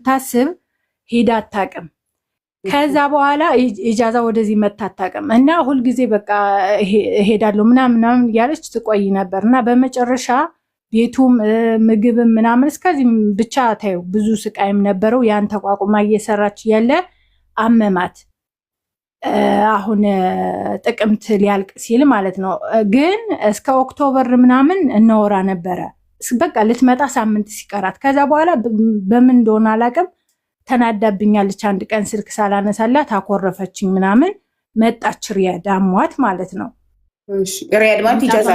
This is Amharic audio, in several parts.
ታስብ ሄዳ አታውቅም። ከዛ በኋላ ኢጃዛ ወደዚህ መታ አታውቅም እና ሁል ጊዜ በቃ እሄዳለሁ ምናምን እያለች ትቆይ ነበር እና በመጨረሻ ቤቱም ምግብም ምናምን እስከዚህ ብቻ ታዩ ብዙ ስቃይም ነበረው። ያን ተቋቁማ እየሰራች ያለ አመማት። አሁን ጥቅምት ሊያልቅ ሲል ማለት ነው። ግን እስከ ኦክቶበር ምናምን እናወራ ነበረ። በቃ ልትመጣ ሳምንት ሲቀራት ከዛ በኋላ በምን እንደሆነ አላውቅም ተናዳብኛለች። አንድ ቀን ስልክ ሳላነሳላት አኮረፈችኝ ምናምን መጣች። ሪያድ አሟት ማለት ነው። ሪያድ ማለት ኢጃዛ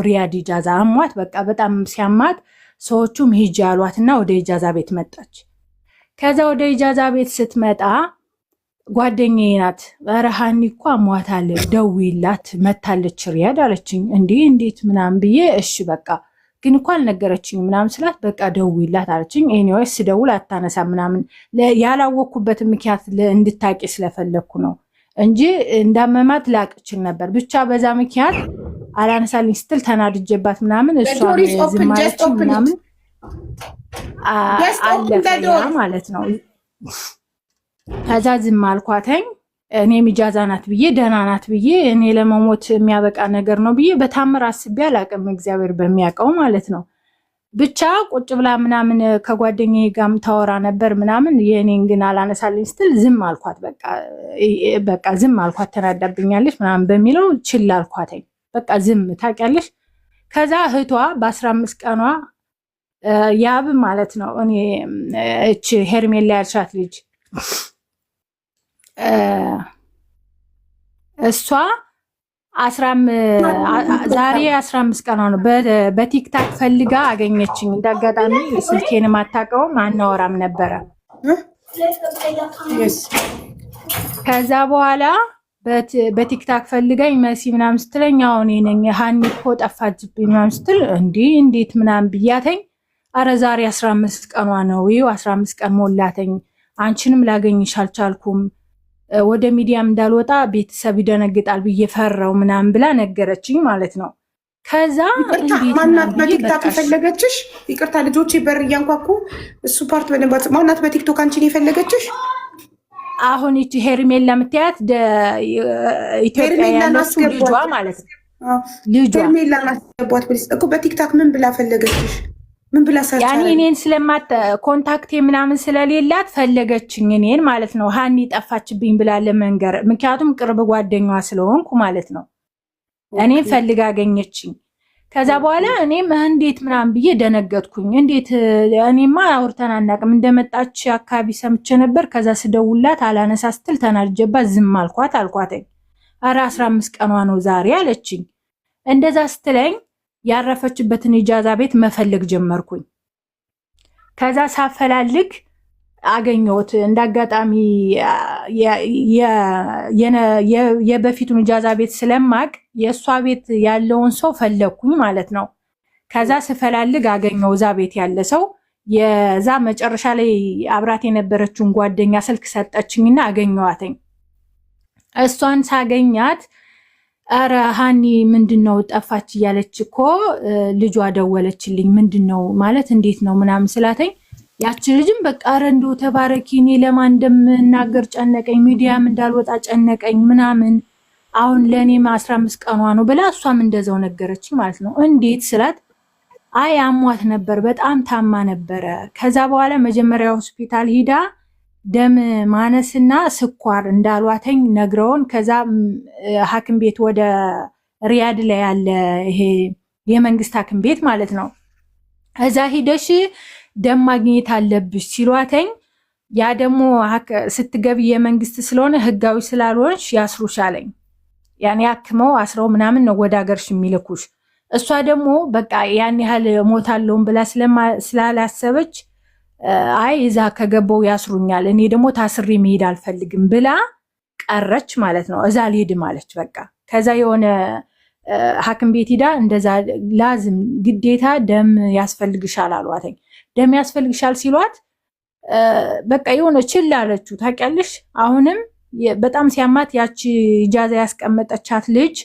ሪያድ ኢጃዛ አሟት። በቃ በጣም ሲያማት ሰዎቹም ሂጂ አሏትና ወደ ኢጃዛ ቤት መጣች። ከዛ ወደ ኢጃዛ ቤት ስትመጣ ጓደኛዬ ናት ረሃኒ እኮ አሟታል ደውይላት መታለች ሪያድ አለችኝ። እንዴት ምናምን ብዬ እሺ በቃ ግን እኮ አልነገረችኝ ምናምን ስላት በቃ ደውይላት አለችኝ። ኤኒዌይስ ደውል አታነሳ ምናምን ያላወቅኩበት ምክንያት እንድታቂ ስለፈለኩ ነው እንጂ እንዳመማት ላቅችል ነበር። ብቻ በዛ ምክንያት አላነሳልኝ ስትል ተናድጄባት ምናምን እሷ ዝም ማለች ምናምን አለፈ ማለት ነው። ከዛ ዝም አልኳተኝ። እኔም ኢጃዛ ናት ብዬ ደህና ናት ብዬ እኔ ለመሞት የሚያበቃ ነገር ነው ብዬ በታምር አስቤ አላቅም፣ እግዚአብሔር በሚያውቀው ማለት ነው። ብቻ ቁጭ ብላ ምናምን ከጓደኛዬ ጋርም ታወራ ነበር ምናምን የእኔን ግን አላነሳልኝ ስትል ዝም አልኳት። በቃ ዝም አልኳት። ተናዳብኛለች ምናምን በሚለው ችላ አልኳተኝ። በቃ ዝም ታውቂያለሽ። ከዛ እህቷ በ15 ቀኗ ያብ ማለት ነው እኔ እች ሄርሜላ ያልሻት ልጅ እሷ ዛሬ 15 ቀኗ ነው። በቲክታክ ፈልጋ አገኘችኝ። እንዳጋጣሚ ስልኬንም አታውቀውም አናወራም ነበረ። ከዛ በኋላ በቲክታክ ፈልጋኝ መሲ ምናምን ስትለኝ አሁን ነኝ ሀኒ እኮ ጠፋችብኝ ምናምን ስትል እንዴት ምናምን ብያተኝ። አረ ዛሬ 15 ቀኗ ነው። ይኸው 15 ቀን ሞላተኝ። አንቺንም ላገኝሽ አልቻልኩም። ወደ ሚዲያም እንዳልወጣ ቤተሰብ ይደነግጣል ብዬ ፈራው ምናምን ብላ ነገረችኝ ማለት ነው። ከዛ ማናት በቲክታክ የፈለገችሽ? ይቅርታ ልጆቼ በር እያንኳኩ እሱ ፓርት በደንብ ማናት በቲክቶክ አንቺን የፈለገችሽ? አሁን እቺ ሄርሜላ የምትያት ኢትዮጵያ ያለሱ ልጇ ማለት ነው። ልጇ ሄርሜላ ማስገባት ፕሊስ እኮ በቲክታክ ምን ብላ ፈለገችሽ? ምን ብላ ሰርቻለሁ? ያኔ እኔን ስለማት ኮንታክቴ ምናምን ስለሌላት ፈለገችኝ እኔን ማለት ነው። ሀኒ ጠፋችብኝ ብላ ለመንገር፣ ምክንያቱም ቅርብ ጓደኛዋ ስለሆንኩ ማለት ነው። እኔን ፈልጋ አገኘችኝ። ከዛ በኋላ እኔም እንዴት ምናምን ብዬ ደነገጥኩኝ። እንዴት እኔማ አውርተን አናውቅም፣ እንደመጣች አካባቢ ሰምቼ ነበር። ከዛ ስደውላት አላነሳ ስትል ተናድጄባት ዝም አልኳተኝ። ኧረ 15 ቀኗ ነው ዛሬ አለችኝ። እንደዛ ስትለኝ ያረፈችበትን ኢጃዛ ቤት መፈለግ ጀመርኩኝ። ከዛ ሳፈላልግ አገኘሁት። እንዳጋጣሚ የበፊቱን ኢጃዛ ቤት ስለማቅ የእሷ ቤት ያለውን ሰው ፈለግኩኝ ማለት ነው። ከዛ ስፈላልግ አገኘው እዛ ቤት ያለ ሰው። የዛ መጨረሻ ላይ አብራት የነበረችውን ጓደኛ ስልክ ሰጠችኝና አገኘዋተኝ። እሷን ሳገኛት አረ ሀኒ ምንድነው ጠፋች እያለች እኮ ልጇ ደወለችልኝ። ምንድነው ማለት እንዴት ነው ምናምን ስላተኝ ያቺ ልጅም በቃ አረ እንደው ተባረኪ፣ እኔ ለማን እንደምናገር ጨነቀኝ፣ ሚዲያም እንዳልወጣ ጨነቀኝ ምናምን፣ አሁን ለእኔም 15 ቀኗ ነው ብላ እሷም እንደዛው ነገረች ማለት ነው። እንዴት ስላት አይ አሟት ነበር፣ በጣም ታማ ነበረ። ከዛ በኋላ መጀመሪያ ሆስፒታል ሂዳ ደም ማነስና ስኳር እንዳሏተኝ ነግረውን፣ ከዛ ሐኪም ቤት ወደ ሪያድ ላይ ያለ ይሄ የመንግስት ሐኪም ቤት ማለት ነው፣ እዛ ሂደሽ ደም ማግኘት አለብሽ ሲሏተኝ፣ ያ ደግሞ ስትገቢ የመንግስት ስለሆነ ህጋዊ ስላልሆንሽ ያስሩሻለኝ። ያኔ አክመው አስረው ምናምን ነው ወደ ሀገርሽ የሚልኩሽ። እሷ ደግሞ በቃ ያን ያህል ሞታለውን ብላ ስላላሰበች አይ እዛ ከገባው ያስሩኛል፣ እኔ ደግሞ ታስሬ መሄድ አልፈልግም ብላ ቀረች ማለት ነው። እዛ ልሄድ ማለች በቃ። ከዛ የሆነ ሐኪም ቤት ሂዳ እንደዛ ላዝም ግዴታ ደም ያስፈልግሻል አሏተኝ። ደም ያስፈልግሻል ሲሏት በቃ የሆነ ችላ አለችው ታውቂያለሽ። አሁንም በጣም ሲያማት ያቺ ኢጃዛ ያስቀመጠቻት ልጅ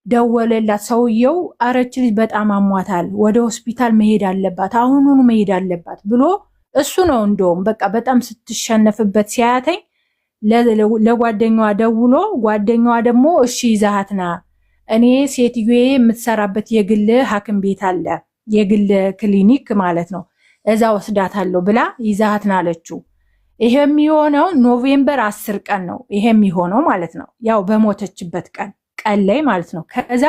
ደወለላት ሰውየው። አረች ልጅ በጣም አሟታል፣ ወደ ሆስፒታል መሄድ አለባት፣ አሁኑኑ መሄድ አለባት ብሎ እሱ ነው እንደውም በቃ በጣም ስትሸነፍበት ሲያያተኝ ለጓደኛዋ ደውሎ ጓደኛዋ ደግሞ እሺ ይዛሃትና እኔ ሴትዮዬ የምትሰራበት የግል ሐኪም ቤት አለ የግል ክሊኒክ ማለት ነው እዛ ወስዳታለሁ ብላ ይዛሃትና አለችው። ይሄ የሚሆነው ኖቬምበር 10 ቀን ነው ይሄ የሚሆነው ማለት ነው። ያው በሞተችበት ቀን ላይ ማለት ነው። ከዛ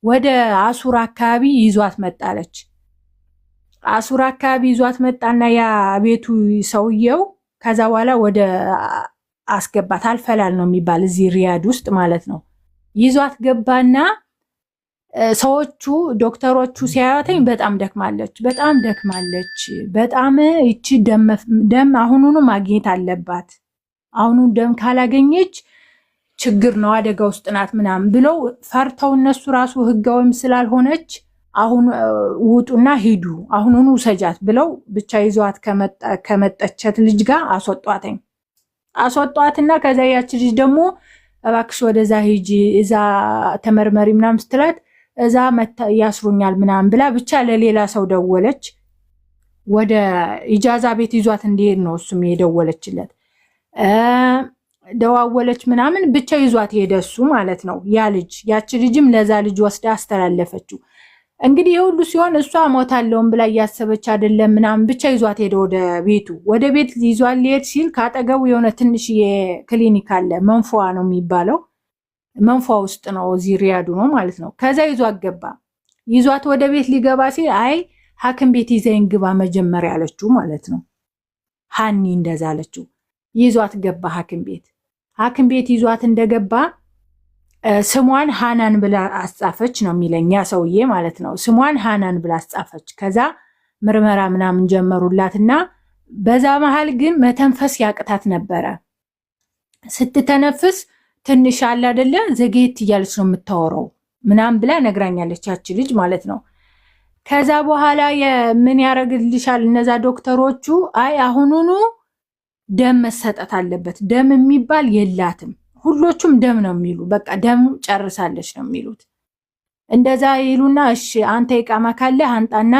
ወደ አሱራ አካባቢ ይዟት መጣለች። አሱራ አካባቢ ይዟት መጣና ያ ቤቱ ሰውየው ከዛ በኋላ ወደ አስገባት አልፈላል ነው የሚባል እዚህ ሪያድ ውስጥ ማለት ነው። ይዟት ገባና ሰዎቹ ዶክተሮቹ ሲያዩትኝ በጣም ደክማለች በጣም እቺ ደም አሁኑኑ ማግኘት አለባት አሁኑ ደም ካላገኘች ችግር ነው አደጋ ውስጥ ናት ምናምን ብለው ፈርተው እነሱ ራሱ ህጋዊም ስላልሆነች አሁን ውጡና ሂዱ አሁኑኑ ሰጃት ብለው ብቻ ይዟት ከመጠቸት ልጅ ጋር አስወጧትና ከዛ ያቺ ልጅ ደግሞ እባክሽ ወደዛ ሂጂ እዛ ተመርመሪ ምናምን ስትላት እዛ ያስሩኛል ምናምን ብላ ብቻ ለሌላ ሰው ደወለች። ወደ ኢጃዛ ቤት ይዟት እንዲሄድ ነው እሱም የደወለችለት። ደዋወለች ምናምን ብቻ ይዟት ሄደ እሱ ማለት ነው ያ ልጅ። ያቺ ልጅም ለዛ ልጅ ወስዳ አስተላለፈችው። እንግዲህ የሁሉ ሲሆን እሷ ሞታለውን ብላ እያሰበች አይደለም ምናምን ብቻ ይዟት ሄደ ወደ ቤት ይዟት ሊሄድ ሲል ካጠገቡ የሆነ ትንሽ የክሊኒክ አለ መንፎዋ ነው የሚባለው መንፏ ውስጥ ነው እዚህ ሪያዱ ነው ማለት ነው። ከዛ ይዟት ገባ። ይዟት ወደ ቤት ሊገባ ሲል አይ ሐኪም ቤት ይዘኝ ግባ መጀመሪያ አለችው ማለት ነው። ሃኒ እንደዛ አለችው። ይዟት ገባ ሐኪም ቤት ይዟት እንደገባ ስሟን ሃናን ብላ አስጻፈች ነው የሚለኝ ያ ሰውዬ ማለት ነው። ስሟን ሃናን ብላ አስጻፈች። ከዛ ምርመራ ምናምን ጀመሩላትና በዛ መሃል ግን መተንፈስ ያቅታት ነበረ። ስትተነፍስ ትንሽ አለ አይደለ ዘጌት እያለች ነው የምታወራው ምናምን ብላ ነግራኛለች ያቺ ልጅ ማለት ነው። ከዛ በኋላ ምን ያረግልሻል እነዛ ዶክተሮቹ አይ አሁኑኑ ደም መሰጠት አለበት ደም የሚባል የላትም ሁሎቹም ደም ነው የሚሉ በቃ ደም ጨርሳለች ነው የሚሉት። እንደዛ ይሉና እሺ አንተ ይቃማ ካለ አንጣና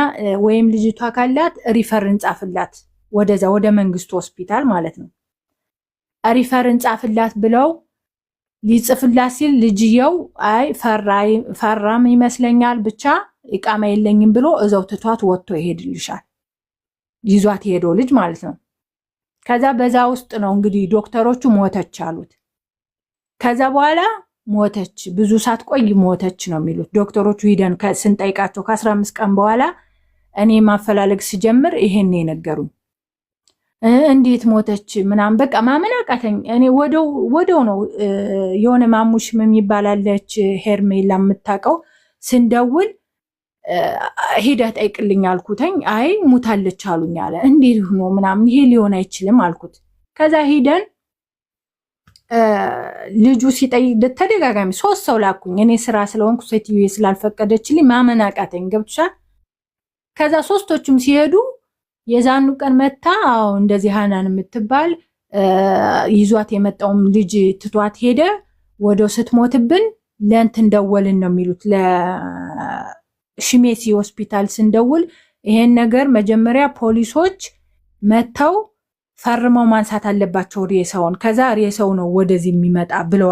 ወይም ልጅቷ ካላት ሪፈር እንጻፍላት ወደዛ ወደ መንግስት ሆስፒታል ማለት ነው። ሪፈር እንጻፍላት ብለው ሊጽፍላት ሲል ልጅየው አይ ፈራም ይመስለኛል ብቻ ይቃማ የለኝም ብሎ እዛው ትቷት ወጥቶ ይሄድልሻል ይዟት ሄዶ ልጅ ማለት ነው። ከዛ በዛ ውስጥ ነው እንግዲህ ዶክተሮቹ ሞተች አሉት። ከዛ በኋላ ሞተች ብዙ ሳትቆይ ሞተች ነው የሚሉት ዶክተሮቹ። ሂደን ስንጠይቃቸው ከ15 ቀን በኋላ እኔ ማፈላለግ ሲጀምር ይሄን የነገሩኝ። እንዴት ሞተች ምናምን በቃ ማመን አቃተኝ። እኔ ወደው ነው የሆነ ማሙሽም የሚባላለች ሄርሜላ የምታውቀው ስንደውል ሂዳ ጠይቅልኝ አልኩተኝ። አይ ሙታለች አሉኝ አለ። እንዴት ነው ምናምን ይሄ ሊሆን አይችልም አልኩት። ከዛ ሂደን ልጁ ሲጠይቅ ተደጋጋሚ 3 ሰው ላኩኝ። እኔ ስራ ስለሆንኩ ሴትዮዬ ስላልፈቀደችልኝ ማመን አቃተኝ። ገብቶሻል? ከዛ 3ቶቹም ሲሄዱ የዛኑ ቀን መታ እንደዚህ ሃናን የምትባል ይዟት የመጣውም ልጅ ትቷት ሄደ። ወደው ስትሞትብን ለእንትን ደወልን ነው የሚሉት ለሽሜሲ ሆስፒታል ስንደውል ይሄን ነገር መጀመሪያ ፖሊሶች መተው ፈርመው ማንሳት አለባቸው ሬሳውን። ከዛ ሬሳው ነው ወደዚህ የሚመጣ ብለው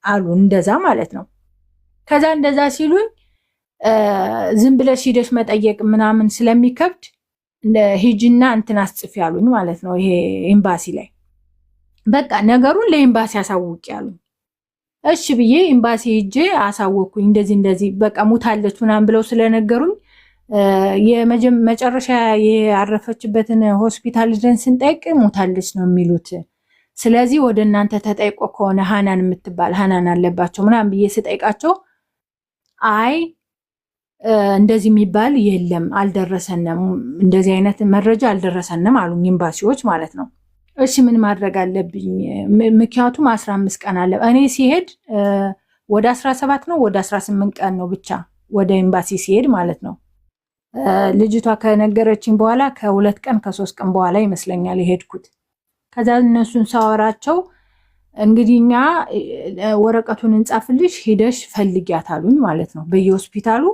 አሉ እንደዛ ማለት ነው። ከዛ እንደዛ ሲሉኝ ዝም ብለሽ ሂደሽ መጠየቅ ምናምን ስለሚከብድ ሂጂና እንትን አስጽፊ ያሉኝ ማለት ነው። ይሄ ኤምባሲ ላይ በቃ ነገሩን ለኤምባሲ አሳውቂ ያሉኝ። እሺ ብዬ ኤምባሲ ሂጄ አሳወኩኝ። እንደዚህ በቃ ሙታለች ምናምን ብለው ስለነገሩኝ የመጨረሻ ያረፈችበትን ሆስፒታል ደን ስንጠይቅ ሙታለች ነው የሚሉት። ስለዚህ ወደ እናንተ ተጠይቆ ከሆነ ሃናን የምትባል ሃናን አለባቸው ምናምን ብዬ ስጠይቃቸው አይ እንደዚህ የሚባል የለም አልደረሰንም፣ እንደዚህ አይነት መረጃ አልደረሰንም አሉኝ ኤምባሲዎች ማለት ነው። እሺ ምን ማድረግ አለብኝ? ምክንያቱም 15 ቀን አለ። እኔ ሲሄድ ወደ 17 ነው ወደ 18 ቀን ነው ብቻ ወደ ኤምባሲ ሲሄድ ማለት ነው። ልጅቷ ከነገረችኝ በኋላ ከ2 ቀን ከ3 ቀን በኋላ ይመስለኛል የሄድኩት። ከዛ እነሱን ሳወራቸው እንግዲህ እኛ ወረቀቱን እንጻፍልሽ ሂደሽ ፈልጊያት አሉኝ ማለት ነው። በየሆስፒታሉ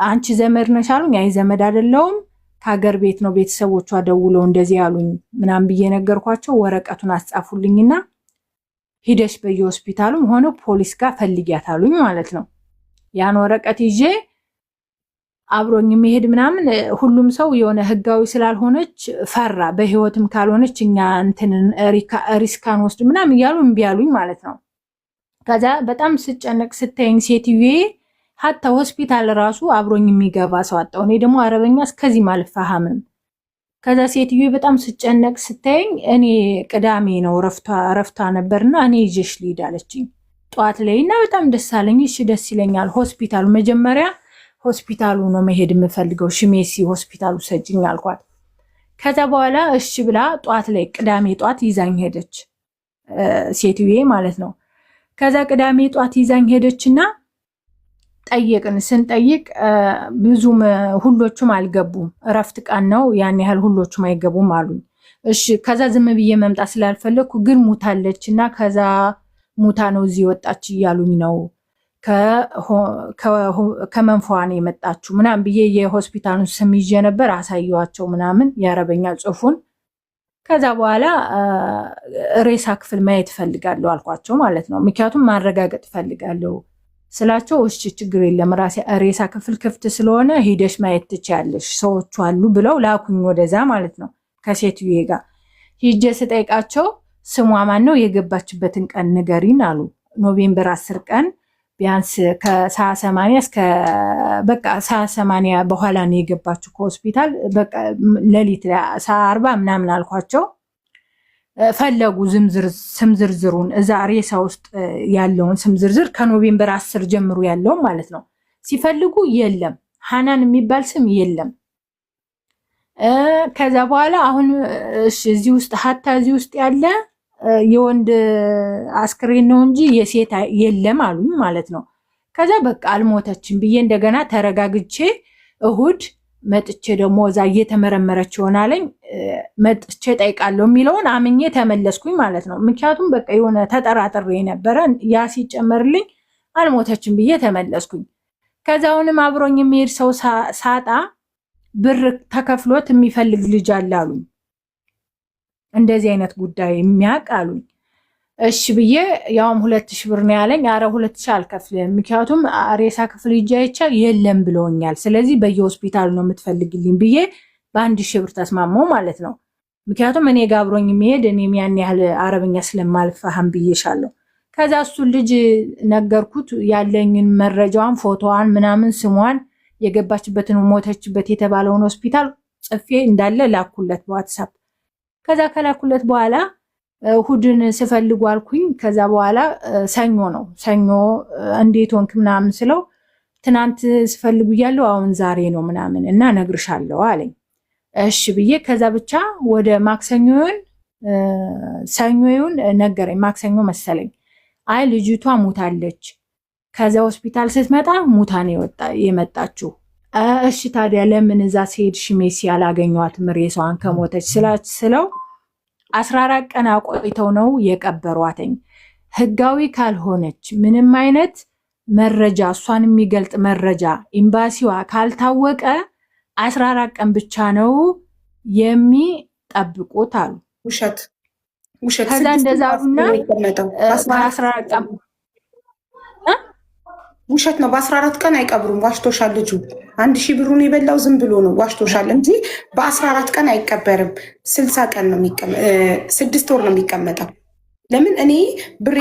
አንቺ ዘመድ ነሽ አሉኝ። አይ ዘመድ አይደለሁም ከሀገር ቤት ነው ቤተሰቦቿ ደውለው እንደዚህ ያሉኝ ምናምን ብዬ ነገርኳቸው። ወረቀቱን አስጻፉልኝና ሂደሽ በየሆስፒታሉም ሆነ ፖሊስ ጋር ፈልጊያት አሉኝ ማለት ነው። ያን ወረቀት ይዤ አብሮኝ የሚሄድ ምናምን ሁሉም ሰው የሆነ ህጋዊ ስላልሆነች ፈራ። በህይወትም ካልሆነች እኛ እንትን ሪስካን ወስድ ምናምን እያሉ እምቢ አሉኝ ማለት ነው። ከዛ በጣም ስጨነቅ ስታየኝ ሴትዬ ሀታ ሆስፒታል ራሱ አብሮኝ የሚገባ ሰው አጣሁ። እኔ ደግሞ አረበኛ እስከዚህ አልፈሃምም። ከዛ ሴትዬ በጣም ስጨነቅ ስታየኝ እኔ ቅዳሜ ነው ረፍቷ ነበርና እኔ ይዤሽ ልሂድ አለችኝ ጠዋት ላይ እና በጣም ደስ አለኝ። እሺ ደስ ይለኛል። ሆስፒታሉ መጀመሪያ ሆስፒታሉ ነው መሄድ የምፈልገው ሽሜሲ ሆስፒታሉ ሰጅኝ አልኳት። ከዛ በኋላ እሺ ብላ ጠዋት ላይ ቅዳሜ ጠዋት ይዛኝ ሄደች ሴትዬ ማለት ነው። ከዛ ቅዳሜ ጠዋት ይዛኝ ሄደችና ጠየቅን። ስንጠይቅ ብዙም ሁሎቹም አልገቡም፣ እረፍት ቀን ነው ያን ያህል ሁሎቹም አይገቡም አሉኝ። እሺ ከዛ ዝም ብዬ መምጣት ስላልፈለኩ ግን ሙታለች እና ከዛ ሙታ ነው እዚህ ወጣች እያሉኝ ነው ከመንፈዋ ነው የመጣችው ምናምን ብዬ የሆስፒታሉን ስም ይዤ ነበር አሳየዋቸው ምናምን የአረበኛ ጽሑፉን። ከዛ በኋላ ሬሳ ክፍል ማየት ፈልጋለሁ አልኳቸው ማለት ነው። ምክንያቱም ማረጋገጥ ፈልጋለሁ ስላቸው እሺ ችግር የለም ሬሳ ክፍል ክፍት ስለሆነ ሂደሽ ማየት ትችያለሽ ሰዎቹ አሉ ብለው ላኩኝ ወደዛ ማለት ነው። ከሴትዬ ጋር ሂጄ ስጠይቃቸው ስሟ ማን ነው የገባችበትን ቀን ንገሪን አሉ። ኖቬምበር 10 ቀን ቢያንስ ከሰዓት 80 እስከ በቃ ሰዓት 80 በኋላ ነው የገባችው ከሆስፒታል። በቃ ሌሊት ሰዓት 40 ምናምን አልኳቸው። ፈለጉ ስም ዝርዝሩን እዛ ሬሳ ውስጥ ያለውን ስም ዝርዝር ከኖቬምበር 10 ጀምሮ ያለው ማለት ነው። ሲፈልጉ የለም ሃናን የሚባል ስም የለም። ከዛ በኋላ አሁን እዚህ ውስጥ ሀታ እዚህ ውስጥ ያለ የወንድ አስክሬን ነው እንጂ የሴት የለም አሉኝ ማለት ነው። ከዛ በቃ አልሞተችም ብዬ እንደገና ተረጋግቼ እሁድ መጥቼ ደግሞ እዛ እየተመረመረች ይሆናለኝ መጥቼ ጠይቃለሁ የሚለውን አምኜ ተመለስኩኝ ማለት ነው። ምክንያቱም በቃ የሆነ ተጠራጥሬ ነበረ ያ ሲጨመርልኝ አልሞተችም ብዬ ተመለስኩኝ። ከዛውንም አብሮኝ የሚሄድ ሰው ሳጣ ብር ተከፍሎት የሚፈልግ ልጅ አለ አሉኝ። እንደዚህ አይነት ጉዳይ የሚያውቅ አሉኝ። እሺ ብዬ ያውም 2000 ብር ነው ያለኝ። አረ 2000 አልከፍልም ምክንያቱም ሬሳ ክፍል ይጃይቻ የለም ብለውኛል። ስለዚህ በየሆስፒታሉ ነው የምትፈልግልኝ ብዬ በ1000 ብር ተስማማው ማለት ነው። ምክንያቱም እኔ ጋር አብሮኝ የሚሄድ እኔም ያን ያህል አረብኛ ስለማልፈሃም ብዬሻለሁ። ከዛ እሱ ልጅ ነገርኩት ያለኝን መረጃዋን ፎቶዋን ምናምን ስሟን የገባችበትን ሞተችበት የተባለውን ሆስፒታል ጽፌ እንዳለ ላኩለት በዋትስአፕ። ከዛ ከላኩለት በኋላ እሁድን ስፈልጉ አልኩኝ። ከዛ በኋላ ሰኞ ነው ሰኞ እንዴት ሆንክ ምናምን ስለው ትናንት ስፈልጉ እያለሁ አሁን ዛሬ ነው ምናምን እና ነግርሻለሁ አለኝ። እሺ ብዬ ከዛ ብቻ ወደ ማክሰኞውን ሰኞውን ነገረኝ። ማክሰኞ መሰለኝ አይ ልጅቷ ሙታለች ከዛ ሆስፒታል ስትመጣ ሙታ ነው የመጣችው። እሺ ታዲያ ለምን እዛ ሲሄድ ሽሜሲ ያላገኘዋትም ሬሳዋን ከሞተች ስለው 14 ቀን አቆይተው ነው የቀበሯትኝ። ህጋዊ ካልሆነች ምንም አይነት መረጃ እሷን የሚገልጥ መረጃ ኤምባሲዋ ካልታወቀ 14 ቀን ብቻ ነው የሚጠብቁት አሉ። ውሸት ከዛ እንደዛ አሉና 14 ቀን ውሸት ነው። በ14 ቀን አይቀብሩም። ዋሽቶሻል። ልጁ 1000 ብሩን የበላው ዝም ብሎ ነው ዋሽቶሻል እንጂ በ14 ቀን አይቀበርም። 60 ቀን ነው 6 ወር ነው የሚቀመጠው። ለምን እኔ ብር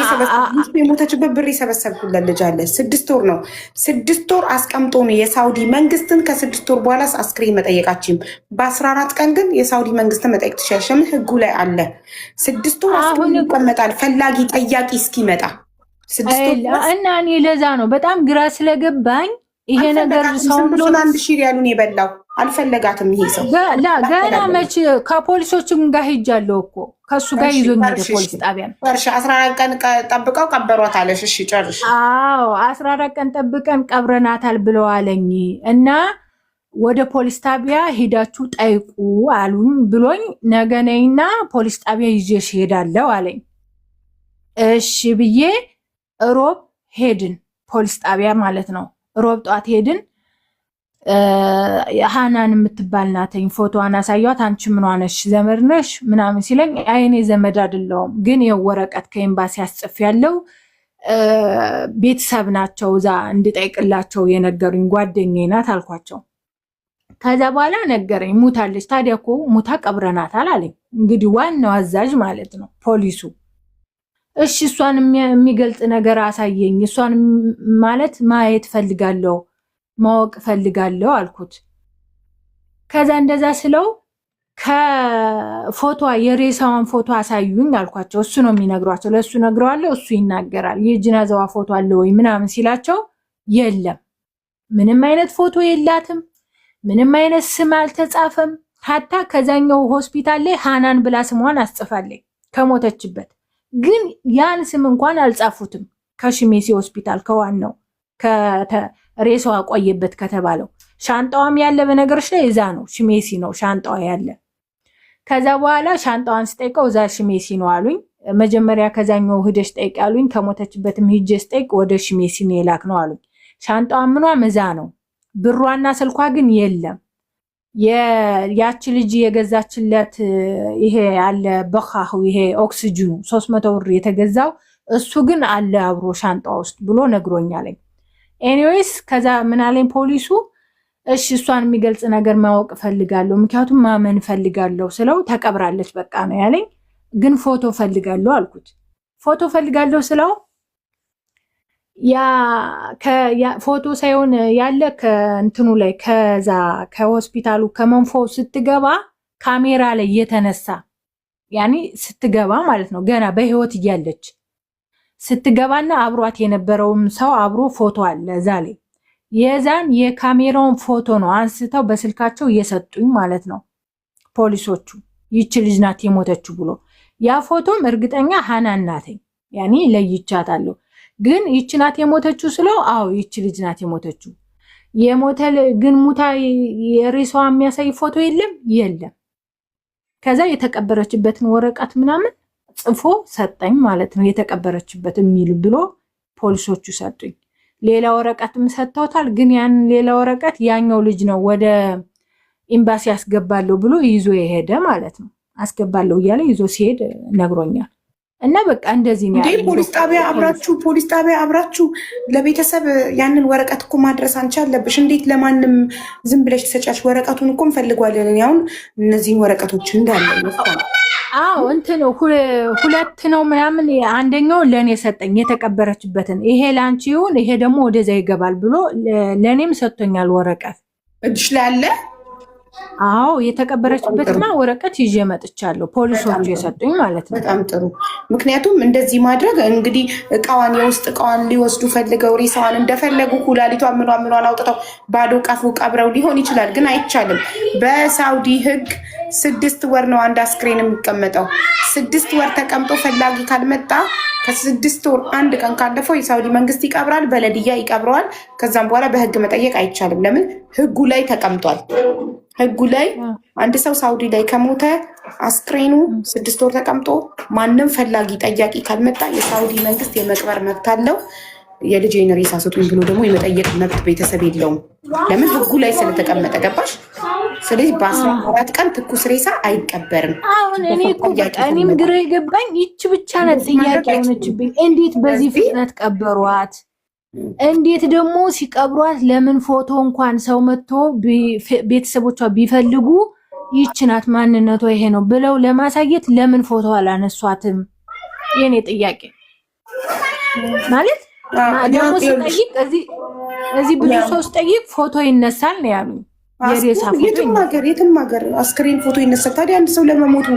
የሞተችበት ብር የሰበሰብኩለት ልጅ አለ። 6 ወር ነው 6 ወር አስቀምጦ ነው የሳውዲ መንግስትን ከ6 ወር በኋላ አስክሬን መጠየቃችም። በ14 ቀን ግን የሳውዲ መንግስትን መጠየቅ ትችያለሽ። ህጉ ላይ አለ። 6 ወር አስክሬን ይቀመጣል ፈላጊ ጠያቂ እስኪመጣ እና እኔ ለዛ ነው በጣም ግራ ስለገባኝ ይሄ ነገር ሰው ብሎ 1000 ሪያሉን የበላው አልፈለጋትም። ይሄ ሰው ገና መች ከፖሊሶችም ጋር ሄጃለሁ እኮ ከሱ ጋር ይዞኝ ሄደ ፖሊስ ጣቢያ። 14 ቀን ጠብቀው ቀበሯት አለሽ። እሺ ጨርሽ። አዎ 14 ቀን ጠብቀን ቀብረናታል ብለዋለኝ እና ወደ ፖሊስ ጣቢያ ሄዳችሁ ጠይቁ አሉኝ ብሎኝ ነገ ነይና ፖሊስ ጣቢያ ይዤሽ ሄዳለሁ አለኝ። እሺ ብዬ ሮብ ሄድን ፖሊስ ጣቢያ ማለት ነው። ሮብ ጧት ሄድን። ሃናን የምትባል ናተኝ ፎቶዋን አሳያት። አንቺ ምን ሆነሽ ዘመድ ነሽ ምናምን ሲለኝ አይኔ ዘመድ አይደለሁም ግን ይኸው ወረቀት ከኤምባሲ አስጽፍ ያለው ቤተሰብ ናቸው እዛ እንድጠይቅላቸው የነገሩኝ ጓደኛዬ ናት አልኳቸው። ከዛ በኋላ ነገረኝ ሙታለች። ታዲያ እኮ ሙታ ቀብረናታል አለኝ። እንግዲህ ዋናው አዛዥ ማለት ነው ፖሊሱ። እሺ እሷን የሚገልጽ ነገር አሳየኝ፣ እሷን ማለት ማየት ፈልጋለሁ ማወቅ ፈልጋለሁ አልኩት። ከዛ እንደዛ ስለው ከፎቶ የሬሳዋን ፎቶ አሳዩኝ አልኳቸው። እሱ ነው የሚነግሯቸው፣ ለእሱ ነግረዋለሁ፣ እሱ ይናገራል። የጅናዛዋ ፎቶ አለ ወይ ምናምን ሲላቸው የለም፣ ምንም አይነት ፎቶ የላትም፣ ምንም አይነት ስም አልተጻፈም። ሀታ ከዛኛው ሆስፒታል ላይ ሃናን ብላ ስሟን አስጽፋለች ከሞተችበት፣ ግን ያን ስም እንኳን አልጻፉትም። ከሽሜሲ ሆስፒታል ከዋናው ሬሳዋ ቆየበት ከተባለው ሻንጣዋም ያለ በነገሮች ላይ እዛ ነው፣ ሽሜሲ ነው ሻንጣዋ ያለ። ከዛ በኋላ ሻንጣዋን ስጠይቀው እዛ ሽሜሲ ነው አሉኝ። መጀመሪያ ከዛኛው ሂደሽ ጠይቅ አሉኝ። ከሞተችበትም ሂጄ ስጠይቅ ወደ ሽሜሲ ነው የላክ ነው አሉኝ። ሻንጣዋ ምኗም እዛ ነው፣ ብሯና ስልኳ ግን የለም። ያቺ ልጅ የገዛችለት ይሄ አለ በኻሁ ይሄ ኦክሲጅኑ 300 ብር የተገዛው እሱ ግን አለ አብሮ ሻንጣ ውስጥ ብሎ ነግሮኛለኝ። ኤኒዌይስ ከዛ ምን አለኝ ፖሊሱ፣ እሺ እሷን የሚገልጽ ነገር ማወቅ ፈልጋለሁ፣ ምክንያቱም ማመን ፈልጋለሁ ስለው ተቀብራለች በቃ ነው ያለኝ። ግን ፎቶ ፈልጋለሁ አልኩት። ፎቶ ፈልጋለሁ ስለው ፎቶ ሳይሆን ያለ ከእንትኑ ላይ ከዛ ከሆስፒታሉ ከመንፎ ስትገባ ካሜራ ላይ የተነሳ ያኒ ስትገባ ማለት ነው ገና በህይወት እያለች ስትገባና አብሯት የነበረውም ሰው አብሮ ፎቶ አለ እዛ ላይ። የዛን የካሜራውን ፎቶ ነው አንስተው በስልካቸው እየሰጡኝ ማለት ነው ፖሊሶቹ፣ ይቺ ልጅ ናት የሞተችው ብሎ። ያ ፎቶም እርግጠኛ ሃናን ናተኝ ያኒ ለይቻታለሁ። ግን ይቺ ናት የሞተችው ስለው አዎ ይቺ ልጅ ናት የሞተችው። የሞተል ግን ሙታ የሬሳዋ የሚያሳይ ፎቶ የለም። ከዛ የተቀበረችበትን ወረቀት ምናምን ጽፎ ሰጠኝ ማለት ነው። የተቀበረችበት የሚል ብሎ ፖሊሶቹ ሰጡኝ። ሌላ ወረቀትም ሰጥተውታል። ግን ያን ሌላ ወረቀት ያኛው ልጅ ነው ወደ ኤምባሲ አስገባለሁ ብሎ ይዞ የሄደ ማለት ነው። አስገባለሁ እያለ ይዞ ሲሄድ ነግሮኛል። እና በቃ እንደዚህ ነው። ፖሊስ ጣቢያ አብራችሁ ለቤተሰብ ያንን ወረቀት እኮ ማድረስ አንቺ አለብሽ። እንዴት ለማንም ዝም ብለሽ ተሰጫች? ወረቀቱን እኮ እንፈልጓለን። አሁን እነዚህን ወረቀቶች እንዳለ አዎ እንትን ሁለት ነው ምናምን። አንደኛው ለእኔ ሰጠኝ የተቀበረችበትን፣ ይሄ ለአንቺ ይሁን ይሄ ደግሞ ወደዛ ይገባል ብሎ ለእኔም ሰጥቶኛል ወረቀት። እጅሽ ላይ አለ? አዎ የተቀበረችበትና ወረቀት ይዤ መጥቻለሁ። ፖሊሶቹ የሰጡኝ ማለት ነው። በጣም ጥሩ። ምክንያቱም እንደዚህ ማድረግ እንግዲህ እቃዋን የውስጥ እቃዋን ሊወስዱ ፈልገው ሬሳዋን እንደፈለጉ ኩላሊቷን ምኗን አውጥተው ባዶ ቀፉ ቀብረው ሊሆን ይችላል። ግን አይቻልም። በሳውዲ ሕግ 6 ወር ነው አንድ አስክሬን የሚቀመጠው። 6 ወር ተቀምጦ ፈላጊ ካልመጣ ከ6 ወር 1 ቀን ካለፈው የሳውዲ መንግስት ይቀብራል፣ በለድያ ይቀብረዋል። ከዛም በኋላ በህግ መጠየቅ አይቻልም። ለምን? ህጉ ላይ ተቀምጧል። ህጉ ላይ አንድ ሰው ሳውዲ ላይ ከሞተ አስክሬኑ 6 ወር ተቀምጦ ማንም ፈላጊ ጠያቂ ካልመጣ የሳውዲ መንግስት የመቅበር መብት አለው። የልጄን ሬሳ ስጡኝ ብሎ ደግሞ የመጠየቅ መብት ቤተሰብ የለውም። ለምን? ህጉ ላይ ስለተቀመጠ። ገባሽ? ስለዚህ በ14 ቀን ትኩስ ሬሳ አይቀበርም። አሁን እኔ እኮ በቃ እኔም ግራ የገባኝ ይች ብቻ ናት ጥያቄ የሆነችብኝ። እንዴት በዚህ ፍጥነት ቀበሯት? እንዴት ደግሞ ሲቀብሯት ለምን ፎቶ እንኳን ሰው መጥቶ ቤተሰቦቿ ቢፈልጉ ይች ናት ማንነቷ ይሄ ነው ብለው ለማሳየት ለምን ፎቶ አላነሷትም? የኔ ጥያቄ ማለት ደግሞ ስጠይቅ እዚህ ብዙ ሰው ስጠይቅ ፎቶ ይነሳል ነው ያሉኝ። የሬሳ ፎቶ የትም ሀገር አስክሬን ፎቶ ይነሳል። ታዲያ አንድ ሰው ለመሞቱ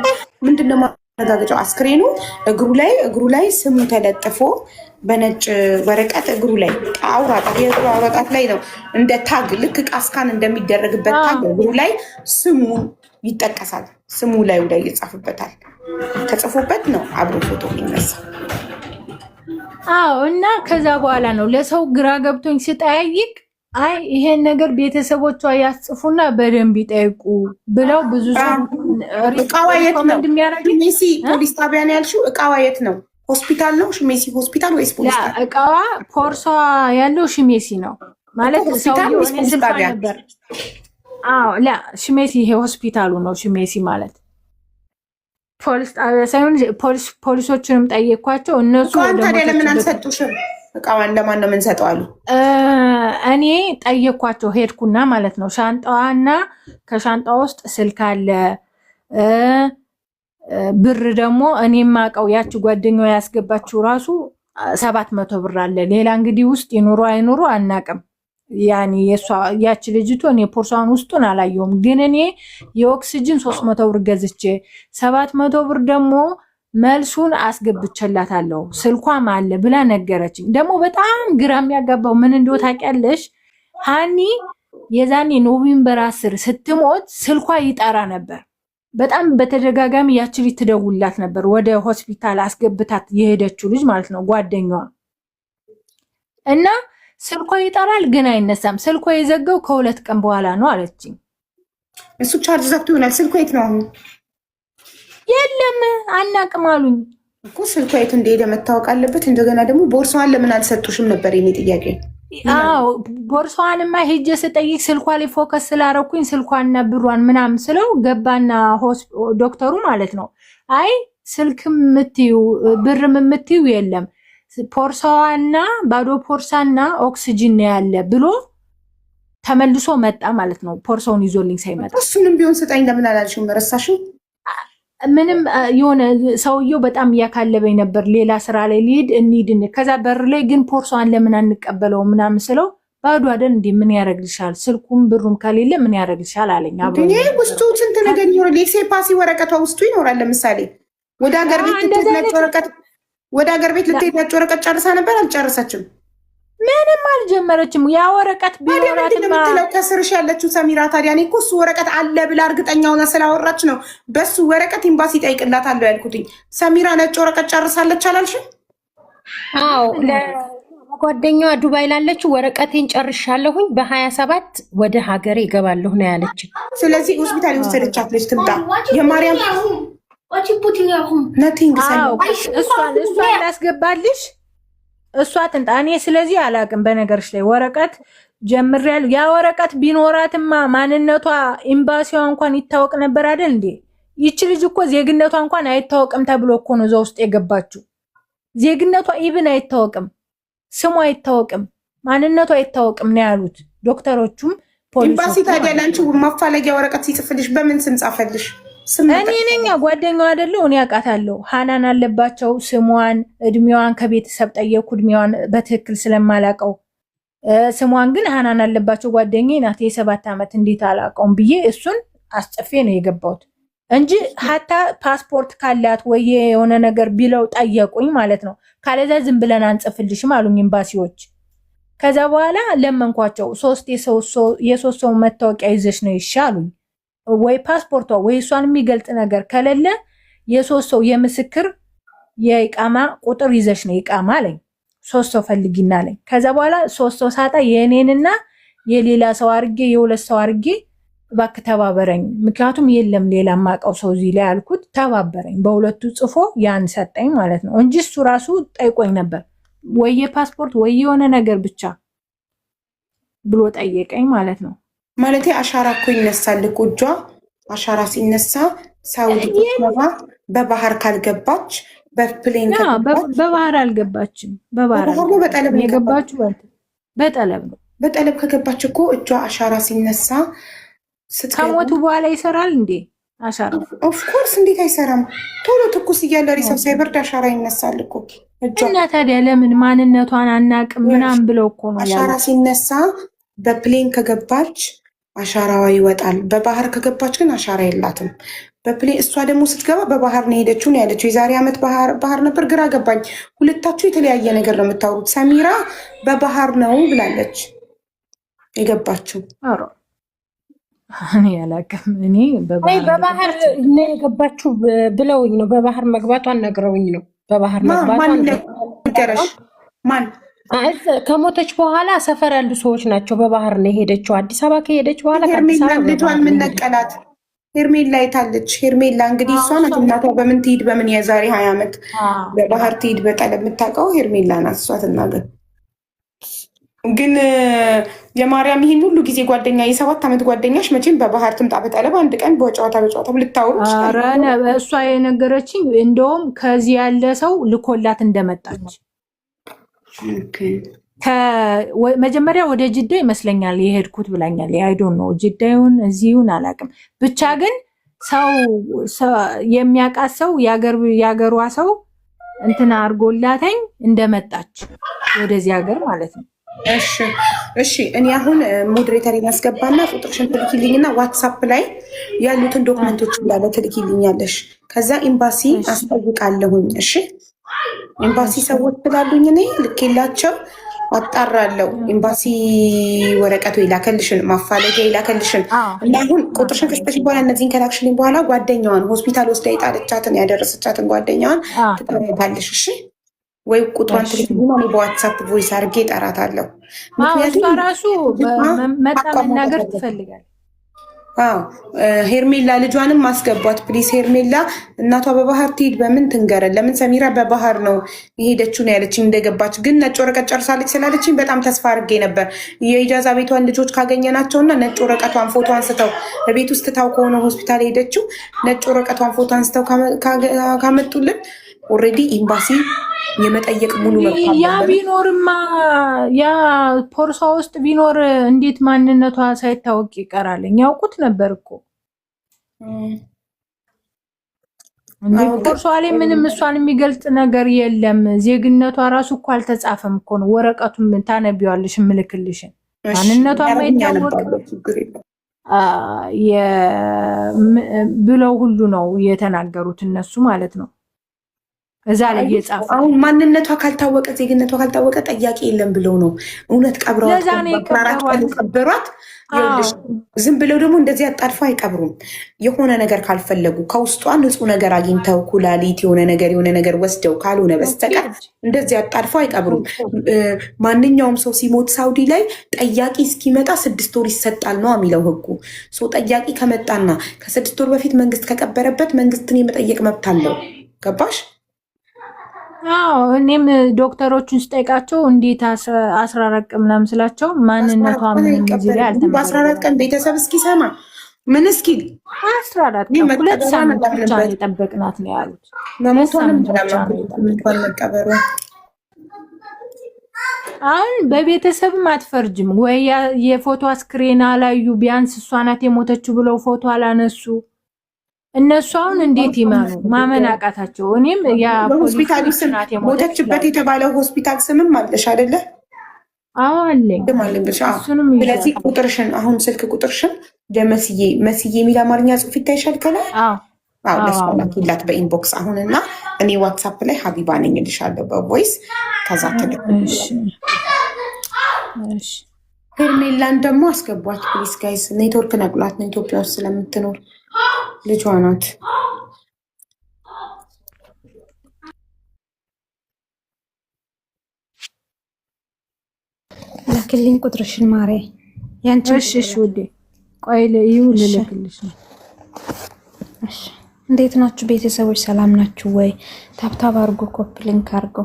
ምንድነው ማረጋገጫው? አስክሬኑ እግሩ ላይ ስሙ ተለጥፎ በነጭ ወረቀት እግሩ ላይ አውራጣት ላይ ነው እንደ ታግ፣ ልክ ቃስካን እንደሚደረግበት ታግ እግሩ ላይ ስሙ ይጠቀሳል። ስሙ ላይ ይጻፍበታል። ተጽፎበት ነው አብሮ ፎቶ የሚነሳ። አዎ። እና ከዛ በኋላ ነው ለሰው ግራ ገብቶኝ ስጠያይቅ አይ ይሄን ነገር ቤተሰቦቿ ያስጽፉና በደንብ ይጠይቁ ብለው ብዙ ሰው እቃዋ የት ነው? ሽሜሲ ፖሊስ ጣቢያ ነው ያልሽው? እቃዋ የት ነው? ሆስፒታል ነው? ሽሜሲ ሆስፒታል ወይስ ፖሊስ ጣቢያ? እቃዋ ፖርሷ ያለው ሽሜሲ ነው። ማለት ሰውየው እኔ ስልኳ ነበር። አዎ ላ ሽሜሲ ይሄ ሆስፒታሉ ነው። ሽሜሲ ማለት ፖሊስ ጣቢያ ሳይሆን ፖሊሶችንም ጠየኳቸው። እነሱ ታዲያ ለምን አልሰጡሽም? እቃዋን ለማን ነው የምንሰጠው አሉ። እኔ ጠየኳቸው ሄድኩና ማለት ነው። ሻንጣዋና ከሻንጣዋ ውስጥ ስልክ አለ፣ ብር ደግሞ እኔ የማውቀው ያቺ ጓደኛዋ ያስገባችው ራሱ 700 ብር አለ። ሌላ እንግዲህ ውስጥ ይኑሩ አይኑሩ አናቅም። ያኔ ያቺ ልጅቱ እኔ ፖርሷን ውስጡን አላየውም፣ ግን እኔ የኦክሲጅን 300 ብር ገዝቼ 700 ብር ደግሞ መልሱን አስገብቼላታለሁ ስልኳም አለ ብላ ነገረችኝ። ደግሞ በጣም ግራ የሚያጋባው ምን እንደው ታውቂያለሽ ሃኒ፣ የዛኔ ኖቬምበር 10 ስትሞት ስልኳ ይጠራ ነበር። በጣም በተደጋጋሚ ያቺ ልጅ ትደውላት ነበር፣ ወደ ሆስፒታል አስገብታት የሄደችው ልጅ ማለት ነው ጓደኛዋ። እና ስልኳ ይጠራል ግን አይነሳም። ስልኳ የዘጋው ከ2 ቀን በኋላ ነው አለችኝ። እሱ ቻርጅ ዘግቶ ይሆናል። ስልኳ የት ነው አሁን? የለም አናቅም አሉኝ እኮ። ስልኳ የት እንደሄደ መታወቅ አለበት። እንደገና ደግሞ ቦርሳዋን ለምን አልሰጡሽም ነበር የኔ ጥያቄ። አዎ ቦርሳዋንማ ሄጄ ስጠይቅ ስልኳ ላይ ፎከስ ስላረኩኝ ስልኳና ብሯን ምናምን ስለው ገባና ዶክተሩ ማለት ነው አይ ስልክም የምትዩ ብርም የምትዩ የለም ፖርሳዋና ባዶ ፖርሳና ኦክሲጅን ያለ ብሎ ተመልሶ መጣ ማለት ነው። ፖርሳውን ይዞልኝ ሳይመጣ እሱንም ቢሆን ስጠኝ ለምን አላልሽም? ረሳሽው? ምንም የሆነ ሰውየው በጣም እያካለበኝ ነበር። ሌላ ስራ ላይ ሊሄድ እንሂድን ከዛ በር ላይ ግን ፖርሷን ለምን አንቀበለው ምናምን ስለው ባዶ አይደል እንዴ ምን ያደርግልሻል? ስልኩም ብሩም ከሌለ ምን ያደርግልሻል አለኝ። አብሮ ውስጡ ስንት ነገር ይኖራል። ኤክሴፓሲ ወረቀቷ ውስጡ ይኖራል። ለምሳሌ ወደ ሀገር ቤት ልትሄድ ነጭ ወረቀት ጨርሳ ነበር። አልጨረሰችም። ምንም አልጀመረችም። ያ ወረቀት ቢኖራትማ ከስርሽ ያለችው ሰሚራ ታዲያ እኔ እኮ እሱ ወረቀት አለ ብላ እርግጠኛ ሆና ስላወራች ነው በሱ ወረቀት ኤምባሲ ጠይቅላታለሁ ያልኩትኝ። ሰሚራ ነጭ ወረቀት ጨርሳለች አላልሽም? አዎ ለጓደኛዋ ዱባይ ላለችው ወረቀቴን ጨርሻለሁኝ በ27 ወደ ሀገሬ እገባለሁ ነው ያለች። ስለዚህ ሆስፒታል የወሰደቻት ልጅ ትምጣ። የማርያም ነቲንግ እሷን ላስገባልሽ እሷ ትንጣ። እኔ ስለዚህ አላቅም። በነገርሽ ላይ ወረቀት ጀምሬያለሁ። ያ ወረቀት ቢኖራትማ ማንነቷ ኤምባሲዋ እንኳን ይታወቅ ነበር አይደል እንዴ? ይቺ ልጅ እኮ ዜግነቷ እንኳን አይታወቅም ተብሎ እኮ ነው እዛ ውስጥ የገባችው። ዜግነቷ ኢቭን አይታወቅም፣ ስሟ አይታወቅም፣ ማንነቷ አይታወቅም ነው ያሉት ዶክተሮቹም ፖሊሶቹም። ኤምባሲ ታዲያ ለአንቺ ማፋለጊያ ወረቀት ሲጽፍልሽ በምን ስም ጻፈልሽ? እኔ ነኝ ጓደኛዋ አይደለሁ እኔ አውቃታለሁ። ሃናን አለባቸው ስሟን እድሜዋን ከቤተሰብ ጠየኩ። እድሜዋን በትክክል ስለማላውቀው ስሟን ግን ሃናን አለባቸው ጓደኛዬ ናት። የ7 ዓመት እንዴት አላውቀውም ብዬ እሱን አስጽፌ ነው የገባሁት እንጂ ሀታ ፓስፖርት ካላት ወይ የሆነ ነገር ቢለው ጠየቁኝ ማለት ነው። ካለዛ ዝም ብለን አንጽፍልሽም አሉኝ ኤምባሲዎች። ከዛ በኋላ ለመንኳቸው። 3 ሰው መታወቂያ ይዘሽ ነው ይሻሉኝ ወይ ፓስፖርቷ ወይ እሷን የሚገልጽ ነገር ከሌለ የ3 ሰው የምስክር የኢቃማ ቁጥር ይዘሽ ነው ኢቃማ አለኝ። 3 ሰው ፈልጊና አለኝ። ከዛ በኋላ 3 ሰው ሳጣ የኔንና የሌላ ሰው አርጌ የ2 ሰው አርጌ እባክህ ተባበረኝ፣ ምክንያቱም የለም ሌላ ማቀው ሰው እዚህ ላይ አልኩት። ተባበረኝ። በሁለቱ ጽፎ ያን ሰጠኝ ማለት ነው እንጂ እሱ ራሱ ጠይቆኝ ነበር ወይ ፓስፖርት ወይ የሆነ ነገር ብቻ ብሎ ጠየቀኝ ማለት ነው። ማለት አሻራ እኮ ይነሳል እኮ እጇ አሻራ ሲነሳ ሳውዲ ገባ። በባህር ካልገባች በፕሌን በባህር አልገባችም። በባህር ነው በጠለብ የገባችው። በጠለብ ነው። በጠለብ ከገባች እኮ እጇ አሻራ ሲነሳ ከሞቱ በኋላ ይሰራል እንዴ አሻራ? ኦፍኮርስ እንዴት አይሰራም? ቶሎ ትኩስ እያለ ሪሰው ሳይበርድ አሻራ ይነሳል እኮ እጇ። እና ታዲያ ለምን ማንነቷን አናቅም ምናምን ብለው እኮ ነው አሻራ ሲነሳ። በፕሌን ከገባች አሻራዋ ይወጣል። በባህር ከገባች ግን አሻራ የላትም። በፕሌን እሷ ደግሞ ስትገባ በባህር ነው ሄደችው ነው ያለችው። የዛሬ ዓመት ባህር ነበር። ግራ ገባኝ። ሁለታችሁ የተለያየ ነገር ነው የምታወሩት። ሰሚራ በባህር ነው ብላለች የገባችው። እኔ ያላቅም። እኔ በባህር ነው የገባችው ብለውኝ ነው። በባህር መግባቷን ነግረውኝ ነው። በባህር መግባቷን ነገረሽ? ማን? ከሞተች በኋላ ሰፈር ያሉ ሰዎች ናቸው። በባህር ነው የሄደችው። አዲስ አበባ ከሄደች በኋላ ልጇን ምን ነቀላት? ሄርሜላ የታለች? ሄርሜላ እንግዲህ እሷ ናት እናቷ። በምን ትሂድ በምን የዛሬ 20 ዓመት በባህር ትሂድ በጠለብ የምታውቀው ሄርሜላ ናት። እሷ ትናገር። ግን የማርያም ይሄን ሁሉ ጊዜ ጓደኛ የ7 ዓመት ጓደኛሽ መቼም በባህር ትምጣ በጠለብ አንድ ቀን በጨዋታ ልታወሩ ይችላል። እሷ የነገረችኝ እንደውም ከዚህ ያለ ሰው ልኮላት እንደመጣች መጀመሪያ ወደ ጅዳ ይመስለኛል የሄድኩት ብላኛል። አይዶን ነው ጅዳዩን እዚሁን አላውቅም። ብቻ ግን ሰው የሚያውቃት ሰው ያገሯ ሰው እንትና አድርጎላተኝ እንደመጣች ወደዚህ ሀገር ማለት ነው። እሺ እኔ አሁን ሞዴሬተር ያስገባና ቁጥርሽን ትልኪልኝና ዋትሳፕ ላይ ያሉትን ዶክመንቶች እንዳለ ትልኪልኛለሽ። ከዛ ኤምባሲ አስጠይቃለሁኝ። እሺ ኤምባሲ ሰዎች ስላሉኝ እኔ ልኬላቸው አጣራለሁ። ኤምባሲ ወረቀቱ ይላከልሽን ማፋለጊያ ይላከልሽን እና አሁን ቁጥርሽን ከስጠሽ በኋላ እነዚህን ከላክሽልኝ በኋላ ጓደኛዋን ሆስፒታል ወስዳ የጣለቻትን ያደረሰቻትን ጓደኛዋን ትጠራታለሽ። እሺ ወይ ቁጥሯን ትልክልኝ እኔ በዋትሳፕ ቮይስ አድርጌ እጠራታለሁ። ምክንያቱም ራሱ መጣ መናገር ትፈልጋለች። ሄርሜላ ልጇንም ማስገቧት ፕሊስ። ሄርሜላ እናቷ በባህር ትሄድ በምን ትንገረን? ለምን ሰሚራ በባህር ነው የሄደችው ነው ያለችኝ እንደገባች። ግን ነጭ ወረቀት ጨርሳለች ስላለችኝ በጣም ተስፋ አድርጌ ነበር። የኢጃዛ ቤቷን ልጆች ካገኘናቸውና ነጭ ወረቀቷን ፎቶ አንስተው በቤት ውስጥ ታው ከሆነ ሆስፒታል ሄደችው ነጭ ወረቀቷን ፎቶ አንስተው ካመጡልን ኦልሬዲ ኤምባሲ የመጠየቅ ሙሉ መብት ያ ቢኖርማ ያ ፖርሳ ውስጥ ቢኖር እንዴት ማንነቷ ሳይታወቅ ይቀራል? ያውቁት ነበር እኮ እንዴ ፖርሳ ላይ ምንም እሷን የሚገልጽ ነገር የለም። ዜግነቷ ራሱ እኮ አልተጻፈም እኮ ነው። ወረቀቱን ታነቢዋለሽ ምልክልሽን ማንነቷ ማይታወቅ ብለው ሁሉ ነው የተናገሩት እነሱ ማለት ነው። እዛ ላይ የጻፈ አሁን ማንነቷ ካልታወቀ ዜግነቷ ካልታወቀ ጠያቂ የለም ብለው ነው እውነት ቀብረዋት ቀበሯት። ዝም ብለው ደግሞ እንደዚህ አጣድፈው አይቀብሩም። የሆነ ነገር ካልፈለጉ ከውስጧ ንጹህ ነገር አግኝተው ኩላሊት የሆነ ነገር ወስደው ካልሆነ በስተቀር እንደዚህ አጣድፈው አይቀብሩም። ማንኛውም ሰው ሲሞት ሳውዲ ላይ ጠያቂ እስኪመጣ 6 ወር ይሰጣል ነው የሚለው ህጉ። ጠያቂ ከመጣና ከ6 ወር በፊት መንግስት ከቀበረበት መንግስትን የመጠየቅ መብት አለው። ገባሽ? እኔም ዶክተሮቹን ስጠይቃቸው እንዴት 14 ቀን ምናምን ስላቸው ማንነቷ ምንም እዚህ ላይ አልተመረጠም። በ14 ቀን ቤተሰብ እስኪሰማ ምን እስኪ 14 ቀን 2 ሳምንት ብቻ ነው የጠበቅናት ነው ያሉት። መሞቷንም መቀበሩ አሁን በቤተሰብም አትፈርጅም ወይ? የፎቶ አስክሬን አላዩ ቢያንስ እሷ ናት የሞተችው ብለው ፎቶ አላነሱ። እነሱ አሁን እንዴት ይመኑ? ማመን አቃታቸው። እኔም ያ ሆስፒታል ስም ሞተችበት የተባለው ሆስፒታል ስምም አለሽ አይደለ? አዎ አለኝ። ስለዚህ ቁጥርሽን አሁን ስልክ ቁጥርሽን መስዬ የሚል አማርኛ ጽሑፍ ይታይሻል ከላይ? አዎ ለሷ ላኪላት በኢንቦክስ አሁንና እኔ ዋትሳፕ ላይ ሀቢባ ነኝ እልሻለሁ በቮይስ ከዛ ትልክልሽ። ሄርሜላን ደግሞ አስገቧት ፕሊስ ጋይስ። ኔትወርክ ነቅሏት ነው ኢትዮጵያ ውስጥ ስለምትኖር ልጇ ናት። ላክልኝ ቁጥርሽን ማሬ ያንቺ። እሺ ውዴ ቆይ ልልክልሽ ነው። እሺ እንዴት ናችሁ ቤተሰቦች? ሰላም ናችሁ ወይ? ታብታብ አድርጎ ኮፒ ሊንክ አድርጎ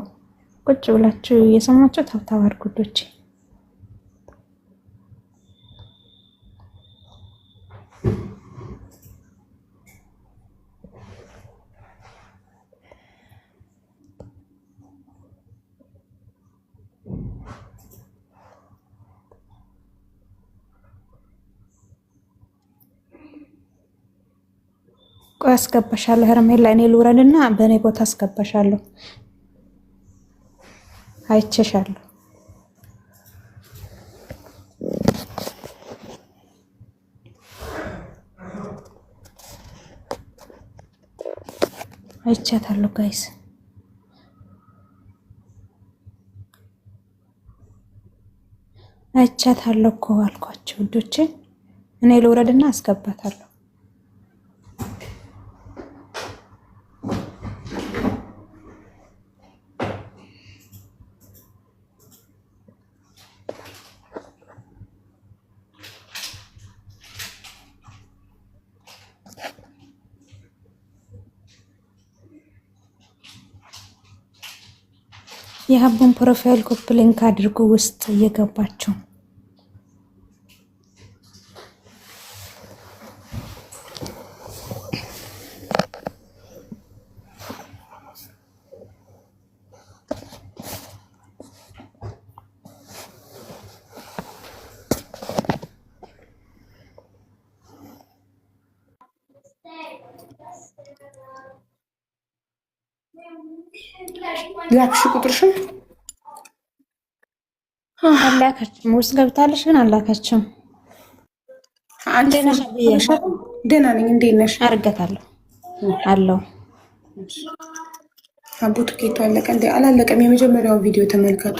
ቁጭ ብላችሁ እየሰማችሁ ታብታብ አድርጉ ዶቼ። ቆይ አስገባሻለሁ ሄርሜላ። እኔ ልውረድና በእኔ ቦታ አስገባሻለሁ። አይቼሻለሁ። አይቻታለሁ ጋይስ። አይቻታለሁ እኮ አልኳቸው ውዶቼ። እኔ ልውረድና አስገባታለሁ። የሀቡን ፕሮፋይል ኮፒ ሊንክ አድርጉ ውስጥ እየገባችሁ ላክሽ ቁጥርሽን አላከችም። ውስጥ ገብታለሽ ግን አላከችም። አንዴ ነሽ? ደህና ነኝ። እንዴት ነሽ? አርገታለሁ አለው። አቡ ትኬቱ አለቀ እንዴ? አላለቀም። የመጀመሪያውን ቪዲዮ ተመልከቱ።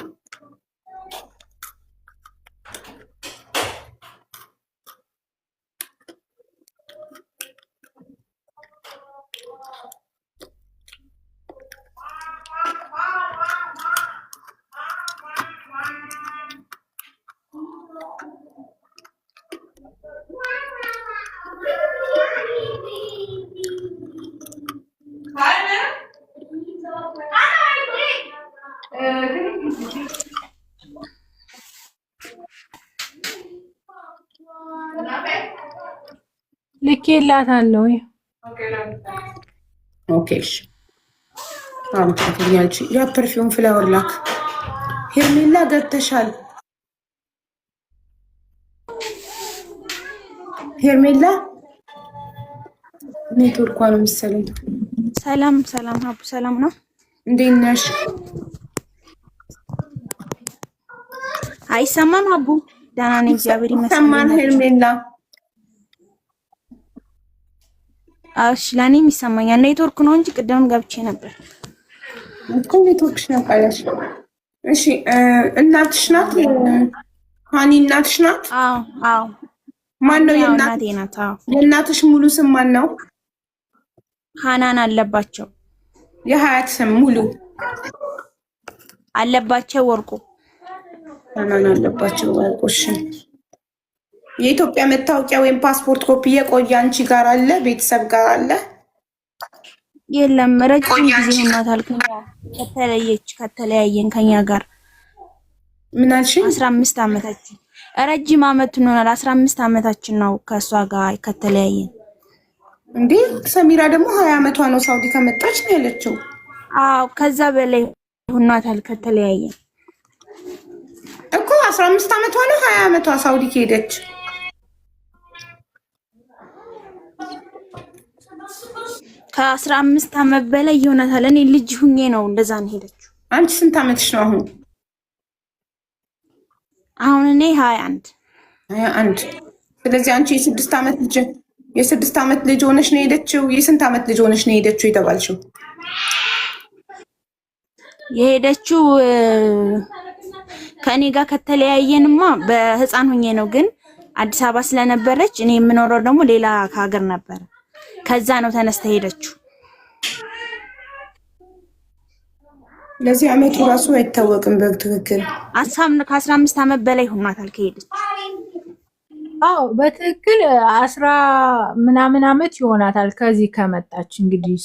ልኬላታለሁ። ኦኬ እሺ። አምጥተኛልሽ ያ ፐርፊውም ፍላወር ላክ። ሄርሜላ ገብተሻል? ሄርሜላ ኔትወርኳ ነው መሰለኝ። ሰላም ሰላም፣ ሀቡ ሰላም ነው? እንዴት ነሽ? አይሰማም? ሀቡ ደህና ነኝ እግዚአብሔር ይመስገን። ሰማን ሄርሜላ? እሺ ለኔም ይሰማኛል። ኔትወርክ ነው እንጂ ቅድም ገብቼ ነበር እኮ ኔትወርክሽ ነው ቃለሽ። እሺ እናትሽ ናት? ሃኒ እናትሽ ናት? አዎ አዎ። ማን ነው የእናቴ ናት? አዎ። የእናትሽ ሙሉ ስም ማን ነው? ሃናን አለባቸው። የሀያት ስም ሙሉ? አለባቸው ወርቁ። ሃናን አለባቸው ወርቁ። እሺ የኢትዮጵያ መታወቂያ ወይም ፓስፖርት ኮፒ የቆየ አንቺ ጋር አለ? ቤተሰብ ጋር አለ? የለም ረጅም ጊዜ ሆኗታል ከተለያየን ከኛ ጋር። ምን አልሽኝ? 15 ዓመታችን ረጅም ዓመት ሆኗል። 15 ዓመታችን ነው ከሷ ጋር ከተለያየን። እንዴ ሰሚራ ደግሞ 20 ዓመቷ ነው ሳውዲ ከመጣች ነው ያለችው። አዎ ከዛ በላይ ሆኗታል ከተለያየን እኮ 15 ዓመቷ ነው 20 ዓመቷ ሳውዲ ከሄደች። ከ15 ዓመት በላይ ይሆናታል። እኔ ልጅ ሁኜ ነው እንደዛ ነው ሄደችው። አንቺ ስንት ዓመትሽ ነው አሁን? አሁን እኔ 21። ስለዚህ አንቺ የስድስት ዓመት ልጅ ሆነሽ ነው ሄደችው። የስንት ዓመት ልጅ ሆነሽ ነው ሄደችው የተባልሽው? የሄደችው ከእኔ ጋር ከተለያየንማ በህፃን ሁኜ ነው። ግን አዲስ አበባ ስለነበረች እኔ የምኖረው ደግሞ ሌላ ሀገር ነበር። ከዛ ነው ተነስተ ሄደችው። ለዚህ አመቱ ራሱ አይታወቅም በትክክል። ከ15 ዓመት በላይ ሆኗታል ከሄደች። አዎ በትክክል 10 ምናምን ዓመት ይሆናታል ከዚህ ከመጣች። እንግዲህ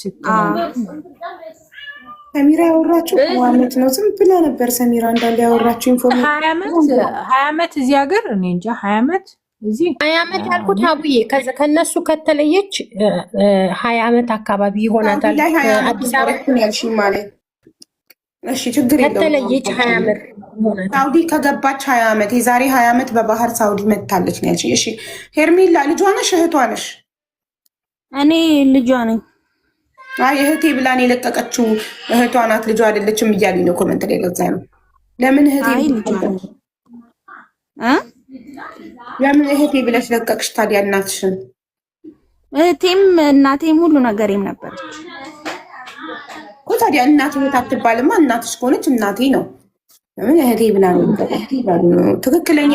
ሰሚራ ያወራችው አመት ነው። ዝም ብላ ነበር ሰሚራ እንዳለ ያወራችው ኢንፎርሜሽን 20 ዓመት እዚህ ሀገር እኔ እንጃ 20 ዓመት እዚህ 20 ዓመት ያልኩት አቡዬ ከነሱ ከተለየች 20 ዓመት አካባቢ ይሆናታል። አዲስ አበባ ያልሽኝ ማለት እሺ፣ ችግር የለውም። ከተለየች 20 ዓመት ይሆናታል። ሳውዲ ከገባች 20 ዓመት፣ የዛሬ 20 ዓመት በባህር ሳውዲ መጥታለች ነው ያልሽኝ። እሺ ሄርሜላ ልጇ ነሽ እህቷ ነሽ? እኔ ልጇ ነኝ። አይ እህቴ ብላን የለቀቀችው እህቷ ናት ልጇ አይደለችም እያሉኝ ነው ኮመንት ላይ። ለዛ ነው ለምን እህቴ ለምን እህቴ ብለሽ ለቀቅሽ ታዲያ እናትሽን? እህቴም እናቴም ሁሉ ነገሬም ነበረች እኮ ታዲያ እናት እህት አትባልማ። እናትሽ ከሆነች እናቴ ነው። ለምን እህቴ ብላ ነው? ትክክለኛ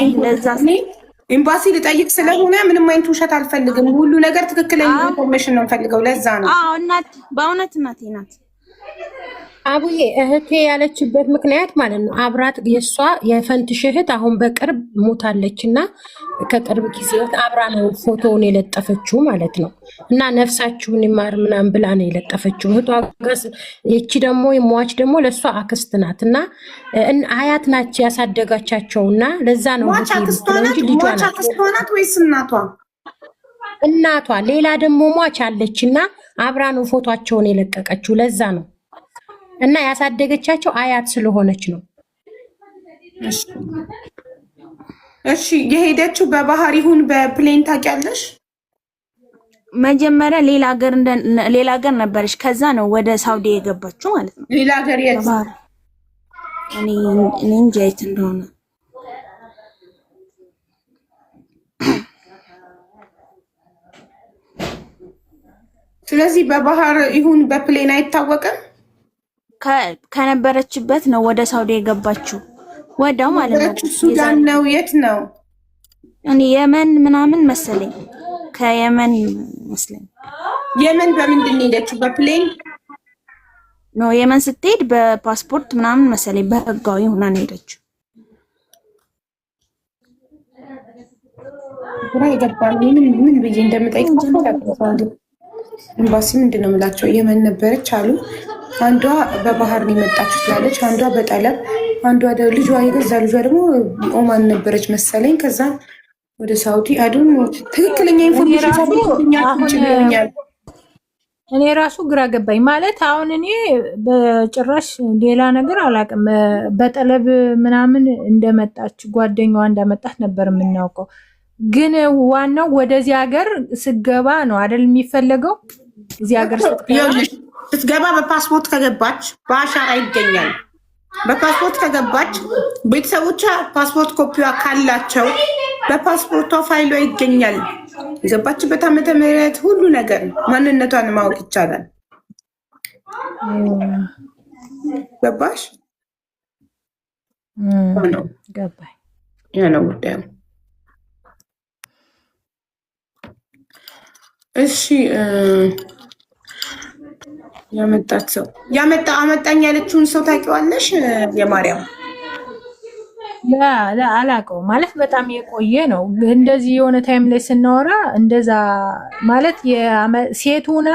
ኤምባሲ ልጠይቅ ስለሆነ ምንም አይነት ውሸት አልፈልግም። ሁሉ ነገር ትክክለኛ ኢንፎርሜሽን ነው የምፈልገው። ለዛ ነው። አዎ እናት በእውነት እናቴ ናት። አቡዬ እህቴ ያለችበት ምክንያት ማለት ነው አብራት የእሷ የፈንትሽ እህት አሁን በቅርብ ሞታለች እና ከቅርብ ጊዜያት አብራ ነው ፎቶውን የለጠፈችው ማለት ነው። እና ነፍሳችሁን ይማር ምናምን ብላ ነው የለጠፈችው እህቷ። ይቺ ደግሞ የሟች ደግሞ ለእሷ አክስት ናት እና አያት ናቸው ያሳደጋቻቸው እና ለዛ ነው ሟች አክስቷ ናት ወይስ እናቷ? እናቷ። ሌላ ደግሞ ሟች አለች እና አብራ ነው ፎቶቸውን የለቀቀችው ለዛ ነው እና ያሳደገቻቸው አያት ስለሆነች ነው። እሺ የሄደችው በባህር ይሁን በፕሌን ታውቂያለሽ? መጀመሪያ ሌላ ሀገር ነበረች። ከዛ ነው ወደ ሳውዲ የገባችው ማለት ነው። ሌላ ሀገር የት? እኔ እንጃ የት እንደሆነ። ስለዚህ በባህር ይሁን በፕሌን አይታወቅም። ከነበረችበት ነው ወደ ሳውዲ የገባችው ወዳው ማለት ነው። ሱዳን ነው የት ነው? እኔ የመን ምናምን መሰለኝ። ከየመን መስለኝ። የመን በምንድን ነው የሄደችው? በፕሌን ነው። የመን ስትሄድ በፓስፖርት ምናምን መሰለኝ በህጋዊ ሆና ነው የሄደችው። ግራ ይገባል። ምን ብዬ እንደምጠይቅ ኤምባሲ ምንድን ነው የምላቸው? የመን ነበረች አሉ። አንዷ በባህር ነው የመጣችው ትላለች፣ አንዷ በጠለብ፣ አንዷ ልጇ የገዛ ልጇ ደግሞ ኦማን ነበረች መሰለኝ። ከዛ ወደ ሳውዲ አዱን ትክክለኛ ኢንፎርሜሽን ይኛል። እኔ ራሱ ግራ ገባኝ። ማለት አሁን እኔ በጭራሽ ሌላ ነገር አላውቅም። በጠለብ ምናምን እንደመጣች ጓደኛዋ እንዳመጣት ነበር የምናውቀው። ግን ዋናው ወደዚህ ሀገር ስገባ ነው አይደል የሚፈለገው? እዚህ ሀገር ስትገባ በፓስፖርት ከገባች በአሻራ ይገኛል። በፓስፖርት ከገባች ቤተሰቦቿ ፓስፖርት ኮፒዋ ካላቸው በፓስፖርቷ ፋይሏ ይገኛል። የገባችበት ዓመተ ምህረት ሁሉ ነገር ማንነቷን ማወቅ ይቻላል። ገባሽ? ገባኝ። ያ ነው ጉዳዩ። እሺ ያመጣት ሰው አመጣኝ ያለችውን ሰው ታውቂዋለሽ? የማርያም አላውቀውም። ማለት በጣም የቆየ ነው። እንደዚህ የሆነ ታይም ላይ ስናወራ እንደዛ ማለት ሴቱና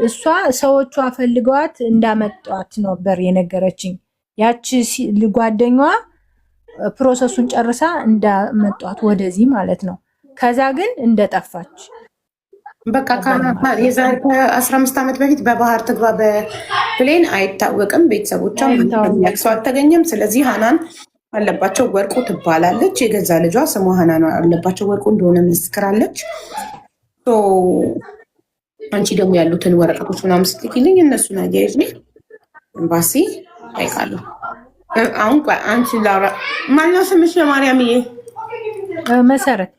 እሷ ሰዎቿ ፈልገዋት እንዳመጧት ነበር የነገረችኝ። ያቺ ጓደኛዋ ፕሮሰሱን ጨርሳ እንዳመጧት ወደዚህ ማለት ነው። ከዛ ግን እንደጠፋች በቃ ከ15 ዓመት በፊት በባህር ትግባ በፕሌን አይታወቅም። ቤተሰቦቿም ሰው አልተገኘም። ስለዚህ ሀናን አለባቸው ወርቁ ትባላለች። የገዛ ልጇ ስሟ ሀናን አለባቸው ወርቁ እንደሆነ ምስክራለች። አንቺ ደግሞ ያሉትን ወረቀቶች ምናምን ስትልኪልኝ እነሱን አያይዝ ኤምባሲ አይቃለሁ። አሁን አንቺ ላውራ። ማነው ስምሽ? የማርያምዬ መሰረት።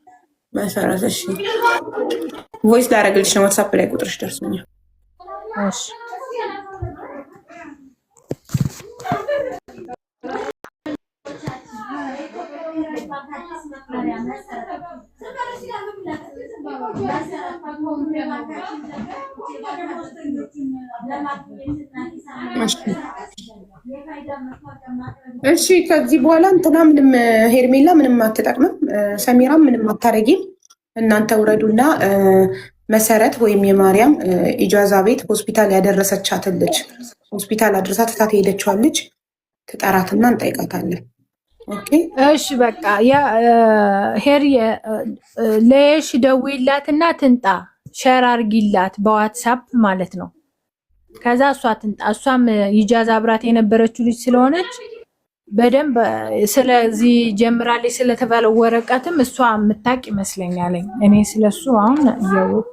እሺ ቮይስ ላደርግልሽ ነው። ዋትሳፕ ላይ ቁጥርሽ ደርሶኛል። እሺ እሺ ከዚህ በኋላ እንትና ምንም ሄርሜላ ምንም አትጠቅምም፣ ሰሚራም ምንም አታረጊም። እናንተ ውረዱና መሰረት ወይም የማርያም ኢጃዛ ቤት ሆስፒታል ያደረሰቻትን ልጅ ሆስፒታል አድርሳ ትታት ሄደችዋን ልጅ ትጠራትና እንጠይቃታለን። እሺ በቃ ሄር ለሽ ደውይላትና ትንጣ፣ ሸር አርጊላት በዋትሳፕ ማለት ነው። ከዛ እሷ ትንጣ። እሷም ኢጃዛ አብራት የነበረችው ልጅ ስለሆነች በደንብ ስለዚህ ጀምራለች ስለተባለው ወረቀትም እሷ የምታውቅ ይመስለኛል። እኔ ስለሱ አሁን እያወቅሁ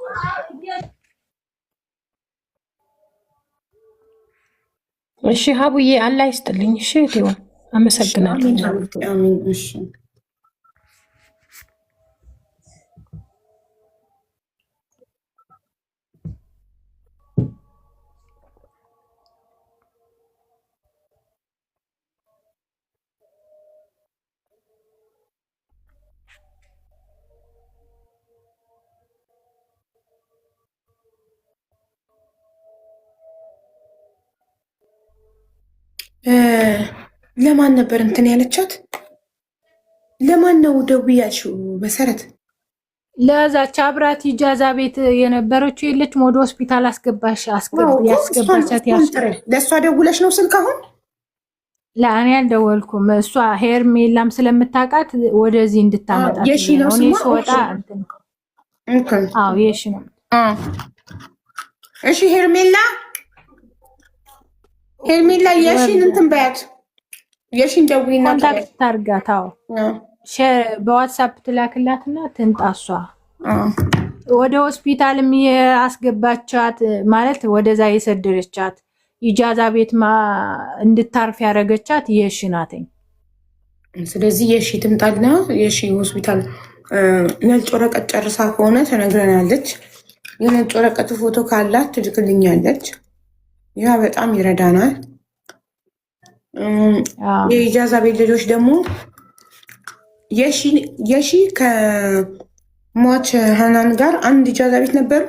እሺ ሀቡዬ አላህ ይስጥልኝ። እሺ ቴው አመሰግናለሁ። አሜን። እሺ ለማን ነበር እንትን ያለቻት? ለማን ነው ደውያችሁ? መሰረት ለዛች አብራት ኢጃዛ ቤት የነበረችው የለችም? ወደ ሆስፒታል ያስገባቻት ለእሷ ደውለሽ ነው ስልክ? አሁን ለእኔ አልደወልኩም። እሷ ሄርሜላም ስለምታውቃት ወደዚህ እንድታመጣ የሺ ነው እኔ ስወጣ የሺ ነው። እሺ ሄርሜላ የሺን እንትን በያት። የሺን ደውይና ኮንታክት ታርጋት። በዋትሳፕ ትላክላትና ትንጣሷ ወደ ሆስፒታልም ያስገባቻት ማለት ወደዛ የሰደደቻት ኢጃዛ ቤት እንድታርፍ ያደረገቻት የሺ ናትኝ። ስለዚህ የሺ ትምጣልና የሺ ሆስፒታል ነጭ ወረቀት ጨርሳ ከሆነ ተነግረናለች። የነጭ ወረቀቱ ፎቶ ካላት ትልክልኛለች። ያ በጣም ይረዳናል። የኢጃዛ ቤት ልጆች ደግሞ የሺ ከሟች ሀናን ጋር አንድ ኢጃዛ ቤት ነበሩ።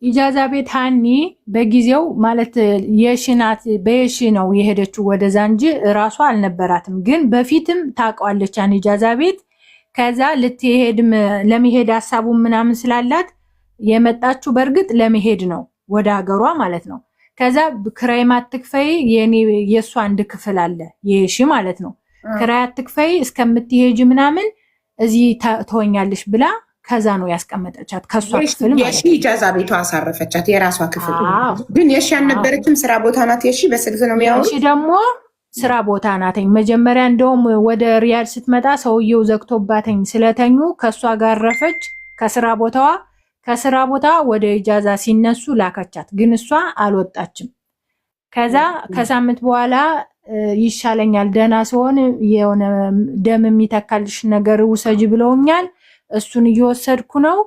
ኢጃዛ ቤት ሀኒ በጊዜው ማለት የሺ ናት። በየሺ ነው የሄደችው ወደዛ እንጂ እራሷ አልነበራትም። ግን በፊትም ታውቀዋለች ያን ኢጃዛ ቤት። ከዛ ለመሄድ ሀሳቡ ምናምን ስላላት የመጣችው በእርግጥ ለመሄድ ነው ወደ ሀገሯ ማለት ነው። ከዛ ክራይ ማትክፈይ የእሷ አንድ ክፍል አለ የሺ ማለት ነው። ክራይ አትክፈይ እስከምትሄጂ ምናምን እዚህ ትሆኛለሽ ብላ ከዛ ነው ያስቀመጠቻት ከሷ ክፍል ማለት የሺ ኢጃዛ ቤቷ አሳረፈቻት። የራሷ ክፍል ግን የሺ ያልነበረችም ስራ ቦታ ናት። የሺ በስልክ ነው የሚያወሩ። የሺ ደግሞ ስራ ቦታ ናተኝ። መጀመሪያ እንደውም ወደ ሪያድ ስትመጣ ሰውየው ዘግቶባተኝ ስለተኙ ከሷ ጋር ረፈች ከስራ ቦታ ወደ ኢጃዛ ሲነሱ ላከቻት። ግን እሷ አልወጣችም። ከዛ ከሳምንት በኋላ ይሻለኛል ደህና ሲሆን የሆነ ደም የሚተካልሽ ነገር ውሰጂ ብለውኛል። እሱን እየወሰድኩ ነው።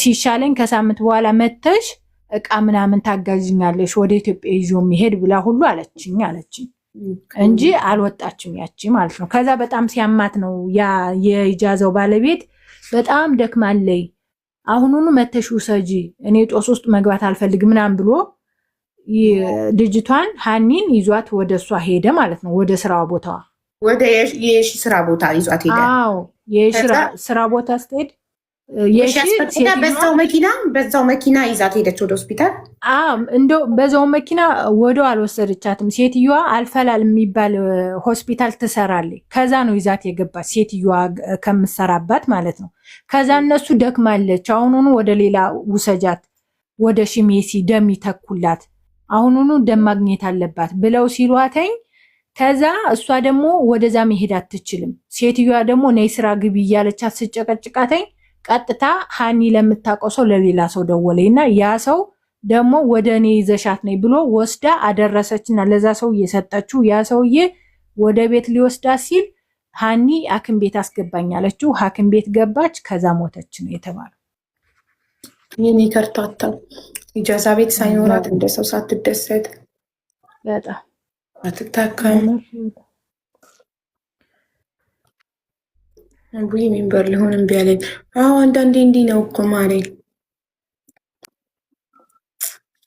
ሲሻለኝ ከሳምንት በኋላ መተሽ እቃ ምናምን ታጋዥኛለሽ ወደ ኢትዮጵያ ይዞ የሚሄድ ብላ ሁሉ አለችኝ እንጂ አልወጣችም ያቺ ማለት ነው። ከዛ በጣም ሲያማት ነው ያ የኢጃዛው ባለቤት በጣም ደክማለይ አሁኑኑ መተሽ ውሰጂ እኔ ጦስ ውስጥ መግባት አልፈልግም ምናምን ብሎ ልጅቷን ሀኒን ይዟት ወደ እሷ ሄደ ማለት ነው። ወደ ስራ ቦታዋ ወደ የሺ ስራ ቦታ ይዟት ሄደ። የሺ ስራ ቦታ ስትሄድ በዛው መኪና ይዛት ሄደች ወደ ሆስፒታል። እንደው በዛው መኪና ወደው አልወሰደቻትም። ሴትዮዋ አልፈላል የሚባል ሆስፒታል ትሰራለች። ከዛ ነው ይዛት የገባች ሴትዮዋ ከምሰራባት ማለት ነው። ከዛ እነሱ ደክማለች አሁኑኑ ወደ ሌላ ውሰጃት ወደ ሽሜሲ ደም ይተኩላት አሁኑኑ ደም ማግኘት አለባት ብለው ሲሏተኝ ከዛ እሷ ደግሞ ወደዛ መሄድ አትችልም። ሴትዮዋ ደግሞ ነይ ስራ ግቢ እያለቻት ስጨቀጭቃተኝ ቀጥታ ሀኒ ለምታውቀው ሰው ለሌላ ሰው ደወለኝና ያ ሰው ደግሞ ወደ እኔ ይዘሻት ነኝ ብሎ ወስዳ አደረሰችና ለዛ ሰው እየሰጠችው ያ ሰውዬ ወደ ቤት ሊወስዳት ሲል ሀኒ ሐኪም ቤት አስገባኝ አለችው። ሐኪም ቤት ገባች። ከዛ ሞተች ነው የተባለው። የኔ ከርታታ ኢጃዛ ቤት ሳይኖራት እንደ ሰው ሳትደሰት በጣም አትታከም። አቡይ ሚንበር ሊሆን እምቢ አለኝ። አንዳንዴ እንዲህ ነው እኮ ማሬ፣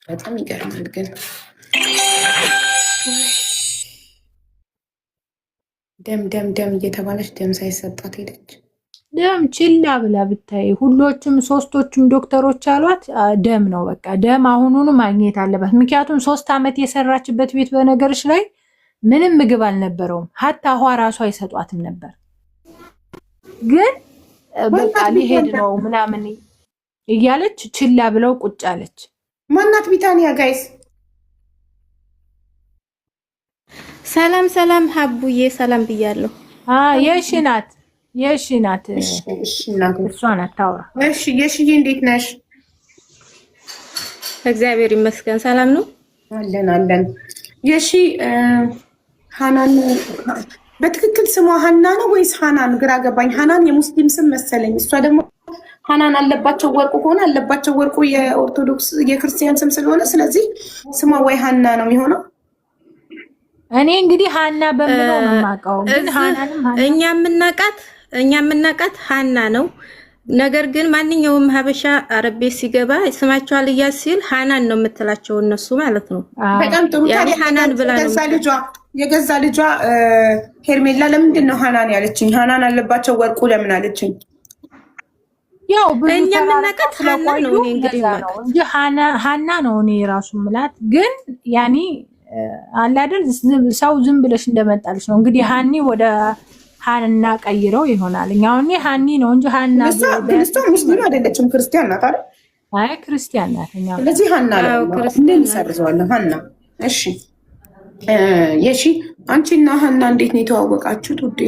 በጣም ይገርማል። ግን ደም እየተባለች ደም ሳይሰጣት ሄደች። ደም ችላ ብላ ብታይ ሁሎችም ሶስቶችም ዶክተሮች አሏት ደም ነው በቃ ደም አሁኑኑ ማግኘት አለባት። ምክንያቱም 3 ዓመት የሰራችበት ቤት በነገርሽ ላይ ምንም ምግብ አልነበረውም። ሀታ ውሃ ራሱ አይሰጧትም ነበር። ግን በቃ ሊሄድ ነው ምናምን እያለች ችላ ብለው ቁጭ አለች። ማናት ቢታኒያ? ጋይስ ሰላም ሀቡዬ ሰላም ብያለሁ። የሺ ናት እሷ ናት ታውራ። እሺ የሺዬ እንዴት ነሽ? እግዚአብሔር ይመስገን ሰላም ነው አለን። የሺ ሀናን በትክክል ስሟ ሀና ነው ወይስ ሀናን? ግራ ገባኝ። ሀናን የሙስሊም ስም መሰለኝ። እሷ ደግሞ ሀናን አለባቸው ወርቁ ከሆነ አለባቸው ወርቁ የኦርቶዶክስ የክርስቲያን ስም ስለሆነ ስለዚህ ስሟ ወይ ሀና ነው የሚሆነው። እኔ እንግዲህ ሀና በምለው ነው የማውቀው። ግን እኛ የምናውቃት ሀና ነው። ነገር ግን ማንኛውም ሀበሻ አረብ ቤት ሲገባ ስማቸው አልያዝ ሲል ሀናን ነው የምትላቸው እነሱ ማለት ነው። በጣም ጥሩ። ሀናን ብላ ነው የገዛ ልጇ ሄርሜላ ለምንድን ነው ሃናን ያለችኝ? ሃናን አለባቸው ወርቁ ለምን አለችኝ? ያው እኛ የምናውቃት ሃና ነው እንግዲህ እንጂ ሃና ነው እኔ ራሱ ምላት። ግን ያኔ አለ አይደል ሰው ዝም ብለሽ እንደመጣልሽ ነው እንግዲህ። ሃኒ ወደ ሃና ቀይረው ይሆናል። እኛው እኔ ሃኒ ነው እንጂ ሃና ክርስቲያን ሙስሊም አይደለችም፣ ክርስቲያን ናት አይደል? አይ ክርስቲያን ናት። እኛው ስለዚህ ሃና ነው ክርስቲያን ሰርዘዋለሁ። ሃና እሺ። የሺ አንቺና ሃና እንዴት ነው የተዋወቃችሁት ውዴ?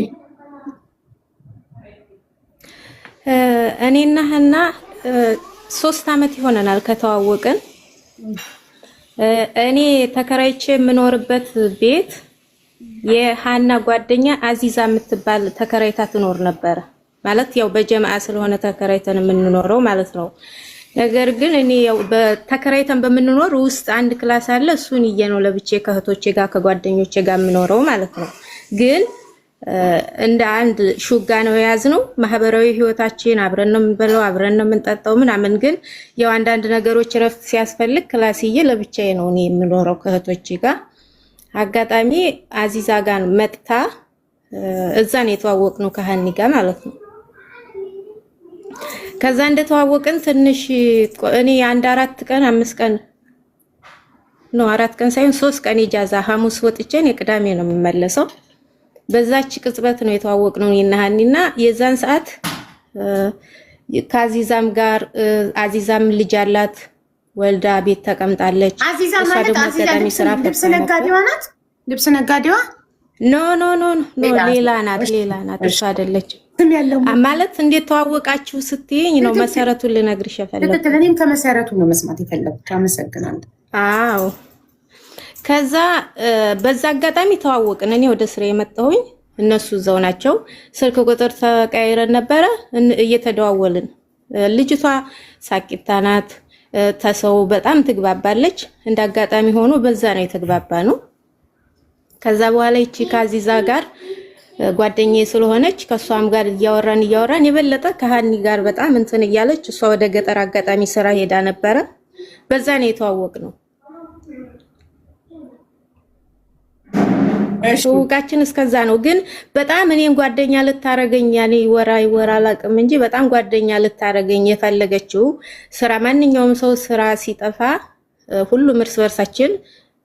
እኔና ሃና 3 አመት ይሆነናል ከተዋወቅን። እኔ ተከራይቼ የምኖርበት ቤት የሃና ጓደኛ አዚዛ የምትባል ተከራይታ ትኖር ነበር። ማለት ያው በጀማዓ ስለሆነ ተከራይተን የምንኖረው ማለት ነው። ነገር ግን እኔ ያው በተከራይተን በምንኖር ውስጥ አንድ ክላስ አለ። እሱን ነው ለብቻ ከእህቶቼ ጋር ከጓደኞቼ ጋር የምኖረው ማለት ነው። ግን እንደ አንድ ሹጋ ነው የያዝነው። ማህበራዊ ህይወታችን አብረን ነው የምንበላው፣ አብረን ነው የምንጠጣው ምናምን። ግን ያው አንዳንድ ነገሮች ረፍት ሲያስፈልግ ክላስዬ ለብቻዬ ነው እኔ የምኖረው ከእህቶቼ ጋር። አጋጣሚ አዚዛ ጋር መጥታ እዛ ነው የተዋወቅነው ከሃኒ ጋር ማለት ነው። ከዛ እንደተዋወቅን ትንሽ እኔ አንድ 4 ቀን 5 ቀን ነው 4 ቀን ሳይሆን 3 ቀን ኢጃዛ ሐሙስ ወጥቼ የቅዳሜ ነው የምመለሰው። በዛች ቅጽበት ነው የተዋወቅነው እኔና ሃኒና። የዛን ሰዓት ከአዚዛም ጋር አዚዛም ልጅ አላት ወልዳ ቤት ተቀምጣለች። አዚዛ ማለት አዚዛ ልብስ ነጋዴዋ ናት። ልብስ ነጋዴዋ ኖ ሌላ ናት። እሷ አይደለችም ማለት። እንዴት ተዋወቃችሁ ስትይኝ ነው መሰረቱን ልነግርሽ የፈለኩት። እኔም ከመሰረቱ ነው መስማት የፈለኩት። አመሰግናለሁ። አዎ ከዛ በዛ አጋጣሚ ተዋወቅን። እኔ ወደ ስራ የመጣሁኝ እነሱ እዛው ናቸው። ስልክ ቁጥር ተቀያይረን ነበረ እየተደዋወልን። ልጅቷ ሳቂታ ናት። ተሰው በጣም ትግባባለች። እንደ አጋጣሚ ሆኖ በዛ ነው የተግባባ ነው። ከዛ በኋላ ይቺ ከአዚዛ ጋር ጓደኛዬ ስለሆነች ከሷም ጋር እያወራን የበለጠ ከሃኒ ጋር በጣም እንትን እያለች እሷ ወደ ገጠር አጋጣሚ ስራ ሄዳ ነበረ። በዛ ነው የተዋወቅነው። ሹጋችን እስከዛ ነው። ግን በጣም እኔን ጓደኛ ልታረገኝ ያኔ ወራ አላቅም እንጂ በጣም ጓደኛ ልታረገኝ የፈለገችው ስራ ማንኛውም ሰው ስራ ሲጠፋ ሁሉም እርስ በርሳችን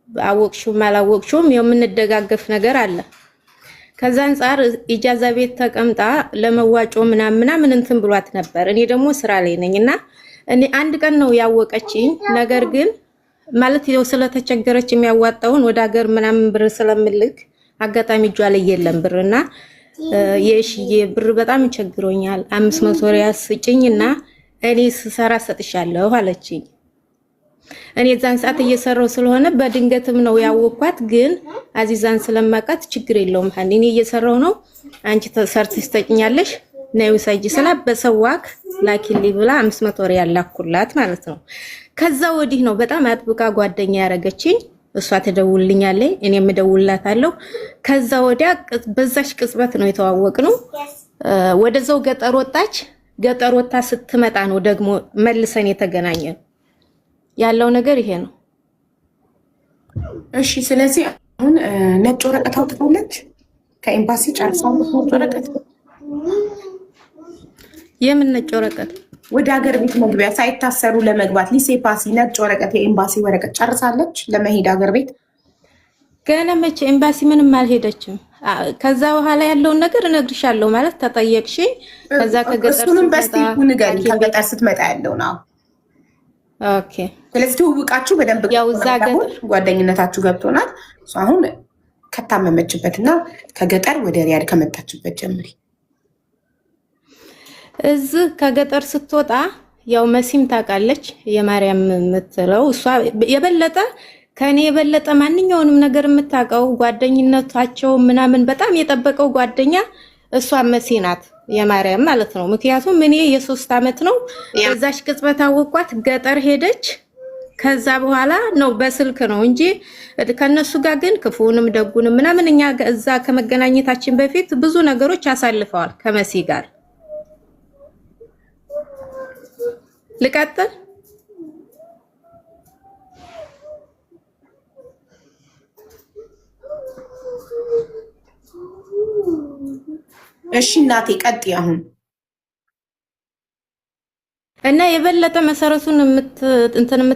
አወቅሹም አላወቅሹም የምንደጋገፍ ነገር አለ። ከዛ አንፃር ኢጃዛ ቤት ተቀምጣ ለመዋጮ ምናምን እንትን ብሏት ነበር። እኔ ደግሞ ስራ ላይ ነኝና እኔ አንድ ቀን ነው ያወቀችኝ። ነገር ግን ማለት ያው ስለተቸገረች የሚያዋጣውን ወደ ሀገር ምናምን ብር ስለምልክ አጋጣሚ እጇ ላይ የለም ብርና የሺዬ ብር በጣም ቸግሮኛል 500 ሪያል ስጭኝና እኔ ስሰራ ሰጥሻለሁ አለችኝ። እኔ ዛን ሰዓት እየሰራው ስለሆነ በድንገትም ነው ያወቅኳት። ግን አዚዛን ስለማቃት ችግር የለውም ሃኒ እኔ እየሰራው ነው አንቺ ሰርተሽ ትሰጭኛለሽ ነው ውሰጂ ስላ በሰዋክ ላኪሊ ብላ 500 ሪያል ላኩላት ማለት ነው። ከዛ ወዲህ ነው በጣም አጥብቃ ጓደኛ ያረገችኝ። እሷ ትደውልልኛለች እኔም እደውልላታለሁ። ከዛ ወዲያ በዛሽ ቅጽበት ነው የተዋወቅነው። ወደዛው ገጠር ወጣች። ገጠር ወጣ ስትመጣ ነው ደግሞ መልሰን የተገናኘን። ያለው ነገር ይሄ ነው። እሺ ስለዚህ አሁን ነጭ ወረቀት አውጥታለች ከኤምባሲ ጨርሳለች። ነጭ ወረቀት የምን ነጭ ወረቀት? ወደ ሀገር ቤት መግቢያ ሳይታሰሩ ለመግባት ሊሴ ፓሲ ነጭ ወረቀት የኤምባሲ ወረቀት ጨርሳለች ለመሄድ ሀገር ቤት። ገና መቼ ኤምባሲ ምንም አልሄደችም። ከዛ በኋላ ያለውን ነገር እነግርሻለሁ ማለት ተጠየቅሽ። ከዛ ከገጠር እሱንም በስቲኩ ንገሪ ከገጠር ስትመጣ ያለው ነው። ኦኬ ስለዚህ ትውውቃችሁ በደንብ ያው እዛ ገጠር ጓደኝነታችሁ ገብቶናል። አሁን ከታመመችበትና ከገጠር ወደ ሪያድ ከመጣችበት ጀምሪ። እዚህ ከገጠር ስትወጣ ያው መሲም ታውቃለች የማርያም የምትለው እሷ የበለጠ ከኔ የበለጠ ማንኛውንም ነገር የምታውቀው ጓደኝነታቸው ምናምን በጣም የጠበቀው ጓደኛ እሷ መሲ ናት የማርያም ማለት ነው። ምክንያቱም እኔ የ3 አመት ነው እዛሽ ቅጽበት አወቋት ገጠር ሄደች። ከዛ በኋላ ነው በስልክ ነው እንጂ ከነሱ ጋር ግን ክፉንም ደጉንም ምናምን እኛ እዛ ከመገናኘታችን በፊት ብዙ ነገሮች አሳልፈዋል ከመሲ ጋር። ልቀጥል? እሺ እናቴ ቀጥይ አሁን። እና የበለጠ መሰረቱን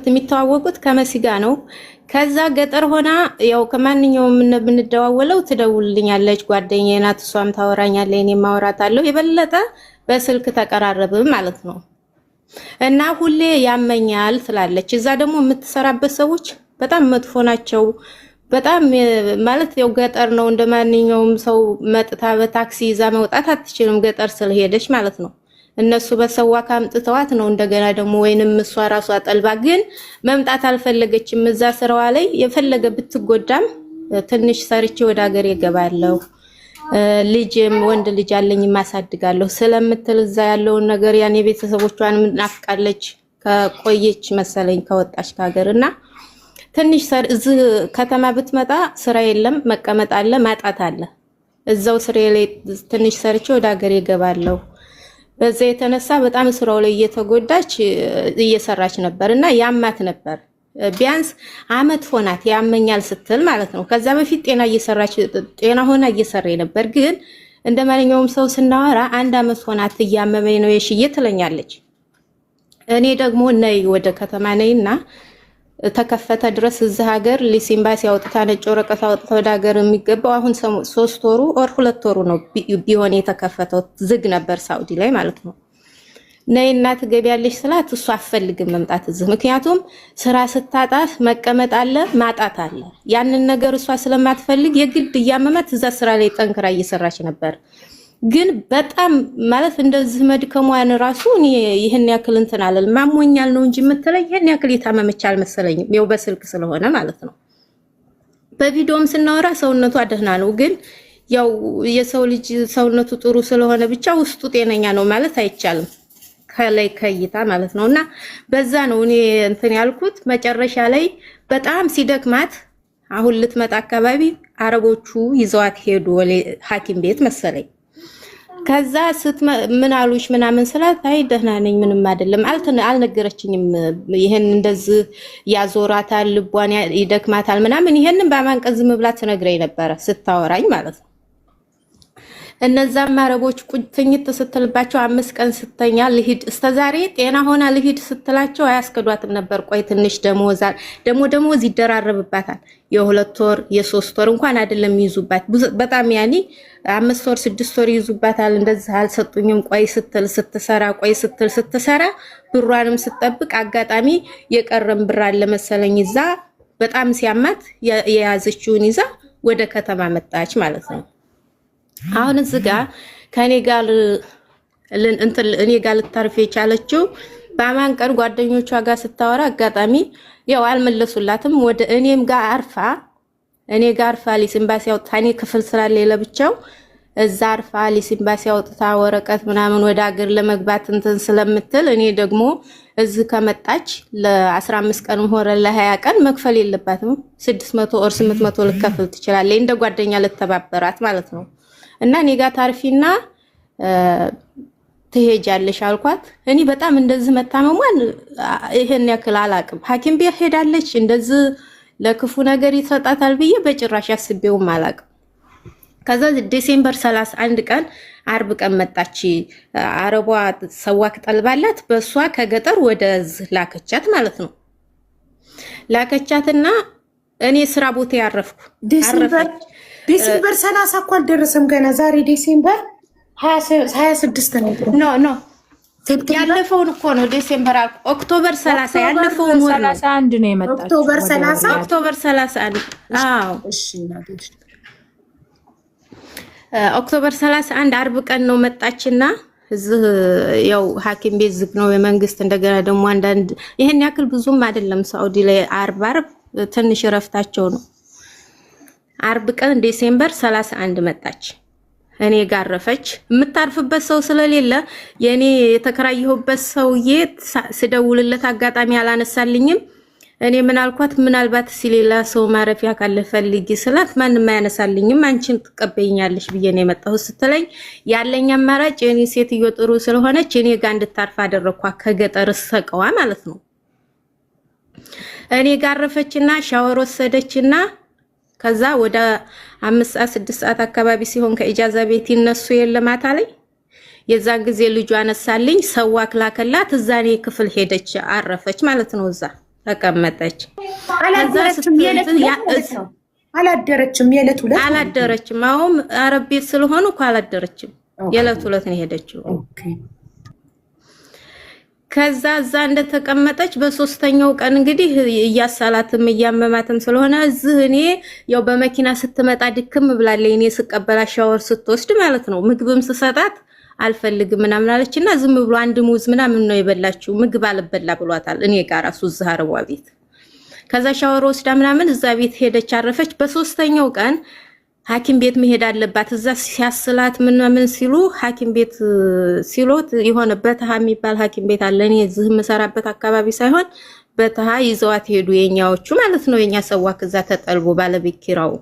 የሚተዋወቁት ከመሲ ጋር ነው። ከዛ ገጠር ሆና ያው ከማንኛውም ብንደዋወለው ትደውልልኛለች፣ ጓደኛዬ ናት፣ እሷም ታወራኛለች፣ እኔም አወራታለሁ። የበለጠ በስልክ ተቀራረብን ማለት ነው። እና ሁሌ ያመኛል ትላለች። እዛ ደግሞ የምትሰራበት ሰዎች በጣም መጥፎ ናቸው። በጣም ማለት ያው ገጠር ነው፣ እንደማንኛውም ሰው መጥታ በታክሲ ይዛ መውጣት አትችልም፣ ገጠር ስለሄደች ማለት ነው። እነሱ በሰዋ ካምጥተዋት ነው እንደገና ደግሞ ወይንም እሷ ራሷ ጠልባ፣ ግን መምጣት አልፈለገችም። እዛ ስራዋ ላይ የፈለገ ብትጎዳም ትንሽ ሰርቼ ወደ ሀገር እገባለሁ፣ ልጅም ወንድ ልጅ አለኝ ማሳድጋለሁ ስለምትል እዛ ያለውን ነገር ያኔ ቤተሰቦቿን ናፍቃለች። ከቆየች መሰለኝ ከወጣች ከሀገርና ትንሽ እዚህ ከተማ ብትመጣ ስራ የለም፣ መቀመጥ አለ፣ ማጣት አለ። እዛው ስራ ላይ ትንሽ ሰርቼ ወደ ሀገር እገባለሁ። በዛ የተነሳ በጣም ስራው ላይ እየተጎዳች እየሰራች ነበርና ያማት ነበር። ቢያንስ አመት ሆናት ያመኛል ስትል ማለት ነው። ከዛ በፊት ጤና ሆና እየሰራ ነበር። ግን እንደማንኛውም ሰው ስናወራ 1 አመት ሆናት እያመመኝ ነው የሽዬ ትለኛለች። እኔ ደግሞ ነይ ወደ ከተማ ነይና ተከፈተ ድረስ እዚህ ሀገር ሊስ ኤምባሲ አውጥታ ነጭ ወረቀት አውጥታ ወደ ሀገር የሚገባው አሁን 3 ወሩ ኦር 2 ወሩ ነው ቢሆን የተከፈተው። ዝግ ነበር ሳውዲ ላይ ማለት ነው። ነይና ትገቢያለሽ ስላት እሷ አፈልግም መምጣት እዚህ፣ ምክንያቱም ስራ ስታጣት መቀመጥ አለ ማጣት አለ። ያንን ነገር እሷ ስለማትፈልግ የግድ እያመመት እዛ ስራ ላይ ጠንክራ እየሰራች ነበር። ግን በጣም ማለት እንደዚህ መድከሟን ራሱ እኔ ይሄን ያክል እንትን አለል ማሞኛል ነው እንጂ የምትለኝ ይሄን ያክል የታመመች አልመሰለኝም። ያው በስልክ ስለሆነ ማለት ነው። በቪዲዮም ስናወራ ሰውነቷ ደህና ነው። ግን ያው የሰው ልጅ ሰውነቱ ጥሩ ስለሆነ ብቻ ውስጡ ጤነኛ ነው ማለት አይቻልም፣ ከላይ ከይታ ማለት ነውና በዛ ነው እኔ እንትን ያልኩት። መጨረሻ ላይ በጣም ሲደክማት አሁን ልትመጣ አካባቢ አረቦቹ ይዘዋት ሄዱ ሐኪም ቤት መሰለኝ። ከዛ ምን አሉሽ ምናምን ስላት አይ ደህና ነኝ ምንም አይደለም አልነገረችኝም። ይሄን እንደዚህ ያዞራታል ልቧን ይደክማታል ምናምን ይሄንን በማንቀዝ ዝም ብላ ትነግረኝ ነበረ ስታወራኝ ማለት ነው። እነዛም አረቦች ቁጥኝት ስትልባቸው 5 ቀን ስተኛ ልሂድ እስከዛሬ ጤና ሆና ልሂድ ስትላቸው አያስከዷትም ነበር። ቆይ ትንሽ ደሞዝ ይደራረብባታል። የ2 ወር የ3 ወር እንኳን አይደለም ይዙባት፣ በጣም ያኒ 5 ወር 6 ወር ይዙባታል። እንደዚህ አልሰጡኝም። ቆይ ስትል ስትሰራ ብሯንም ስትጠብቅ አጋጣሚ የቀረም ብር አለ መሰለኝ ይዛ በጣም ሲያማት የያዘችውን ይዛ ወደ ከተማ መጣች ማለት ነው። አሁን እዚህ ጋር ከኔ ጋር እኔ ጋር ልታርፍ የቻለችው በአማን ቀን ጓደኞቿ ጋር ስታወራ አጋጣሚ ያው አልመለሱላትም። ወደ እኔም ጋር አርፋ ሊስ ኤምባሲ አውጥታ እኔ ክፍል ስላለ ለብቻው እዛ አርፋ ሊስ ኤምባሲ አውጥታ ወረቀት ምናምን ወደ ሀገር ለመግባት እንትን ስለምትል እኔ ደግሞ እዚህ ከመጣች ለ15 ቀን ሆረ ለ20 ቀን መክፈል የለባትም 600 ኦር 800 ልከፍል ትችላለች። እንደ ጓደኛ ልተባበራት ማለት ነው። እና እኔ ጋር ታርፊና ትሄጃለሽ አልኳት። እኔ በጣም እንደዚህ መታመሟን ይሄን ያክል አላቅም። ሐኪም ቤት ሄዳለች እንደዚህ ለክፉ ነገር ይሰጣታል ብዬ በጭራሽ አስቤውም አላቅም። ከዛ ዲሴምበር 31 ቀን አርብ ቀን መጣች። አረቧ ሰዋክ ጠልባላት በሷ ከገጠር ወደዚህ ላከቻት ማለት ነው። ላከቻትና እኔ ስራ ቦታ ያረፍኩ ዲሴምበር 30 እኮ አልደረሰም ገና። ዛሬ ዲሴምበር 26 ነው። ኖ ያለፈውን እኮ ነው ዲሴምበር አልኩ። ኦክቶበር 30 ያለፈውን ወር ነው። 31 ነው የመጣው። ኦክቶበር 31 አዎ እሺ እናቶች ኦክቶበር 31 አርብ ቀን ነው መጣችና እዚህ ያው ሐኪም ቤት ዝግ ነው የመንግስት። እንደገና ደግሞ አንዳንድ ይሄን ያክል ብዙም አይደለም ሳውዲ ላይ አርብ ትንሽ ረፍታቸው ነው። አርብ ቀን ዲሴምበር 31 መጣች። እኔ ጋር አረፈች። የምታርፍበት ሰው ስለሌለ የኔ የተከራየሁበት ሰውዬ ስደውልለት አጋጣሚ አላነሳልኝም። እኔ ምን አልኳት ምናልባት ሲሌላ ሰው ማረፊያ ካለ ፈልጊ ስላት ማንም አያነሳልኝም አንቺን ትቀበይኛለሽ ብዬ ነው የመጣሁት ስትለኝ ያለኝ አማራጭ የኔ ሴትዮ ጥሩ ስለሆነች እኔ ጋር እንድታርፍ አደረኳት። ከገጠር ሰቀዋ ማለት ነው። እኔ ጋር አረፈችና ሻወር ወሰደችና ከዛ ወደ 5 ሰዓት 6 ሰዓት አካባቢ ሲሆን ከኢጃዛ ቤት ይነሱ የለማታ ላይ የዛን ጊዜ ልጇ አነሳልኝ ሰው አክላከላት እዛኔ ክፍል ሄደች አረፈች ማለት ነው። እዛ ተቀመጠች። አላደረችም። የዕለት ሁለት አላደረችም። አሁን አረብ ቤት ስለሆኑ እኮ አላደረችም። የዕለት ሁለት ነው ሄደችው። ከዛ እዛ እንደተቀመጠች በሶስተኛው ቀን እንግዲህ እያሳላትም እያመማትም ስለሆነ እዚህ እኔ ያው በመኪና ስትመጣ ድክም ብላለች። እኔ ስቀበላ ሻወር ስትወስድ ማለት ነው ምግብም ስሰጣት አልፈልግም ምናምን አለችና ዝም ብሎ አንድ ሙዝ ምናምን ነው የበላችው። ምግብ አልበላ ብሏታል። እኔ ጋር ራሱ እዚህ አረቧ ቤት ከዛ ሻወር ወስዳ ምናምን እዛ ቤት ሄደች አረፈች። በሶስተኛው ቀን ሐኪም ቤት መሄድ አለባት። እዛ ሲያስላት ምናምን ሲሉ ሐኪም ቤት ሲሎት የሆነ በተሃ የሚባል ሐኪም ቤት አለ። እኔ እዚህ የምሰራበት አካባቢ ሳይሆን በተሃ ይዘዋት ሄዱ የኛዎቹ ማለት ነው። የኛ ሰዋክ እዛ ተጠልቦ ባለቤት ኪራው።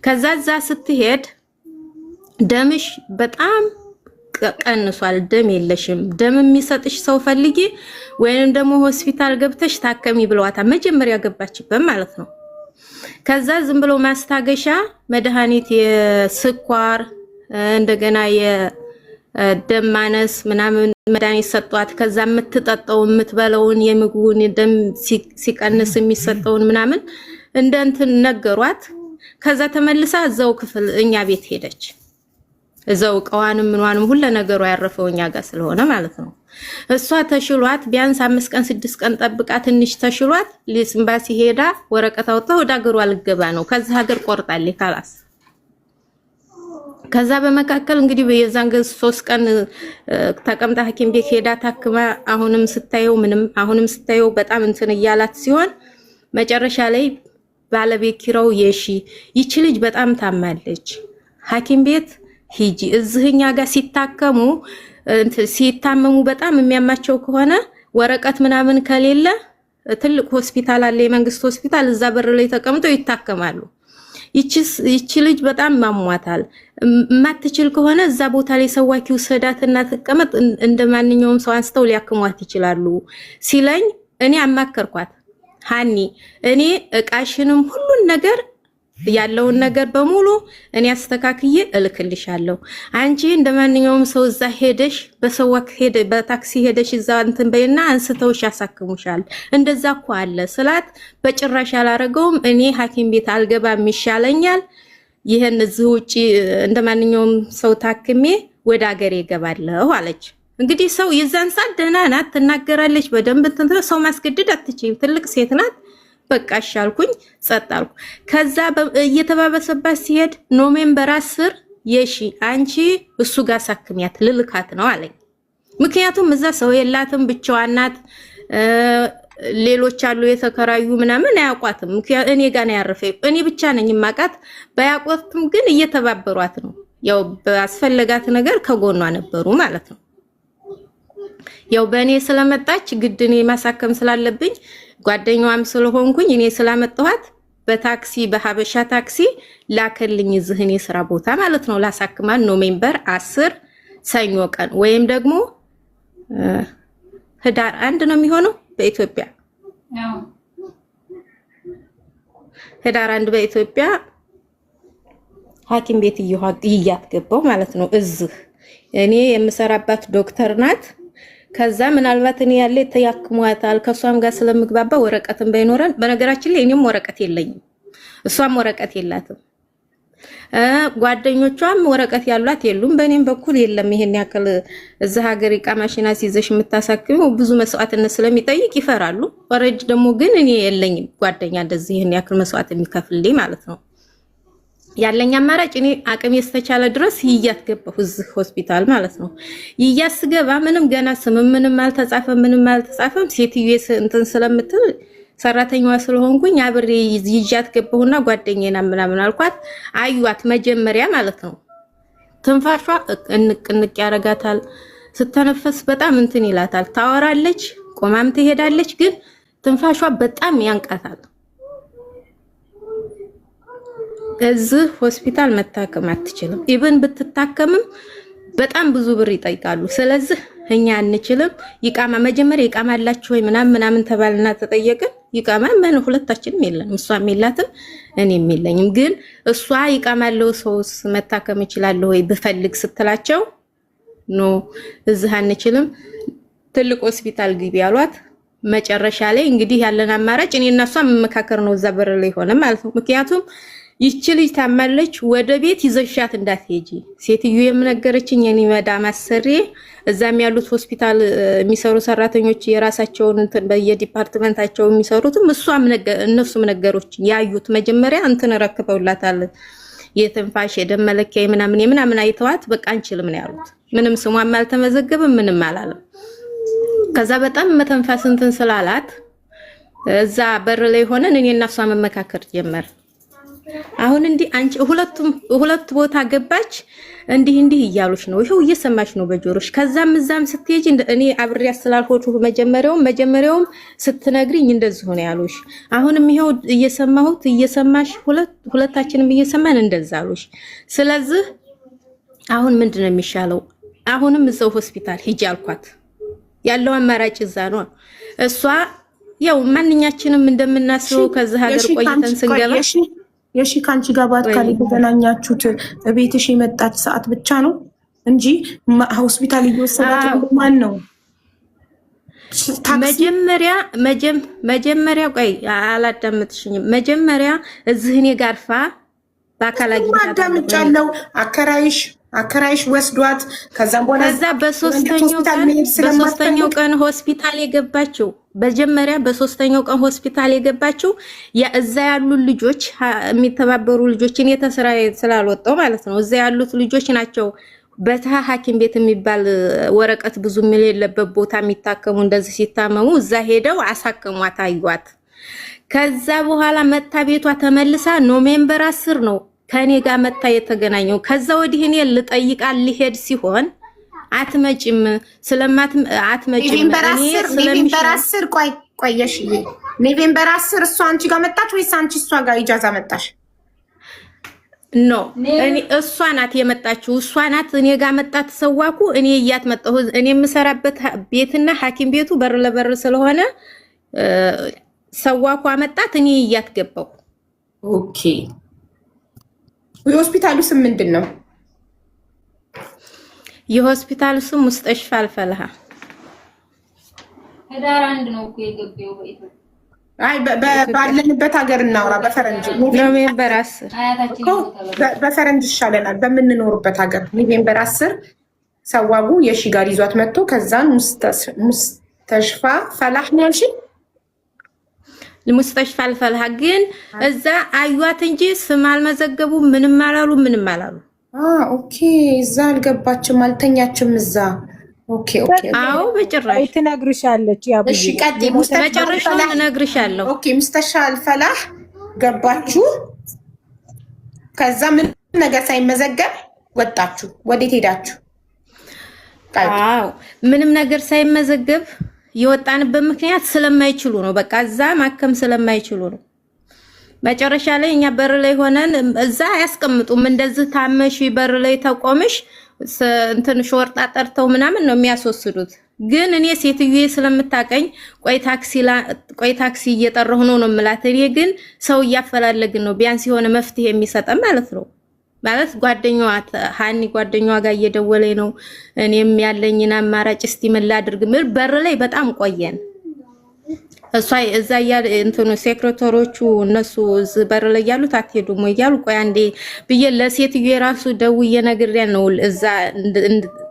ከዛ እዛ ስትሄድ ደምሽ በጣም ቀንሷል፣ ደም የለሽም፣ ደም የሚሰጥሽ ሰው ፈልጊ ወይንም ደግሞ ሆስፒታል ገብተሽ ታከሚ ብለዋታል። መጀመሪያ ገባችበት ማለት ነው። ከዛ ዝም ብሎ ማስታገሻ መድኃኒት የስኳር እንደገና የደም ማነስ ምናምን መድኃኒት ሰጧት። ከዛ የምትጠጣው የምትበላውን የምግቡን ደም ሲቀንስ የሚሰጠውን ምናምን እንደ እንትን ነገሯት። ከዛ ተመልሳ እዛው ክፍል እኛ ቤት ሄደች። እዛው እቃዋንም ምንዋንም ሁሉ ነገሩ ያረፈው እኛ ጋር ስለሆነ ማለት ነው። እሷ ተሽሏት ቢያንስ 5 ቀን 6 ቀን ጠብቃ ትንሽ ተሽሏት ሊስምባሲ ሄዳ ወረቀት አውጥታ ወደ ሀገሯ ልገባ ነው። ከዛ ሀገር ቆርጣለች ካላስ። ከዛ በመካከል እንግዲህ በየዛን ገዝ 3 ቀን ተቀምጣ ሐኪም ቤት ሄዳ ታክማ አሁንም ስታየው በጣም እንትን እያላት ሲሆን መጨረሻ ላይ ባለቤት ኪራው ይቺ ልጅ በጣም ታማለች፣ ሐኪም ቤት ሂጂ እዚህኛ ጋር ሲታመሙ በጣም የሚያማቸው ከሆነ ወረቀት ምናምን ከሌለ ትልቅ ሆስፒታል አለ፣ የመንግስት ሆስፒታል፣ እዛ በር ላይ ተቀምጠው ይታከማሉ። ይቺ ልጅ በጣም ማሟታል፣ ማትችል ከሆነ እዛ ቦታ ላይ ሰዋኪው ሰዳትና ተቀመጥ እንደማንኛውም ሰው አንስተው ሊያክሟት ይችላሉ ሲለኝ እኔ አማከርኳት። ሃኒ እኔ እቃሽንም ሁሉን ነገር ያለውን ነገር በሙሉ እኔ አስተካክዬ እልክልሻለሁ። አንቺ እንደማንኛውም ሰው እዛ ሄደሽ በሰዋክ በታክሲ ሄደሽ እዛ እንትን በይና አንስተውሽ ያሳክሙሻል። እንደዛ እኮ አለ ስላት በጭራሽ አላረገውም። እኔ ሐኪም ቤት አልገባም ይሻለኛል። ይሄን እዚህ ውጪ እንደማንኛውም ሰው ታክሜ ወደ ሀገሬ እገባለሁ አለች። እንግዲህ ሰው የዛን ሰዓት ደህና ናት፣ ትናገራለች በደንብ እንትን ሰው ማስገደድ አትችይም። ትልቅ ሴት ናት። በቃ አሻልኩኝ ጸጥ አልኩ። ከዛ እየተባበሰባት ሲሄድ ኖቬምበር 10 አንቺ እሱ ጋር ሳክሚያት ልልካት ነው አለኝ። ምክንያቱም እዛ ሰው የላትም ብቻዋን ናት። ሌሎች አሉ የተከራዩ ምናምን አያውቋትም። እኔ ጋር ነው ያረፈው። እኔ ብቻ ነኝ ማቃት። ባያውቋትም ግን እየተባበሯት ነው። ያው በአስፈለጋት ነገር ከጎኗ ነበሩ ማለት ነው። ያው በእኔ ስለመጣች ግድ እኔ ማሳከም ስላለብኝ ጓደኛዋም ስለሆንኩኝ እኔ ስላመጣኋት በታክሲ በሀበሻ ታክሲ ላከልኝ እዚህ እኔ ስራ ቦታ ማለት ነው። ላሳክማን ኖቬምበር 10 ሰኞ ቀን ወይም ደግሞ ህዳር 1 ነው የሚሆነው በኢትዮጵያ ህዳር 1 በኢትዮጵያ ሐኪም ቤት ይያትገባው ማለት ነው። እዚህ እኔ የምሰራባት ዶክተር ናት። ከዛ ምናልባት እኔ ያለ ተያክሟታል ከሷም ጋር ስለምግባባ ወረቀትም ባይኖረን፣ በነገራችን ላይ እኔም ወረቀት የለኝም እሷም ወረቀት የላትም። ጓደኞቿም ወረቀት ያሏት የሉም። በእኔም በኩል የለም። ይሄን ያክል እዛ ሀገር ኢቃማሽና ሲዘሽ የምታሳክሚው ብዙ መስዋዕትነት ስለሚጠይቅ ይፈራሉ። ወረድ ደግሞ ግን እኔ የለኝም ጓደኛ እንደዚህ ይሄን ያክል መስዋዕት የሚከፍልልኝ ማለት ነው። ያለኝ አማራጭ እኔ አቅም የተቻለ ድረስ ይያት ገባሁ እዚህ ሆስፒታል ማለት ነው። ይያስ ገባ ምንም ገና ስም ምንም አልተጻፈም። ሴትዬ እንትን ስለምትል ሰራተኛዋ ስለሆንኩኝ አብሬ ይያት ገባሁና ጓደኛዬና ምናምን አልኳት። አዩዋት መጀመሪያ ማለት ነው። ትንፋሿ እንቅ ያረጋታል። ስተነፈስ በጣም እንትን ይላታል። ታወራለች፣ ቆማም ትሄዳለች፣ ግን ትንፋሿ በጣም ያንቃታል። እዚህ ሆስፒታል መታከም አትችልም። ኢቭን ብትታከምም በጣም ብዙ ብር ይጠይቃሉ። ስለዚህ እኛ አንችልም። ይቃማ መጀመሪያ ይቃማ አላችሁ ወይ ምናምን ተባልና ተጠየቅን። ይቃማ ምን ሁለታችንም የለንም፣ እሷም የላትም እኔም የለኝም። ግን እሷ ይቃማለው ሰውስ መታከም ይችላል ወይ ብፈልግ ስትላቸው ኖ እዚህ አንችልም ትልቅ ሆስፒታል ግቢ አሏት። መጨረሻ ላይ እንግዲህ ያለን አማራጭ እኔ እና እሷ መመካከር ነው፣ እዛ በር ላይ ሆነ ማለት ነው። ምክንያቱም ይቺ ልጅ ታማለች፣ ወደ ቤት ይዘሻት እንዳትሄጂ ሴትዮ የምነገረችኝ የኔ መዳም አሰሪ እዛም ያሉት ሆስፒታል የሚሰሩ ሰራተኞች የራሳቸውን እንትን በየዲፓርትመንታቸው የሚሰሩትም እነሱም ነገሮች ያዩት መጀመሪያ እንትን ረክበውላታል። የትንፋሽ የደም መለኪያ ምናምን አይተዋት በቃ አንችልም ነው ያሉት። ምንም ስሟም አልተመዘገበም ምንም አላለም። ከዛ በጣም መተንፋስ እንትን ስላላት እዛ በር ላይ ሆነን እኔ እና እሷ መመካከር ጀመር። አሁን እንዲህ አንቺ ሁለት ቦታ ገባች እንዲህ እያሉሽ ነው፣ ይሄው እየሰማሽ ነው በጆሮሽ። ከዛም እዛም ስትሄጂ እኔ አብሬያ ስላልሆንኩ መጀመሪያውም ስትነግሪኝ እንደዚህ ሆነ ያሉሽ። አሁንም ይሄው እየሰማሽ ሁለታችንም እየሰማን እንደዛ አሉሽ። ስለዚህ አሁን ምንድነው የሚሻለው? አሁንም እዛው ሆስፒታል ሂጂ አልኳት። ያለው አማራጭ እዛ ነው። እሷ ያው ማንኛችንም እንደምናስበው ከዚህ ሀገር ቆይተን ስንገባ የሺ ካንቺ ጋር በአካል የተገናኛችሁት ቤትሽ የመጣች ሰዓት ብቻ ነው እንጂ ሆስፒታል እየወሰዳት ማን ነው? መጀመሪያ ቆይ አላዳምጥሽኝም። መጀመሪያ እዚህ እኔ ጋርፋ በአካል አዳምጫለሁ። አከራይሽ ወስዷት ከዛም በኋላ በሶስተኛው ቀን ሆስፒታል የገባችው በሶስተኛው ቀን ሆስፒታል የገባችው እዛ ያሉ ልጆች የሚተባበሩ ልጆች እኔ ተስራ ስላልወጣው ማለት ነው። እዛ ያሉት ልጆች ናቸው በታ ሐኪም ቤት የሚባል ወረቀት ብዙ ሚል የለበት ቦታ የሚታከሙ እንደዚህ ሲታመሙ እዛ ሄደው አሳከሟት አዩዋት። ከዛ በኋላ መታ ቤቷ ተመልሳ ኖቬምበር 10 ነው ከኔ ጋር መታ የተገናኘው። ከዛ ወዲህ እኔ ልጠይቃል ሊሄድ ሲሆን አትመጭም አትመጭም ኖቬምበር 10 ቆየሽ ኖቬምበር 10 እሷ አንቺ ጋር መጣች ወይስ አንቺ እሷ ጋር ኢጃዛ መጣሽ? ኖ እሷ ናት የመጣችው። እሷ ናት እኔ ጋር መጣት ተሰዋኩ። እኔ እያት መጣሁ። እኔ የምሰራበት ቤትና ሐኪም ቤቱ በር ለበር ስለሆነ ሰዋኩ አመጣት። እኔ እያት ገባሁ። ኦኬ የሆስፒታሉ ስም ምንድን ነው? የሆስፒታሉ ስም ሙስተሽፋ አልፈላሃ ህዳር 1 ነው እኮ የገባው በኢትዮጵያ። አይ ባለንበት ሀገር እናውራ። በፈረንጅ ኖቬምበር 10 በፈረንጅ ይሻለናል። በምንኖርበት ሀገር ኖቬምበር 10 ሰዋጉ የሺ ጋር ይዟት መጥቶ ከዛን ሙስተሽፋ ፈላህ ነው ያልሽኝ? ሙስተሽፋ አልፈላሃ ግን እዛ አዩዋት እንጂ ስም አልመዘገቡ ምንም አላሉ። ኦኬ እዛ አልገባችም አልተኛችም እዛ። ኦኬ አዎ በጭራሽ ትነግርሻለች። ያቡ እሺ ቀጥ መጨረሻው እነግርሻለሁ። ኦኬ ሙስተሽፋ አልፈላህ ገባችሁ። ከዛ ምን ነገር ሳይመዘገብ ወጣችሁ። ወዴት ሄዳችሁ? አዎ ምንም ነገር ሳይመዘገብ የወጣንበት ምክንያት ስለማይችሉ ነው። በቃ እዛ ማከም ስለማይችሉ ነው። መጨረሻ ላይ እኛ በር ላይ ሆነን እዛ አያስቀምጡም። እንደዚህ ታመሽ በር ላይ ተቆምሽ እንትን ሾርጣ ጠርተው ምናምን ነው የሚያስወስዱት። ግን እኔ ሴትዬ ስለምታቀኝ ቆይ ታክሲ እየጠራሁ ነው የምላት። እኔ ግን ሰው እያፈላለግን ነው ቢያንስ የሆነ መፍትሄ የሚሰጠን ማለት ነው። ማለት ጓደኛዋ ሃኒ ጓደኛዋ ጋር እየደወለኝ ነው። እኔም ያለኝና አማራጭ እስቲ ምን ላድርግ በር ላይ በጣም ቆየን። እሷ እዛ እንትኑ ሴክሬታሪዎቹ እነሱ በር ላይ ያሉት አትሄዱም ወይ ያሉ ቆይ አንዴ ብዬ ለሴትዮ የራሱ ደውዬ ነግሬያት ነው እዛ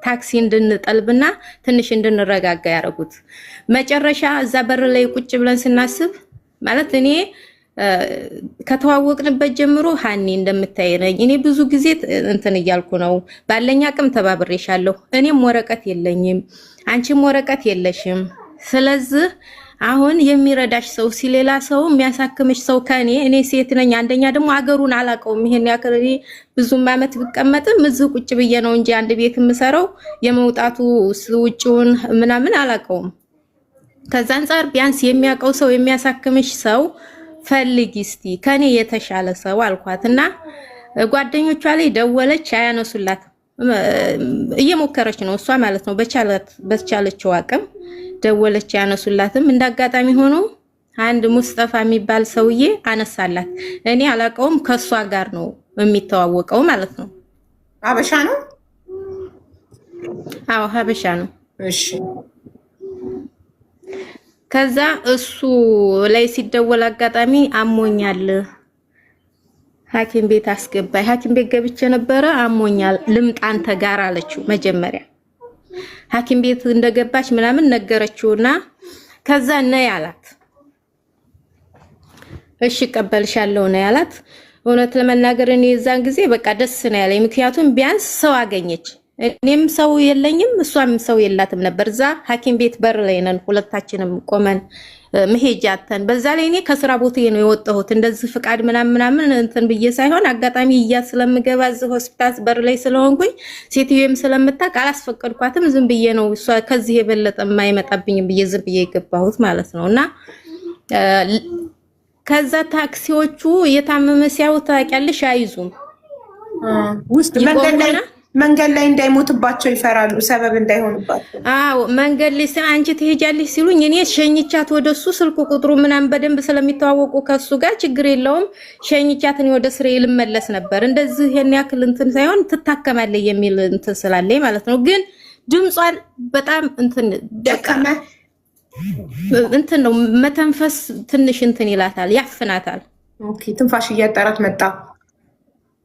ታክሲ እንድንጠልብና ትንሽ እንድንረጋጋ ያደረጉት። መጨረሻ እዛ በር ላይ ቁጭ ብለን ስናስብ ማለት እኔ ከተዋወቅንበት ጀምሮ ሃኒ እንደምታየኝ እኔ ብዙ ጊዜ እንትን እያልኩ ነው ባለኛ አቅም ተባብሬሻለሁ። እኔም ወረቀት የለኝም አንቺም ወረቀት የለሽም። ስለዚህ አሁን የሚረዳሽ ሰው ሲሌላ ሰው የሚያሳክምሽ ሰው እኔ ሴት ነኝ። አንደኛ ደግሞ አገሩን አላቀውም። ይሄን ያክል ብዙም አመት ብቀመጥም እዚህ ቁጭ ብዬ ነው እንጂ አንድ ቤት የምሰራው የመውጣቱ ውጭውን ምናምን አላቀውም። ከዛ አንፃር ቢያንስ የሚያቀው ሰው የሚያሳክምሽ ሰው ፈልጊ እስቲ ከኔ የተሻለ ሰው አልኳትና ጓደኞቿ ላይ ደወለች። አያነሱላት እየሞከረች ነው እሷ ማለት ነው። በቻለችው አቅም ደወለች። ያነሱላትም እንዳጋጣሚ ሆኖ አንድ ሙስጠፋ የሚባል ሰውዬ አነሳላት። እኔ አላውቀውም፣ ከሷ ጋር ነው የሚተዋወቀው ማለት ነው። ሀበሻ ነው? አዎ ሀበሻ ነው። እሺ። ከዛ እሱ ላይ ሲደወል አጋጣሚ አሞኛል፣ ሐኪም ቤት አስገባኝ። ሐኪም ቤት ገብቼ ነበረ፣ አሞኛል፣ ልምጣ አንተ ጋር አለችው። መጀመሪያ ሐኪም ቤት እንደገባች ምናምን ነገረችውና ከዛ ነይ አላት። እሺ እቀበልሻለሁ ነው ያላት። እውነት ለመናገር እኔ የዛን ጊዜ በቃ ደስ ነው ያለኝ፣ ምክንያቱም ቢያንስ ሰው አገኘች። እኔም ሰው የለኝም እሷም ሰው የላትም ነበር። እዛ ሐኪም ቤት በር ላይ ነን ሁለታችንም ቆመን መሄጃተን። በዛ ላይ እኔ ከስራ ቦታዬ ነው የወጣሁት፣ እንደዚህ ፍቃድ ምናምን እንትን ብዬ ሳይሆን አጋጣሚ እያት ስለምገባ እዚህ ሆስፒታል በር ላይ ስለሆንኩኝ ሴትዮዬም ስለምታውቅ አላስፈቀድኳትም። ዝም ብዬ ነው እሷ ከዚህ የበለጠ የማይመጣብኝም ብዬ ዝም ብዬ የገባሁት ማለት ነውና ከዛ ታክሲዎቹ የታመመ ሲያዩ ታውቂያለሽ አይዙም ውስጥ መንገድ ላይ እንዳይሞትባቸው ይፈራሉ፣ ሰበብ እንዳይሆንባቸው። አዎ መንገድ ላይ አንቺ ትሄጃለሽ ሲሉኝ እኔ ሸኝቻት ወደሱ ስልኩ ቁጥሩ ምናምን በደንብ ስለሚተዋወቁ ከሱ ጋር ችግር የለውም ሸኝቻት እኔ ወደ ስሬ ልመለስ ነበር። እንደዚህ የኔ ያክል እንትን ሳይሆን ትታከማለች የሚል እንትን ስላለኝ ማለት ነው። ግን ድምጿን በጣም እንትን ደከመ እንትን ነው መተንፈስ ትንሽ እንትን ይላታል፣ ያፍናታል። ኦኬ ትንፋሽ እያጠራት መጣ።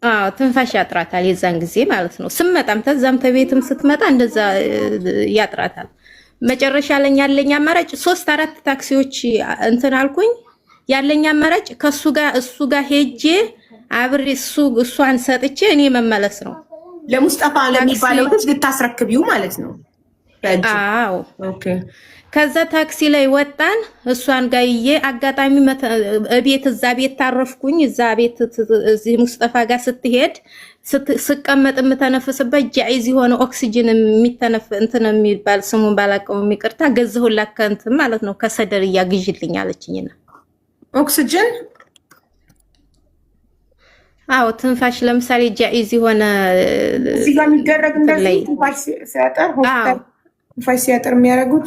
አዎ ትንፋሽ ያጥራታል የዛን ጊዜ ማለት ነው። ስመጣም ተዛም ተቤትም ስትመጣ እንደዛ ያጥራታል። መጨረሻ ላይ ያለኝ አማራጭ 3-4 ታክሲዎች እንትን አልኩኝ። ያለኝ አማራጭ ከሱ ጋር እሱ ጋር ሄጄ አብሬ እሷን ሰጥቼ እኔ መመለስ ነው። ለሙስጠፋ ለሚባለው ልጅ ልታስረክቢው ማለት ነው። አዎ ኦኬ። ከዛ ታክሲ ላይ ወጣን። እሷን ጋይዬ አጋጣሚ እዛ ቤት ታረፍኩኝ። እዛ ቤት እዚህ ሙስጠፋ ጋር ስትሄድ ስቀመጥ የምተነፍስበት ጃይዝ የሆነ ኦክሲጅን የሚተነፍ እንትን የሚባል ስሙን ባላውቀውም ይቅርታ ገዝሁላት ከእንትን ማለት ነው ከሰደር እያግዥልኝ አለችኝና ኦክሲጅን አዎ ትንፋሽ ለምሳሌ ጃይዝ የሆነ እዚህ ጋር የሚደረግ እንደዚህ ትንፋሽ ሲያጠር ትንፋሽ ሲያጠር የሚያደርጉት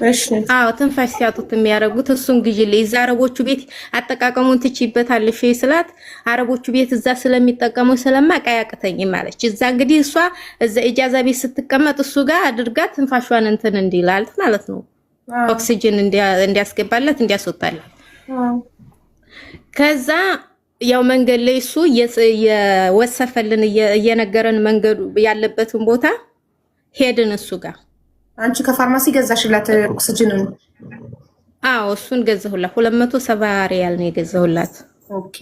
እሺ። አዎ ትንፋሽ ሲያጡት የሚያደርጉት እሱን ግዢልኝ። እዛ አረቦቹ ቤት አጠቃቀሙን ትችይበታለሽ ስላት አረቦቹ ቤት እዛ ስለሚጠቀሙ ስለማውቅ አያቅተኝም አለች። እዛ እንግዲህ እሷ እዛ ኢጃዛ ቤት ስትቀመጥ እሱ ጋር አድርጋ ትንፋሿን እንትን እንዲላልት ማለት ነው ኦክሲጅን እንዲያስገባላት እንዲያስወጣላት። ከዛ ያው መንገድ ላይ እሱ የወሰፈልን እየነገረን መንገዱ ያለበትን ቦታ ሄድን እሱ ጋር። አንቺ ከፋርማሲ ገዛሽላት ኦክሲጅኑን? አዎ እሱን ገዛሁላት። 270 ሪያል ነው የገዛሁላት። ኦኬ።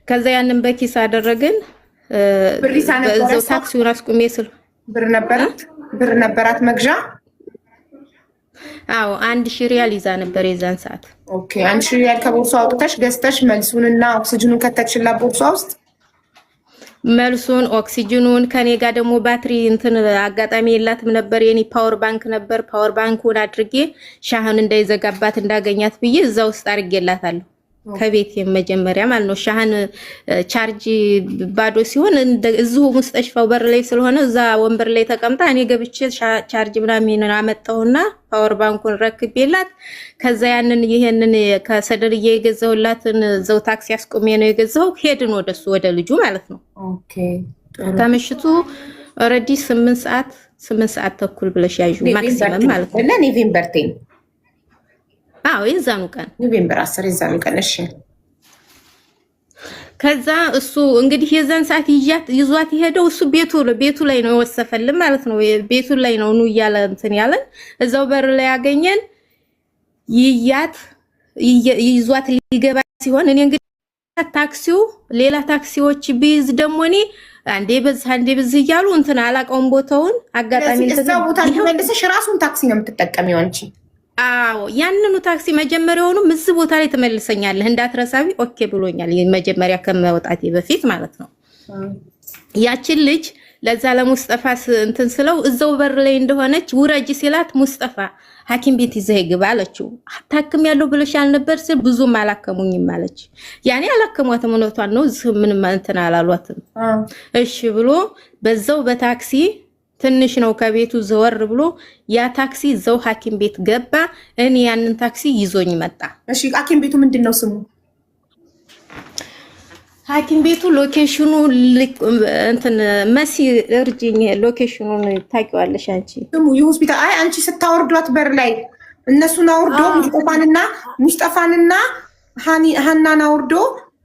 ከዛ ያንን በኪስ አደረግን። በዛው ታክሲውን አስቁሜ ብር ነበራት መግዣ? አዎ 1000 ሪያል ይዛ ነበር የዛን ሰዓት። ኦኬ 1000 ሪያል ከቦርሷ አውጥተሽ ገዝተሽ መልሱንና ኦክሲጅኑን ከተችላት ቦርሷ ውስጥ? መልሱን ኦክሲጅኑን ከኔ ጋር ደግሞ ባትሪ እንትን አጋጣሚ የላትም ነበር። የኔ ፓወር ባንክ ነበር። ፓወር ባንኩን አድርጌ ሻህን እንዳይዘጋባት እንዳገኛት ብዬ እዛ ውስጥ አድርጌላታለሁ። ከቤት መጀመሪያ ማለት ነው። ሻህን ቻርጅ ባዶ ሲሆን እዚሁ ሙስጠሽፋው በር ላይ ስለሆነ እዛ ወንበር ላይ ተቀምጣ እኔ ገብቼ ቻርጅ ምናምን አመጣውና ፓወር ባንኩን ረክቤላት ከዛ ይሄንን ከሰደርዬ የገዛሁላትን ዘው ታክሲ አስቆሜ ነው የገዛው። ሄድን ወደሱ ወደ ልጁ ማለት ነው። ኦኬ ከምሽቱ ኦሬዲ 8 ሰዓት ተኩል ብለሽ ያዡ ማክሲመም ማለት ነው። ለኖቬምበር 10 አዎ የዛኑ ቀን ኖቬምበር 10 የዛኑ ቀን። እሺ ከዛ እሱ እንግዲህ የዛን ሰዓት ይዟት የሄደው እሱ ቤቱ ላይ ነው የወሰፈልን ማለት ነው። ቤቱ ላይ ነው ኑ እያለ እንትን ያለን እዛው በር ላይ ያገኘን ይዟት ሊገባ ሲሆን እኔ እንግዲህ ታክሲው ሌላ ታክሲዎች ቢዝ ደግሞ እኔ አንዴ በዚህ እያሉ እንትን አላውቀውም ቦታውን አጋጣሚ እንትን እዛው ቦታ ተመልሰሽ ራሱን ታክሲ ነው የምትጠቀሚው አንቺ? አዎ ያንኑ ታክሲ መጀመሪያውንም እዚህ ቦታ ላይ ተመልሰኛለህ እንዳትረሳቢ ኦኬ ብሎኛል። መጀመሪያ ከመውጣቴ በፊት ማለት ነው። ያችን ልጅ ለዛ ለሙስጠፋ እንትን ስለው እዛው በር ላይ እንደሆነች ውረጅ ሲላት ሙስጠፋ ሐኪም ቤት ይዘህ ግባ አለችው። ታክም ያለው ብለሽ አልነበር ሲል ብዙም አላከሙኝም አለች። ያኔ አላከሟትም እውነቷን ነው። ምንም እንትን አላሏትም። እሺ ብሎ በዛው በታክሲ ትንሽ ነው ከቤቱ ዘወር ብሎ ያ ታክሲ ዘው ሐኪም ቤት ገባ። እኔ ያንን ታክሲ ይዞኝ መጣ። እሺ ሐኪም ቤቱ ምንድነው ስሙ? ሐኪም ቤቱ ሎኬሽኑ እንትን መሲ እርጅኝ ሎኬሽኑን ታውቂዋለሽ አንቺ? ስሙ የሆስፒታል አይ አንቺ ስታወርዷት በር ላይ እነሱን አውርዶ ሙስጠፋንና ሀናን አውርዶ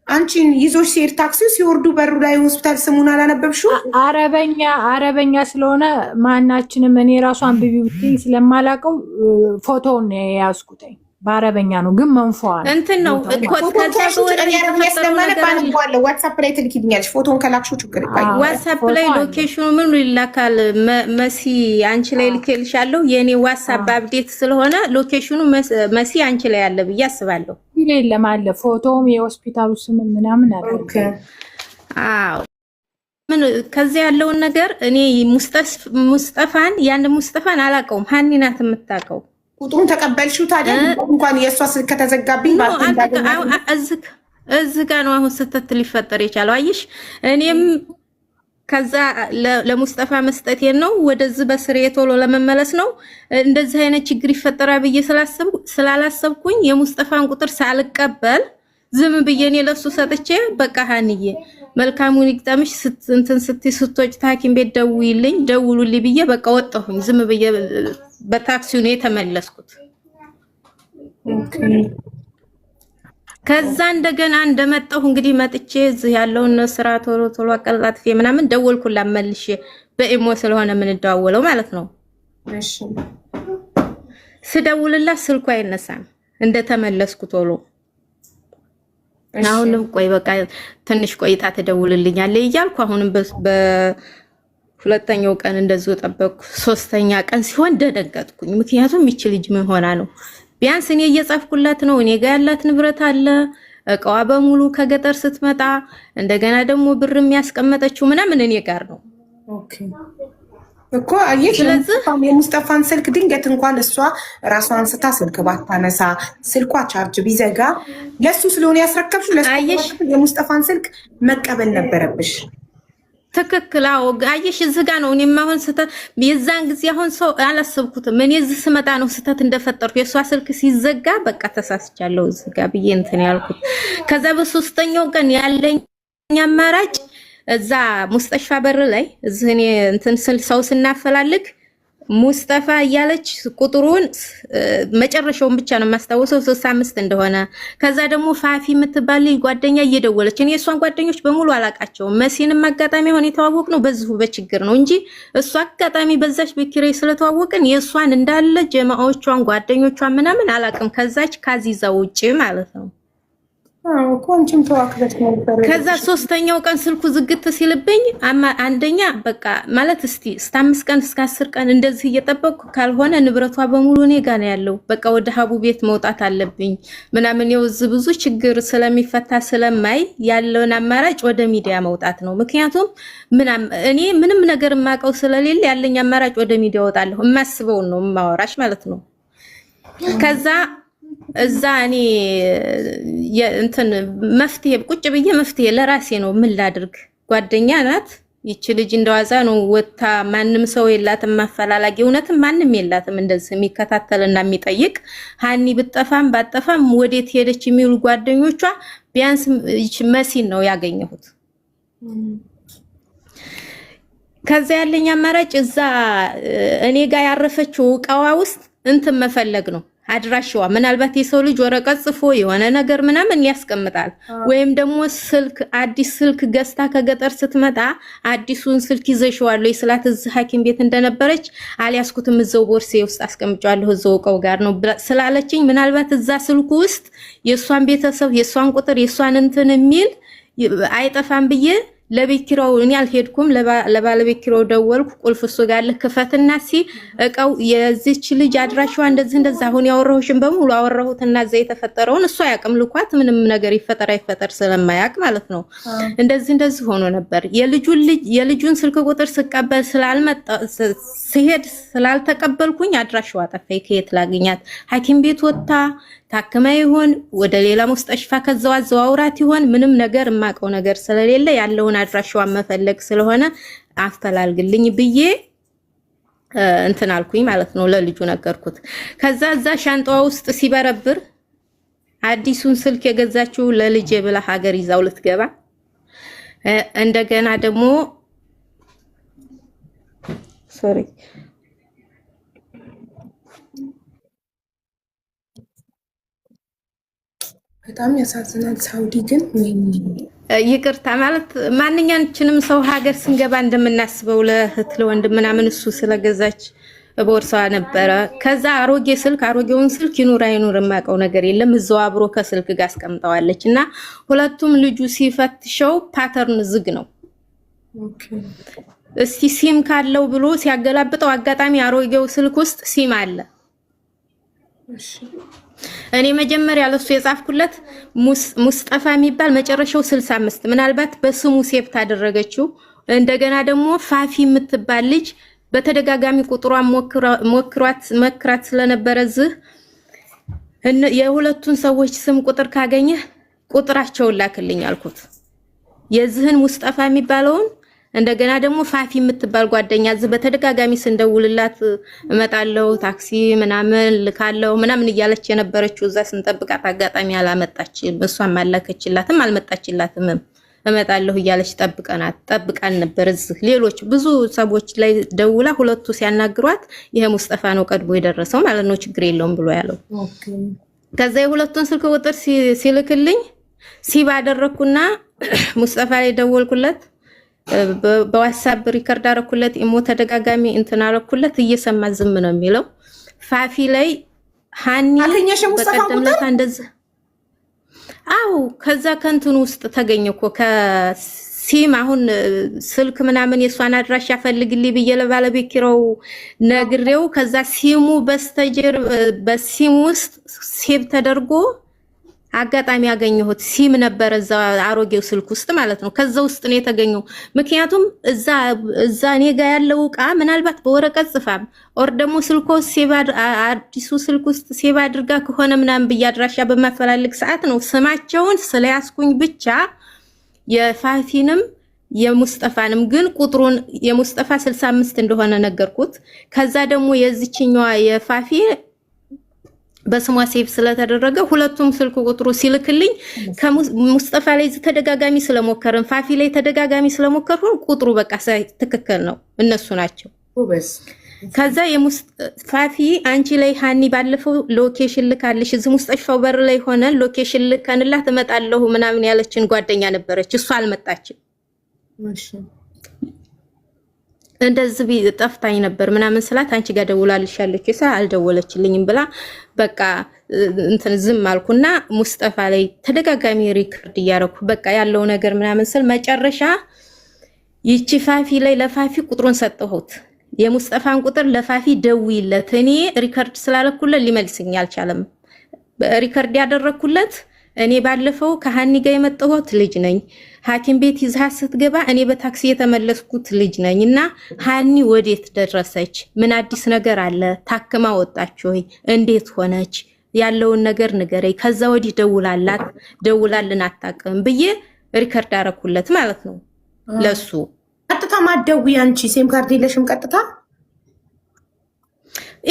አንቺን ይዞሽ ሲሄድ ታክሲው ሲወርዱ በሩ ላይ ሆስፒታል ስሙን አላነበብሽው? አረበኛ ስለሆነ ማናችንም እኔ ራሱ አንብቢ ብትይ ስለማላውቀው ፎቶውን የያዝኩትኝ በአረበኛ ነው፣ ግን መንፏል እንትን ነው እኮ ዋትሳፕ ላይ ትልኪልኛለሽ። ፎቶውን ከላክሽው ችግር ይባላል። ዋትሳፕ ላይ ሎኬሽኑ ምን ይላካል? መሲ አንቺ ላይ ልኬልሻለሁ። የኔ ዋትሳፕ አፕዴት ስለሆነ ሎኬሽኑ መሲ አንቺ ላይ አለ ብዬ አስባለሁ። የለም አለ፣ ፎቶውም የሆስፒታሉ ስም ምናምን አለ። አዎ ምን ከዚህ ያለውን ነገር እኔ ሙስጠፋን አላውቀውም። ሀኒ ናት የምታውቀው። ቁጥሩን ተቀበልሽው ታዲያ? እንኳን የእሷ ስልክ ከተዘጋብኝ እዚህ ጋር ነው አሁን ስህተት ሊፈጠር የቻለው። አየሽ እኔም ከዛ ለሙስጠፋ መስጠቴን ነው ወደዚህ በስሬ ቶሎ ለመመለስ ነው። እንደዚህ አይነት ችግር ይፈጠራል ብዬ ስላላሰብኩኝ የሙስጠፋን ቁጥር ሳልቀበል ዝም ብዬ እኔ ለሱ ሰጥቼ በቃ ሀንዬ መልካሙን ይግጠምሽ እንትን ስትወጪ ሐኪም ቤት ደውሉልኝ ብዬ በቃ ወጣሁኝ። ዝም ብዬ በታክሲው ነው የተመለስኩት። ከዛ እንደገና እንደመጣሁ እንግዲህ መጥቼ እዚህ ያለውን ስራ ቶሎ አቀላጥፌ ምናምን ደወልኩላት መልሼ፣ በኢሞ ስለሆነ የምንደዋወለው ማለት ነው። እሺ ስደውልላት ስልኩ አይነሳም እንደተመለስኩ ቶሎ። አሁንም ቆይ በቃ ትንሽ ቆይታ ትደውልልኛለች እያልኩ አሁንም በሁለተኛው ቀን እንደዚሁ ጠበቅኩ። ሶስተኛ ቀን ሲሆን ደነገጥኩኝ። ምክንያቱም ይቺ ልጅ ምን ሆና ነው? ቢያንስ እኔ እየጻፍኩላት ነው። እኔ ጋር ያላት ንብረት አለ፣ እቃዋ በሙሉ ከገጠር ስትመጣ እንደገና ደግሞ ብር የሚያስቀመጠችው ምናምን እኔ ጋር ነው። ኦኬ እኮ አየሽ፣ የሙስጠፋን ስልክ ድንገት እንኳን እሷ ራሷን አንስታ ስልክ ባታነሳ ስልኳ ቻርጅ ቢዘጋ ለሱ ስለሆነ ያስረከብሽ የሙስጠፋን ስልክ መቀበል ነበረብሽ። ትክክል። አዎ አየሽ፣ እዚህ ጋር ነው እኔም አሁን ስህተት የዛን ጊዜ አሁን ሰው አላሰብኩትም። እኔ እዚህ ስመጣ ነው ስህተት እንደፈጠርኩ። የእሷ ስልክ ሲዘጋ በቃ ተሳስቻለሁ እዚህ ጋር ብዬ እንትን ያልኩት። ከዛ በሶስተኛው ቀን ያለኝ አማራጭ እዛ ሙስጠፋ በር ላይ እዚህ እኔ እንትን ሰው ስናፈላልግ ሙስጠፋ እያለች ቁጥሩን መጨረሻውን ብቻ ነው የማስታውሰው 65 እንደሆነ። ከዛ ደግሞ ፋፊ የምትባል ጓደኛ እየደወለች እኔ እሷን ጓደኞች በሙሉ አላቃቸውም። መሲንም አጋጣሚ ሆነ የተዋወቅ ነው በዚሁ በችግር ነው እንጂ እሷ አጋጣሚ በዛች በኪሬ ስለተዋወቅን የእሷን እንዳለ ጀማዎቿን ጓደኞቿን ምናምን አላቅም ከዛች ካዚዛ ውጪ ማለት ነው። ከዛ ሶስተኛው ቀን ስልኩ ዝግት ሲልብኝ አንደኛ በቃ ማለት እስቲ 5 ቀን እስከ 10 ቀን እንደዚህ እየጠበቅኩ ካልሆነ ንብረቷ በሙሉ እኔ ጋር ነው ያለው፣ በቃ ወደ ሀቡ ቤት መውጣት አለብኝ ምናምን የውዝ ብዙ ችግር ስለሚፈታ ስለማይ ያለውን አማራጭ ወደ ሚዲያ መውጣት ነው። ምክንያቱም እኔ ምንም ነገር የማውቀው ስለሌለ ያለኝ አማራጭ ወደ ሚዲያ ወጣለሁ። የማስበውን ነው የማወራሽ ማለት ነው። ከዛ እዛ እኔ እንትን መፍትሄ ቁጭ ብዬ መፍትሄ ለራሴ ነው ምን ላድርግ? ጓደኛ ናት ይቺ ልጅ እንደዋዛ ነው ወታ ማንም ሰው የላትም ማፈላላጊ፣ እውነትም ማንም የላትም እንደዚህ የሚከታተልና የሚጠይቅ። ሀኒ ብጠፋም ባጠፋም ወዴት ሄደች የሚሉ ጓደኞቿ ቢያንስ መሲን ነው ያገኘሁት። ከዛ ያለኝ አማራጭ እዛ እኔ ጋር ያረፈችው እቃዋ ውስጥ እንትን መፈለግ ነው አድራሻዋ። ምናልባት የሰው ልጅ ወረቀት ጽፎ የሆነ ነገር ምናምን ያስቀምጣል፣ ወይም ደግሞ ስልክ አዲስ ስልክ ገዝታ ከገጠር ስትመጣ አዲሱን ስልክ ይዘሽዋለሁ ስላት እዚህ ሐኪም ቤት እንደነበረች አልያዝኩትም እዛው ቦርሴ ውስጥ አስቀምጫለሁ እዛው እቃው ጋር ነው ስላለችኝ ምናልባት እዛ ስልኩ ውስጥ የሷን ቤተሰብ የሷን ቁጥር የሷን እንትን የሚል አይጠፋም ብዬ ለቤት ኪራው እኔ አልሄድኩም። ለባለቤት ኪራው ደወልኩ። ቁልፍ እሱ ጋር ለከፈትና እቃው የዚች ልጅ አድራሻዋ እንደዚህ አሁን ያወራሁሽን በሙሉ አወራሁትና እዛ የተፈጠረውን እሱ አያውቅም። ልኳት ምንም ነገር ይፈጠር አይፈጠር ስለማያውቅ ማለት ነው። እንደዚህ ሆኖ ነበር። የልጁን ስልክ ቁጥር ስቀበል ስላልመጣ ሲሄድ ስላልተቀበልኩኝ አድራሻዋ ጠፋኝ። ከየት ላግኛት? ሐኪም ቤት ወጣ ታከመ ይሆን ወደ ሌላ ሙስጠሽፋ ከዛው አዘዋውራት ይሆን? ምንም ነገር የማውቀው ነገር ስለሌለ ያለውን አድራሻዋን መፈለግ ስለሆነ አፈላልግልኝ ብዬ እንትን አልኩኝ ማለት ነው። ለልጁ ነገርኩት። ከዛ እዛ ሻንጣዋ ውስጥ ሲበረብር አዲሱን ስልክ የገዛችው ለልጄ ብላ ሀገር ይዛው ልትገባ እንደገና ደግሞ ሶሪ በጣም ያሳዝናል። ሳውዲ ግን ይቅርታ ማለት ማንኛችንም ሰው ሀገር ስንገባ እንደምናስበው ለእህት ለወንድም ምናምን እሱ ስለገዛች ቦርሳዋ ነበረ። ከዛ አሮጌውን ስልክ ይኑር አይኑር የማውቀው ነገር የለም እዛው አብሮ ከስልክ ጋር አስቀምጠዋለች እና ሁለቱም ልጁ ሲፈትሸው ፓተርን ዝግ ነው። እስቲ ሲም ካለው ብሎ ሲያገላብጠው አጋጣሚ አሮጌው ስልክ ውስጥ ሲም አለ። እኔ መጀመሪያ ለሱ የጻፍኩለት ሙስጠፋ የሚባል መጨረሻው 65 ምናልባት በስሙ ሴቭ ታደረገችው። እንደገና ደግሞ ፋፊ የምትባል ልጅ በተደጋጋሚ ቁጥሯን መክራት ስለነበረ የሁለቱን ሰዎች ስም ቁጥር ካገኘ ቁጥራቸውን ላክልኝ አልኩት። የዚህን ሙስጠፋ የሚባለውን እንደገና ደግሞ ፋፊ የምትባል ጓደኛ በተደጋጋሚ ስንደውልላት እመጣለሁ ታክሲ ምናምን ልካለሁ ምናምን እያለች የነበረችው እዛ ስንጠብቃት አጋጣሚ አላመጣችም። እሷም አላከችላትም አልመጣችላትም። እመጣለሁ እያለች ጠብቃን ነበር። እዚህ ሌሎች ብዙ ሰዎች ላይ ደውላ ሁለቱ ሲያናግሯት ይሄ ሙስጠፋ ነው ቀድሞ የደረሰው ማለት ነው ችግር የለውም ብሎ ያለው። ከዛ የሁለቱን ስልክ ቁጥር ሲልክልኝ ሲባ አደረኩና ሙስጠፋ ላይ ደወልኩለት። በዋትስአፕ ሪከርድ አረኩለት። ኢሞ ተደጋጋሚ እንትን አረኩለት። እየሰማ ዝም ነው የሚለው። ፋፊ ላይ ሃኒ በቀደምለት እንደዚህ አው ከዛ ከንቱን ውስጥ ተገኘኮ ከሲም አሁን ስልክ ምናምን የሷን አድራሻ ፈልግልኝ ብዬ ለባለቤት ኪራው ነግሬው ከዛ ሲሙ በስተጀር በሲም ውስጥ ሴቭ ተደርጎ አጋጣሚ ያገኘሁት ሲም ነበር እዛ አሮጌው ስልክ ውስጥ ማለት ነው። ከዛ ውስጥ ነው የተገኘው። ምክንያቱም እዛ እኔ ጋር ያለው ዕቃ ምናልባት በወረቀት ጽፋም ኦር ደግሞ ስልኮ ሴቭ አዲሱ ስልክ ውስጥ ሴቭ አድርጋ ከሆነ ምናምን በያድራሻ በማፈላልግ ሰዓት ነው ስማቸውን ስለያስኩኝ ብቻ የፋፊንም የሙስጠፋንም ግን ቁጥሩን የሙስጠፋ 65 እንደሆነ ነገርኩት። ከዛ ደግሞ የዚችኛዋ የፋፊ በስሟ ሴቭ ስለተደረገ ሁለቱም ስልክ ቁጥሩ ሲልክልኝ ከሙስጠፋ ላይ ተደጋጋሚ ስለሞከርን ፋፊ ላይ ተደጋጋሚ ስለሞከርን ቁጥሩ በቃ ትክክል ነው እነሱ ናቸው። ከዛ ፋፊ አንቺ ላይ ሃኒ ባለፈው ሎኬሽን ልካልሽ እዚህ ሙስጠፋው በር ላይ ሆነ ሎኬሽን ልከንላት እመጣለሁ ምናምን ያለችን ጓደኛ ነበረች። እሷ አልመጣችም። እንደዚህ ጠፍታኝ ነበር ምናምን ስላት አንቺ ጋር ደውላልሻለች እሳ አልደወለችልኝም ብላ በቃ እንትን ዝም አልኩና ሙስጠፋ ላይ ተደጋጋሚ ሪከርድ እያረኩ በቃ ያለው ነገር ምናምን ስል መጨረሻ ይቺ ፋፊ ላይ ለፋፊ ቁጥሩን ሰጠሁት። የሙስጠፋን ቁጥር ለፋፊ ደውይለት እኔ ሪከርድ ስላለኩለት ሊመልስኝ አልቻለም። ሪከርድ ያደረኩለት እኔ ባለፈው ከሃኒ ጋር የመጣሁት ልጅ ነኝ። ሐኪም ቤት ይዛ ስትገባ እኔ በታክሲ የተመለስኩት ልጅ ነኝና ሃኒ ወዴት ደረሰች? ምን አዲስ ነገር አለ? ታክማ ወጣች ወይ? እንዴት ሆነች? ያለውን ነገር ንገረኝ። ከዛ ወዲህ ደውላልን አታውቅም ብዬ ሪከርድ አረኩለት ማለት ነው። ለሱ ቀጥታ ማደዊ አንቺ ሴም ካርድ የለሽም ቀጥታ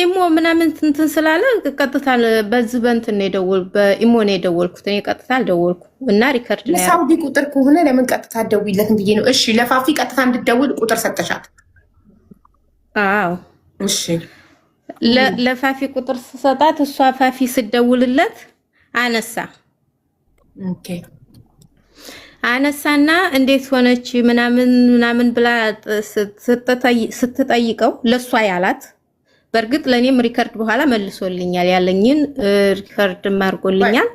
ኢሞ ምናምን እንትን ስላለ ቀጥታ በዚህ በእንትን ነው የደወል በኢሞ ነው የደወልኩት። እኔ ቀጥታ አልደወልኩ እና ሪከርድ ነው ሳውዲ ቁጥር ከሆነ ለምን ቀጥታ ደውይለትን ብዬ ነው። እሺ ለፋፊ ቀጥታ እንድትደውል ቁጥር ሰጠሻት? አዎ እሺ ለፋፊ ቁጥር ሰጣት። እሷ ፋፊ ስደውልለት አነሳ። ኦኬ አነሳና እንዴት ሆነች ምናምን ብላ ስትጠይቀው ለሷ ያላት በርግጥ ለኔም ሪከርድ በኋላ መልሶልኛል። ያለኝን ሪከርድ ማርጎልኛል።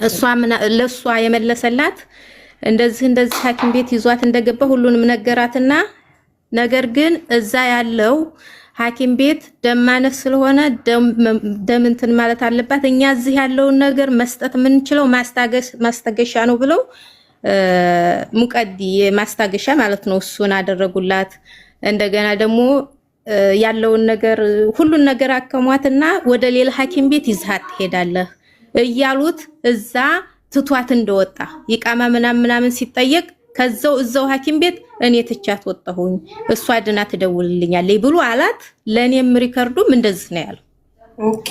እሷ ለሷ የመለሰላት እንደዚህ ሐኪም ቤት ይዟት እንደገባ ሁሉንም ነገራትና ነገር ግን እዛ ያለው ሐኪም ቤት ደም ማነስ ስለሆነ ደም እንትን ማለት አለባት። እኛ እዚህ ያለውን ነገር መስጠት የምንችለው ማስታገሻ ነው ብለው ሙቀዲ ማስታገሻ ማለት ነው እሱን አደረጉላት። እንደገና ደግሞ ያለውን ነገር ሁሉን ነገር አከሟትና ወደ ሌላ ሐኪም ቤት ይዛት ትሄዳለህ እያሉት እዛ ትቷት እንደወጣ ይቃማ ምናምን ሲጠየቅ ከዛው እዛው ሐኪም ቤት እኔ ትቻት ወጣሁኝ እሷ ድና ትደውልልኛለች ብሎ አላት። ለኔም ሪከርዱም እንደዚህ ነው ያለው። ኦኬ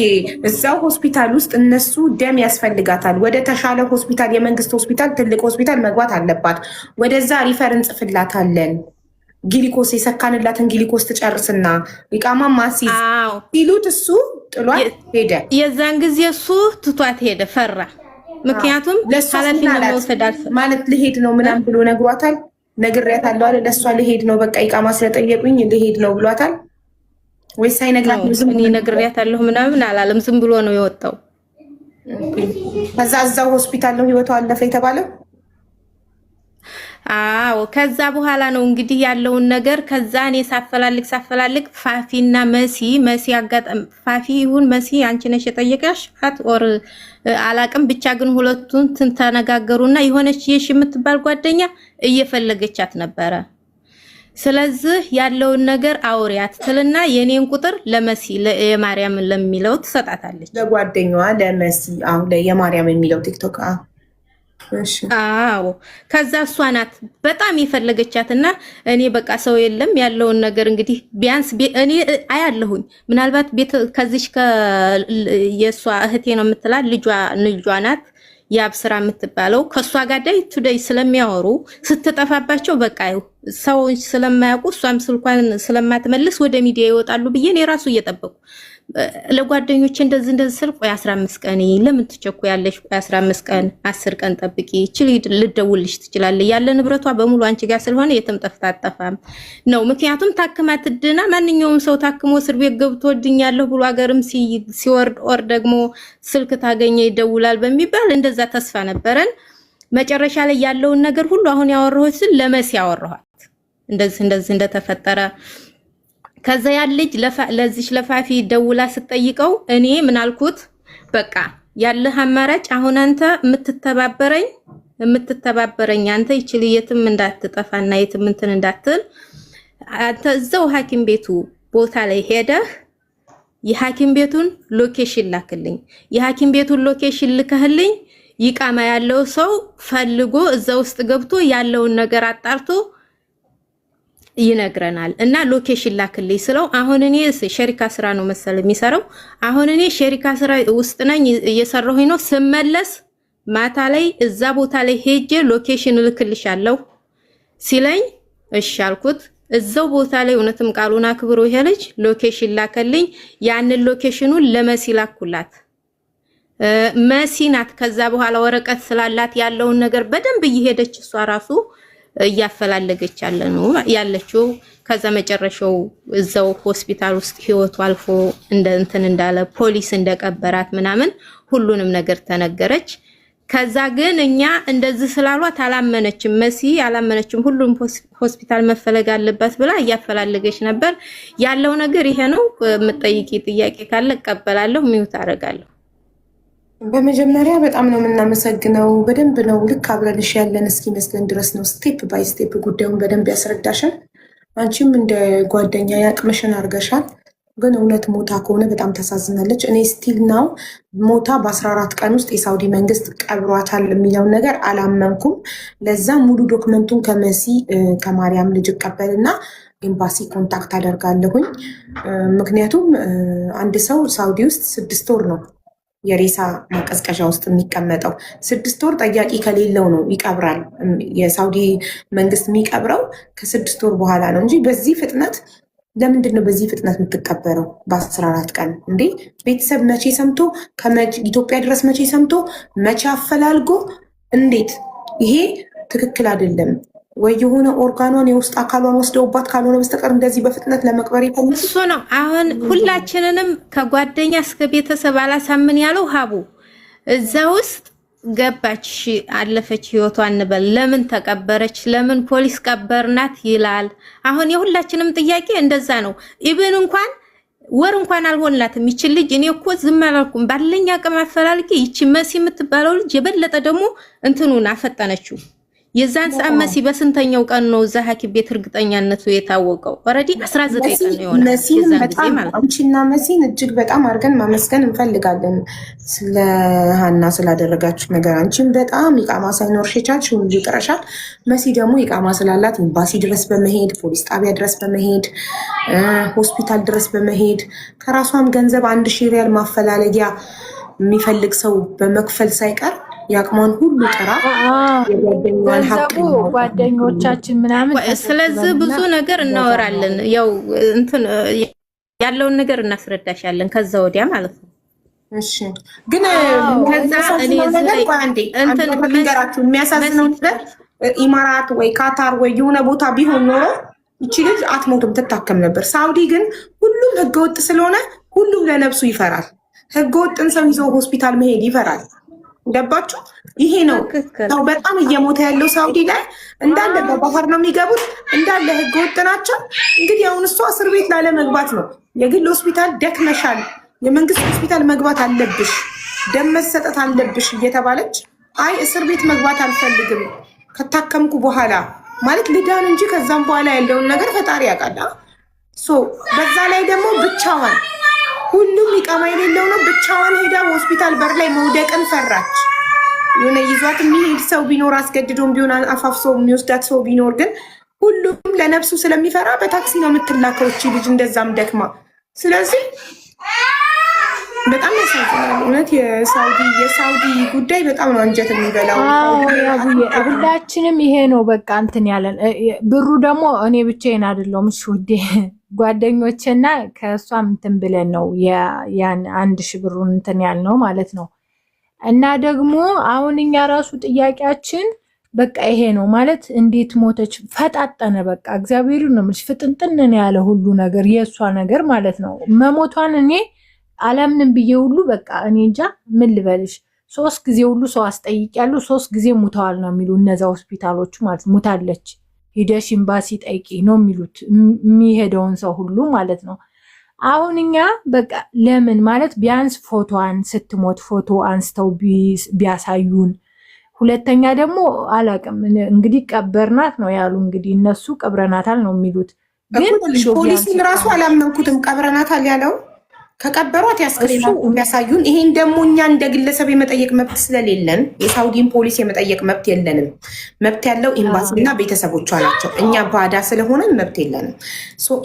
እዛው ሆስፒታል ውስጥ እነሱ ደም ያስፈልጋታል። ወደ ተሻለ ሆስፒታል፣ የመንግስት ሆስፒታል፣ ትልቅ ሆስፒታል መግባት አለባት። ወደዛ ሪፈር እንጽፍላታለን። ግሊኮስ የሰካንላትን ግሊኮስ ትጨርስና ኢቃማ ማሲዝ ሲሉት እሱ ጥሏት ሄደ። የዛን ጊዜ እሱ ትቷት ሄደ፣ ፈራ። ምክንያቱም ኃላፊነት መውሰድ ማለት ልሄድ ነው ምናምን ብሎ ነግሯታል። ነግሬያታለሁ አለ ለእሷ ልሄድ ነው በቃ ኢቃማ ስለጠየቁኝ ልሄድ ነው ብሏታል ወይስ ሳይነግራት ዝም ብሎ? ነግሬያታለሁ ምናምን አላለም፣ ዝም ብሎ ነው የወጣው። ከዛ እዛው ሆስፒታል ነው ህይወቷ አለፈ የተባለው። አዎ ከዛ በኋላ ነው እንግዲህ ያለውን ነገር። ከዛ እኔ ሳፈላልግ ፋፊና መሲ አጋጣሚ ፋፊ ይሁን መሲ አንቺ ነሽ የጠየቀሽ ኦር አላቅም፣ ብቻ ግን ሁለቱን ተነጋገሩና የሆነች የሽ የምትባል ጓደኛ እየፈለገቻት ነበረ። ስለዚህ ያለውን ነገር አውሪያት ትልና የኔን ቁጥር ለመሲ የማርያም ለሚለው ትሰጣታለች፣ ለጓደኛዋ ለመሲ አሁን የማርያም የሚለው ቲክቶክ አዎ ከዛ እሷ ናት በጣም የፈለገቻትና እኔ በቃ ሰው የለም ያለውን ነገር እንግዲህ ቢያንስ እኔ አያለሁኝ። ምናልባት ቤት ከዚሽ የሷ እህቴ ነው የምትላት ልጇ ናት ያብስራ የምትባለው ከሷ ጋር ዳይ ቱዴይ ስለሚያወሩ ስትጠፋባቸው በቃ ሰዎች ስለማያውቁ እሷም ስልኳን ስለማትመልስ ወደ ሚዲያ ይወጣሉ ብዬ እኔ ራሱ እየጠበቁ ለጓደኞቼ እንደዚህ ስል ቆይ 15 ቀን ለምን ትቸኩያለሽ? ቆይ 15 ቀን 10 ቀን ጠብቂ፣ እቺ ልደውልሽ ትችላለሽ። ያለ ንብረቷ በሙሉ አንቺ ጋር ስለሆነ የትም ጠፍታ አጠፋም ነው። ምክንያቱም ታክማ ትድና ማንኛውም ሰው ታክሞ እስር ቤት ገብቶ ወድኛለሁ ብሎ ሀገርም ሲወርድ ኦር ደግሞ ስልክ ታገኘ ይደውላል በሚባል እንደዛ ተስፋ ነበረን። መጨረሻ ላይ ያለውን ነገር ሁሉ አሁን ያወራሁት ለመሲ ያወራኋት እንደዚህ እንደተፈጠረ። ከዛ ያ ልጅ ለዚሽ ለፋፊ ደውላ ስትጠይቀው እኔ ምን አልኩት፣ በቃ ያለህ አማራጭ አሁን አንተ የምትተባበረኝ አንተ ይችል የትም እንዳትጠፋና የትም እንትን እንዳትል አንተ እዛው ሐኪም ቤቱ ቦታ ላይ ሄደህ የሐኪም ቤቱን ሎኬሽን ላክልኝ። የሐኪም ቤቱን ሎኬሽን ልከህልኝ ይቃማ ያለው ሰው ፈልጎ እዛ ውስጥ ገብቶ ያለውን ነገር አጣርቶ ይነግረናል እና ሎኬሽን ላክልኝ ስለው አሁን እኔ ሸሪካ ስራ ነው መሰል የሚሰራው። አሁን እኔ ሸሪካ ስራ ውስጥ ነኝ እየሰራሁኝ ነው። ስመለስ ማታ ላይ እዛ ቦታ ላይ ሄጄ ሎኬሽን ልክልሻለሁ ሲለኝ እሺ አልኩት። እዛው ቦታ ላይ እውነትም ቃሉን አክብሮ ይሄ ልጅ ሎኬሽን ላከልኝ። ያንን ሎኬሽኑን ለመሲ ላኩላት። መሲ ናት ከዛ በኋላ ወረቀት ስላላት ያለውን ነገር በደንብ እየሄደች እሷ ራሱ እያፈላለገች ያለችው። ከዛ መጨረሻው እዛው ሆስፒታል ውስጥ ህይወቱ አልፎ እንትን እንዳለ ፖሊስ እንደቀበራት ምናምን ሁሉንም ነገር ተነገረች። ከዛ ግን እኛ እንደዚህ ስላሏት አላመነችም፣ መሲ አላመነችም። ሁሉም ሆስፒታል መፈለግ አለበት ብላ እያፈላለገች ነበር። ያለው ነገር ይሄ ነው። የምትጠይቂ ጥያቄ ካለ እቀበላለሁ፣ ሚውት አደርጋለሁ። በመጀመሪያ በጣም ነው የምናመሰግነው። በደንብ ነው ልክ አብረንሽ ያለን እስኪመስለን ድረስ ነው ስቴፕ ባይ ስቴፕ ጉዳዩን በደንብ ያስረዳሻል። አንቺም እንደ ጓደኛ ያቅምሽን አድርገሻል። ግን እውነት ሞታ ከሆነ በጣም ታሳዝናለች። እኔ ስቲል ናው ሞታ በ14 ቀን ውስጥ የሳውዲ መንግስት ቀብሯታል የሚለውን ነገር አላመንኩም። ለዛ ሙሉ ዶክመንቱን ከመሲ ከማርያም ልጅ እቀበልና ኤምባሲ ኮንታክት አደርጋለሁኝ። ምክንያቱም አንድ ሰው ሳውዲ ውስጥ 6 ወር ነው የሬሳ ማቀዝቀዣ ውስጥ የሚቀመጠው። 6 ወር ጠያቂ ከሌለው ነው ይቀብራል። የሳውዲ መንግስት የሚቀብረው ከ6 ወር በኋላ ነው እንጂ በዚህ ፍጥነት ለምንድን ነው በዚህ ፍጥነት የምትቀበረው? በ14 ቀን እንዴ! ቤተሰብ መቼ ሰምቶ ኢትዮጵያ ድረስ መቼ ሰምቶ መቼ አፈላልጎ እንዴት? ይሄ ትክክል አይደለም። ወይ የሆነ ኦርጋኗን የውስጥ አካሏን ወስደውባት ካልሆነ በስተቀር እንደዚህ በፍጥነት ለመቅበር ይፈልግ እሱ ነው። አሁን ሁላችንንም ከጓደኛ እስከ ቤተሰብ አላሳምን ያለው ሀቡ እዛ ውስጥ ገባች፣ አለፈች ህይወቷ እንበል። ለምን ተቀበረች? ለምን ፖሊስ ቀበርናት ይላል። አሁን የሁላችንም ጥያቄ እንደዛ ነው። ኢብን እንኳን ወር እንኳን አልሆንላትም ይቺ ልጅ። እኔ እኮ ዝም አላልኩም፣ ባለኝ አቅም አፈላልጌ ይቺ መሲ የምትባለው ልጅ የበለጠ ደግሞ እንትኑን አፈጠነችው። የዛን ሰዓት መሲ በስንተኛው ቀን ነው እዛ ሐኪም ቤት እርግጠኛነቱ የታወቀው? ኦሬዲ 19 ቀን ነው የሆነው። መሲን በጣም አንቺና መሲን እጅግ በጣም አድርገን ማመስገን እንፈልጋለን ስለ ሀና ስላደረጋችሁ ነገር። አንቺን በጣም ኢቃማ ሳይኖርሽ የቻልሽ ሁሉ ይጥረሻል። መሲ ደግሞ ኢቃማ ስላላት ኤምባሲ ድረስ በመሄድ ፖሊስ ጣቢያ ድረስ በመሄድ ሆስፒታል ድረስ በመሄድ ከራሷም ገንዘብ 1000 ሪያል ማፈላለጊያ የሚፈልግ ሰው በመክፈል ሳይቀር ያቅማን ሁሉ ጥራ የጓደኛዋን ሀቅ ጓደኞቻችን ምናምን። ስለዚህ ብዙ ነገር እናወራለን። ያው እንትን ያለውን ነገር እናስረዳሻለን ከዛ ወዲያ ማለት ነው። እሺ ግን ከዛ እኔ እንትን ነገራችሁ የሚያሳዝነው ነገር ኢማራት ወይ ካታር ወይ የሆነ ቦታ ቢሆን ኖሮ እቺ ልጅ አትሞትም፣ ትታከም ነበር። ሳውዲ ግን ሁሉም ህገወጥ ስለሆነ ሁሉም ለነፍሱ ይፈራል። ህገወጥን ሰው ይዞ ሆስፒታል መሄድ ይፈራል። ገባችሁ? ይሄ ነው ሰው በጣም እየሞተ ያለው ሳውዲ ላይ። እንዳለ በባህር ነው የሚገቡት፣ እንዳለ ህገወጥ ናቸው። እንግዲህ አሁን እሷ እስር ቤት ላለመግባት ነው የግል ሆስፒታል ደክመሻል፣ የመንግስት ሆስፒታል መግባት አለብሽ፣ ደም መሰጠት አለብሽ እየተባለች አይ እስር ቤት መግባት አልፈልግም ከታከምኩ በኋላ ማለት ልዳን እንጂ ከዛም በኋላ ያለውን ነገር ፈጣሪ ያውቃል። በዛ ላይ ደግሞ ብቻዋን ሁሉም ኢቃማ የሌለው ነው። ብቻዋን ሄዳ ሆስፒታል በር ላይ መውደቅን ፈራች። የሆነ ይዟት የሚሄድ ሰው ቢኖር አስገድዶም ቢሆን አፋፍሶ የሚወስዳት ሰው ቢኖር ግን ሁሉም ለነፍሱ ስለሚፈራ በታክሲ ነው የምትላከው እቺ ልጅ እንደዛም ደክማ። ስለዚህ በጣም ያሳዝናል እውነት። የሳውዲ ጉዳይ በጣም ነው አንጀት የሚበላው። ሁላችንም ይሄ ነው በቃ እንትን ያለን። ብሩ ደግሞ እኔ ብቻዬን አይደለሁም እሺ ውዴ፣ ጓደኞቼና ከእሷ እንትን ብለን ነው ያን 1000 ብሩን እንትን ያልነው ማለት ነው። እና ደግሞ አሁን እኛ ራሱ ጥያቄያችን በቃ ይሄ ነው ማለት እንዴት ሞተች? ፈጣጠነ በቃ እግዚአብሔር ነው የምልሽ፣ ፍጥንጥን ያለ ሁሉ ነገር የእሷ ነገር ማለት ነው። መሞቷን እኔ አላምንም ብዬ ሁሉ በቃ እኔ እንጃ ምን ልበልሽ። 3 ጊዜ ሁሉ ሰው አስጠይቂያለሁ፣ 3 ጊዜ ሙተዋል ነው የሚሉ እነዛ ሆስፒታሎቹ ማለት ሙታለች ሂደሽ ኤምባሲ ጠይቂ ነው የሚሉት የሚሄደውን ሰው ሁሉ ማለት ነው። አሁን እኛ በቃ ለምን ማለት ቢያንስ ፎቶዋን ስትሞት ፎቶ አንስተው ቢያሳዩን። ሁለተኛ ደግሞ አላቅም እንግዲህ ቀበርናት ነው ያሉ፣ እንግዲህ እነሱ ቀብረናታል ነው የሚሉት። ግን ፖሊስን ራሱ አላመንኩትም ቀብረናታል ያለው ከቀበሯት ያስክሬኑ የሚያሳዩን። ይሄን ደግሞ እኛ እንደ ግለሰብ የመጠየቅ መብት ስለሌለን የሳውዲን ፖሊስ የመጠየቅ መብት የለንም። መብት ያለው ኤምባሲና ቤተሰቦቿ ናቸው። እኛ ባዳ ስለሆነን መብት የለንም።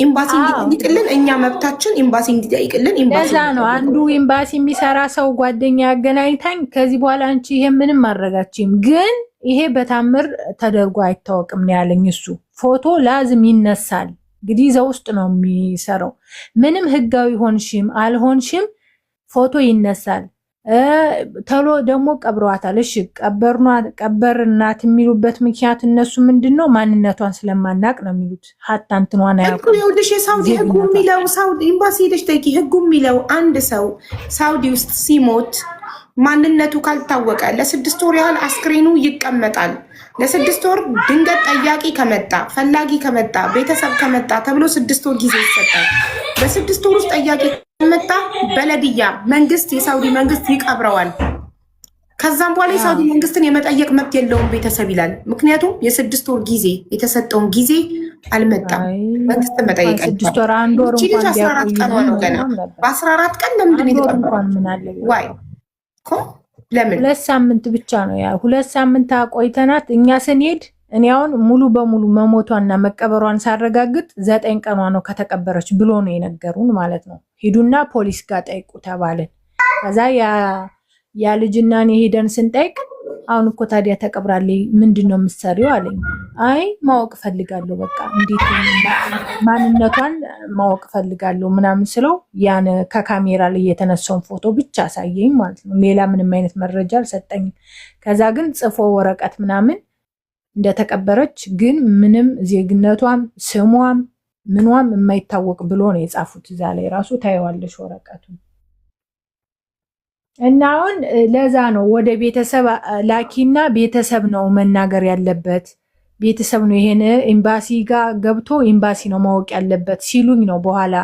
ኤምባሲ እንዲጠይቅልን እኛ መብታችን ኤምባሲ እንዲጠይቅልን። ለዛ ነው አንዱ ኤምባሲ የሚሰራ ሰው ጓደኛ ያገናኝታኝ ከዚህ በኋላ አንቺ ይሄ ምንም ማድረጋችም ግን ይሄ በታምር ተደርጎ አይታወቅም ነው ያለኝ። እሱ ፎቶ ላዝም ይነሳል እንግዲህ እዛ ውስጥ ነው የሚሰራው። ምንም ህጋዊ ሆንሽም አልሆንሽም ፎቶ ይነሳል። ተሎ ደግሞ ቀብረዋታል። እሺ ቀበርናት የሚሉበት ምክንያት እነሱ ምንድነው ማንነቷን ስለማናቅ ነው የሚሉት። ሀታ እንትኗን አያውቁም። ይኸውልሽ የሳውዲ ህጉ የሚለው ሳውዲ ኤምባሲ ሄደሽ ጠይቂ። ህጉ የሚለው አንድ ሰው ሳውዲ ውስጥ ሲሞት ማንነቱ ካልታወቀ ለ6 ወር ያህል አስክሬኑ ይቀመጣል። ለ6 ወር ድንገት ጠያቂ ከመጣ ፈላጊ ከመጣ ቤተሰብ ከመጣ ተብሎ 6 ወር ጊዜ ይሰጣል። በ6 ወር ውስጥ ጠያቂ ከመጣ በለድያ መንግስት የሳውዲ መንግስት ይቀብረዋል። ከዛም በኋላ የሳውዲ መንግስትን የመጠየቅ መብት የለውም ቤተሰብ ይላል። ምክንያቱም የ6 ወር ጊዜ የተሰጠውን ጊዜ አልመጣም። መንግስት መጠየቅ 6 ወር አንድ ወር እንኳን 14 ቀን ነው ገና። በ14 ቀን ለምንድን ነው የተቀበለው? ዋይ ለምን 2 ሳምንት ብቻ ነው ያ 2 ሳምንት አቆይተናት እኛ ስንሄድ እኔ አሁን ሙሉ በሙሉ መሞቷና መቀበሯን ሳረጋግጥ 9 ቀኗ ነው ከተቀበረች ብሎ ነው የነገሩን ማለት ነው። ሂዱና ፖሊስ ጋር ጠይቁ ተባልን። ከዛ ያ ልጅና እኔ ሄደን ስንጠይቅ አሁን እኮ ታዲያ ተቀብራለች ምንድነው የምትሰሪው አለኝ። አይ ማወቅ ፈልጋለሁ በቃ እንዴት ማንነቷን ማወቅ ፈልጋለሁ ምናምን ስለው ያን ከካሜራ ላይ የተነሳውን ፎቶ ብቻ አሳየኝ ማለት ነው። ሌላ ምንም አይነት መረጃ አልሰጠኝም። ከዛ ግን ጽፎ ወረቀት ምናምን እንደተቀበረች ግን ምንም ዜግነቷም ስሟም ምኗም የማይታወቅ ብሎ ነው የጻፉት። እዛ ላይ ራሱ ታየዋለሽ ወረቀቱ። እና አሁን ለዛ ነው ወደ ቤተሰብ ላኪና ቤተሰብ ነው መናገር ያለበት። ቤተሰብ ነው ይሄን ኤምባሲ ጋር ገብቶ ኤምባሲ ነው ማወቅ ያለበት ሲሉኝ ነው በኋላ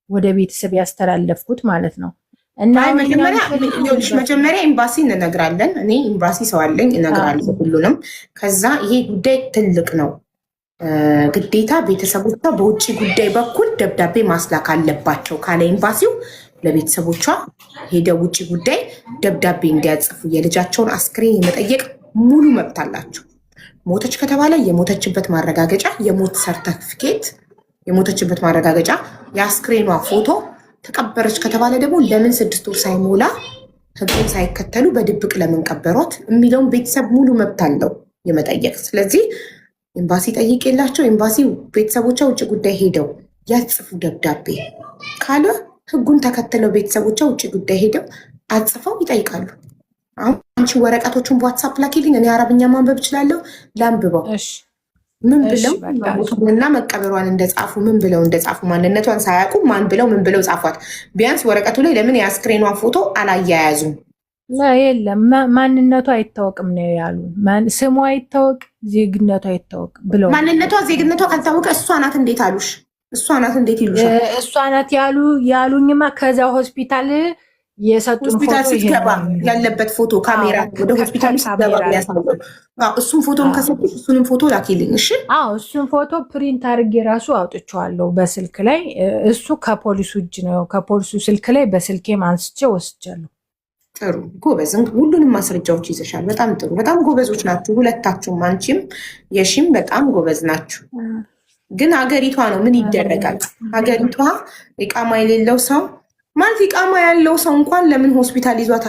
ወደ ቤተሰብ ያስተላለፍኩት ማለት ነው። እና መጀመሪያ ኤምባሲ እንነግራለን። እኔ ኤምባሲ ሰው አለኝ እነግራለሁ ሁሉንም። ከዛ ይሄ ጉዳይ ትልቅ ነው፣ ግዴታ ቤተሰቦቿ በውጭ ጉዳይ በኩል ደብዳቤ ማስላክ አለባቸው ካለ ኤምባሲው ለቤተሰቦቿ ሄደ ውጭ ጉዳይ ደብዳቤ እንዲያጽፉ የልጃቸውን አስክሬን የመጠየቅ ሙሉ መብት አላቸው። ሞተች ከተባለ የሞተችበት ማረጋገጫ፣ የሞት ሰርተፊኬት፣ የሞተችበት ማረጋገጫ፣ የአስክሬኗ ፎቶ፣ ተቀበረች ከተባለ ደግሞ ለምን 6 ወር ሳይሞላ ህግን ሳይከተሉ በድብቅ ለምን ቀበሯት የሚለውን ቤተሰብ ሙሉ መብት አለው የመጠየቅ። ስለዚህ ኤምባሲ ጠይቅ የላቸው ኤምባሲ ቤተሰቦቿ ውጭ ጉዳይ ሄደው ያጽፉ ደብዳቤ ካለ ህጉን ተከትለው ቤተሰቦቿ ውጭ ጉዳይ ሄደው አጽፈው ይጠይቃሉ። አሁን አንቺ ወረቀቶቹን በዋትሳፕ ላኪልኝ፣ እኔ አረብኛ ማንበብ እችላለሁ፣ ላንብበው። ምን ብለው እና መቀበሯን እንደጻፉ ምን ብለው እንደጻፉ ማንነቷን ሳያውቁ ማን ብለው ምን ብለው ጻፏት። ቢያንስ ወረቀቱ ላይ ለምን የአስክሬኗን ፎቶ አላያያዙም? የለም ማንነቷ አይታወቅም ነው ያሉ። ስሟ አይታወቅ፣ ዜግነቷ አይታወቅ ብለው ማንነቷ ዜግነቷ ካልታወቀ እሷ ናት እንዴት አሉሽ? እሷ ናት እንዴት ይሉሻል? እሷ ናት ያሉኝማ ከዛ ሆስፒታል የሰጡን ሆስፒታል ስትገባ ያለበት ፎቶ ካሜራ ወደ ሆስፒታል ስትገባ ያሳየው እሱን ፎቶም ከሰጡሽ እሱንም ፎቶ ላኪልኝ። እሺ እሱን ፎቶ ፕሪንት አድርጌ ራሱ አውጥቼዋለሁ በስልክ ላይ። እሱ ከፖሊሱ እጅ ነው፣ ከፖሊሱ ስልክ ላይ በስልኬ አንስቼ ወስጃለሁ። ጥሩ ጎበዝ፣ ሁሉንም ማስረጃዎች ይዘሻል። በጣም ጥሩ፣ በጣም ጎበዞች ናችሁ ሁለታችሁም፣ አንቺም የሺም በጣም ጎበዝ ናችሁ። ግን ሀገሪቷ ነው ምን ይደረጋል? ሀገሪቷ ኢቃማ የሌለው ሰው ማለት ኢቃማ ያለው ሰው እንኳን ለምን ሆስፒታል ይዟታ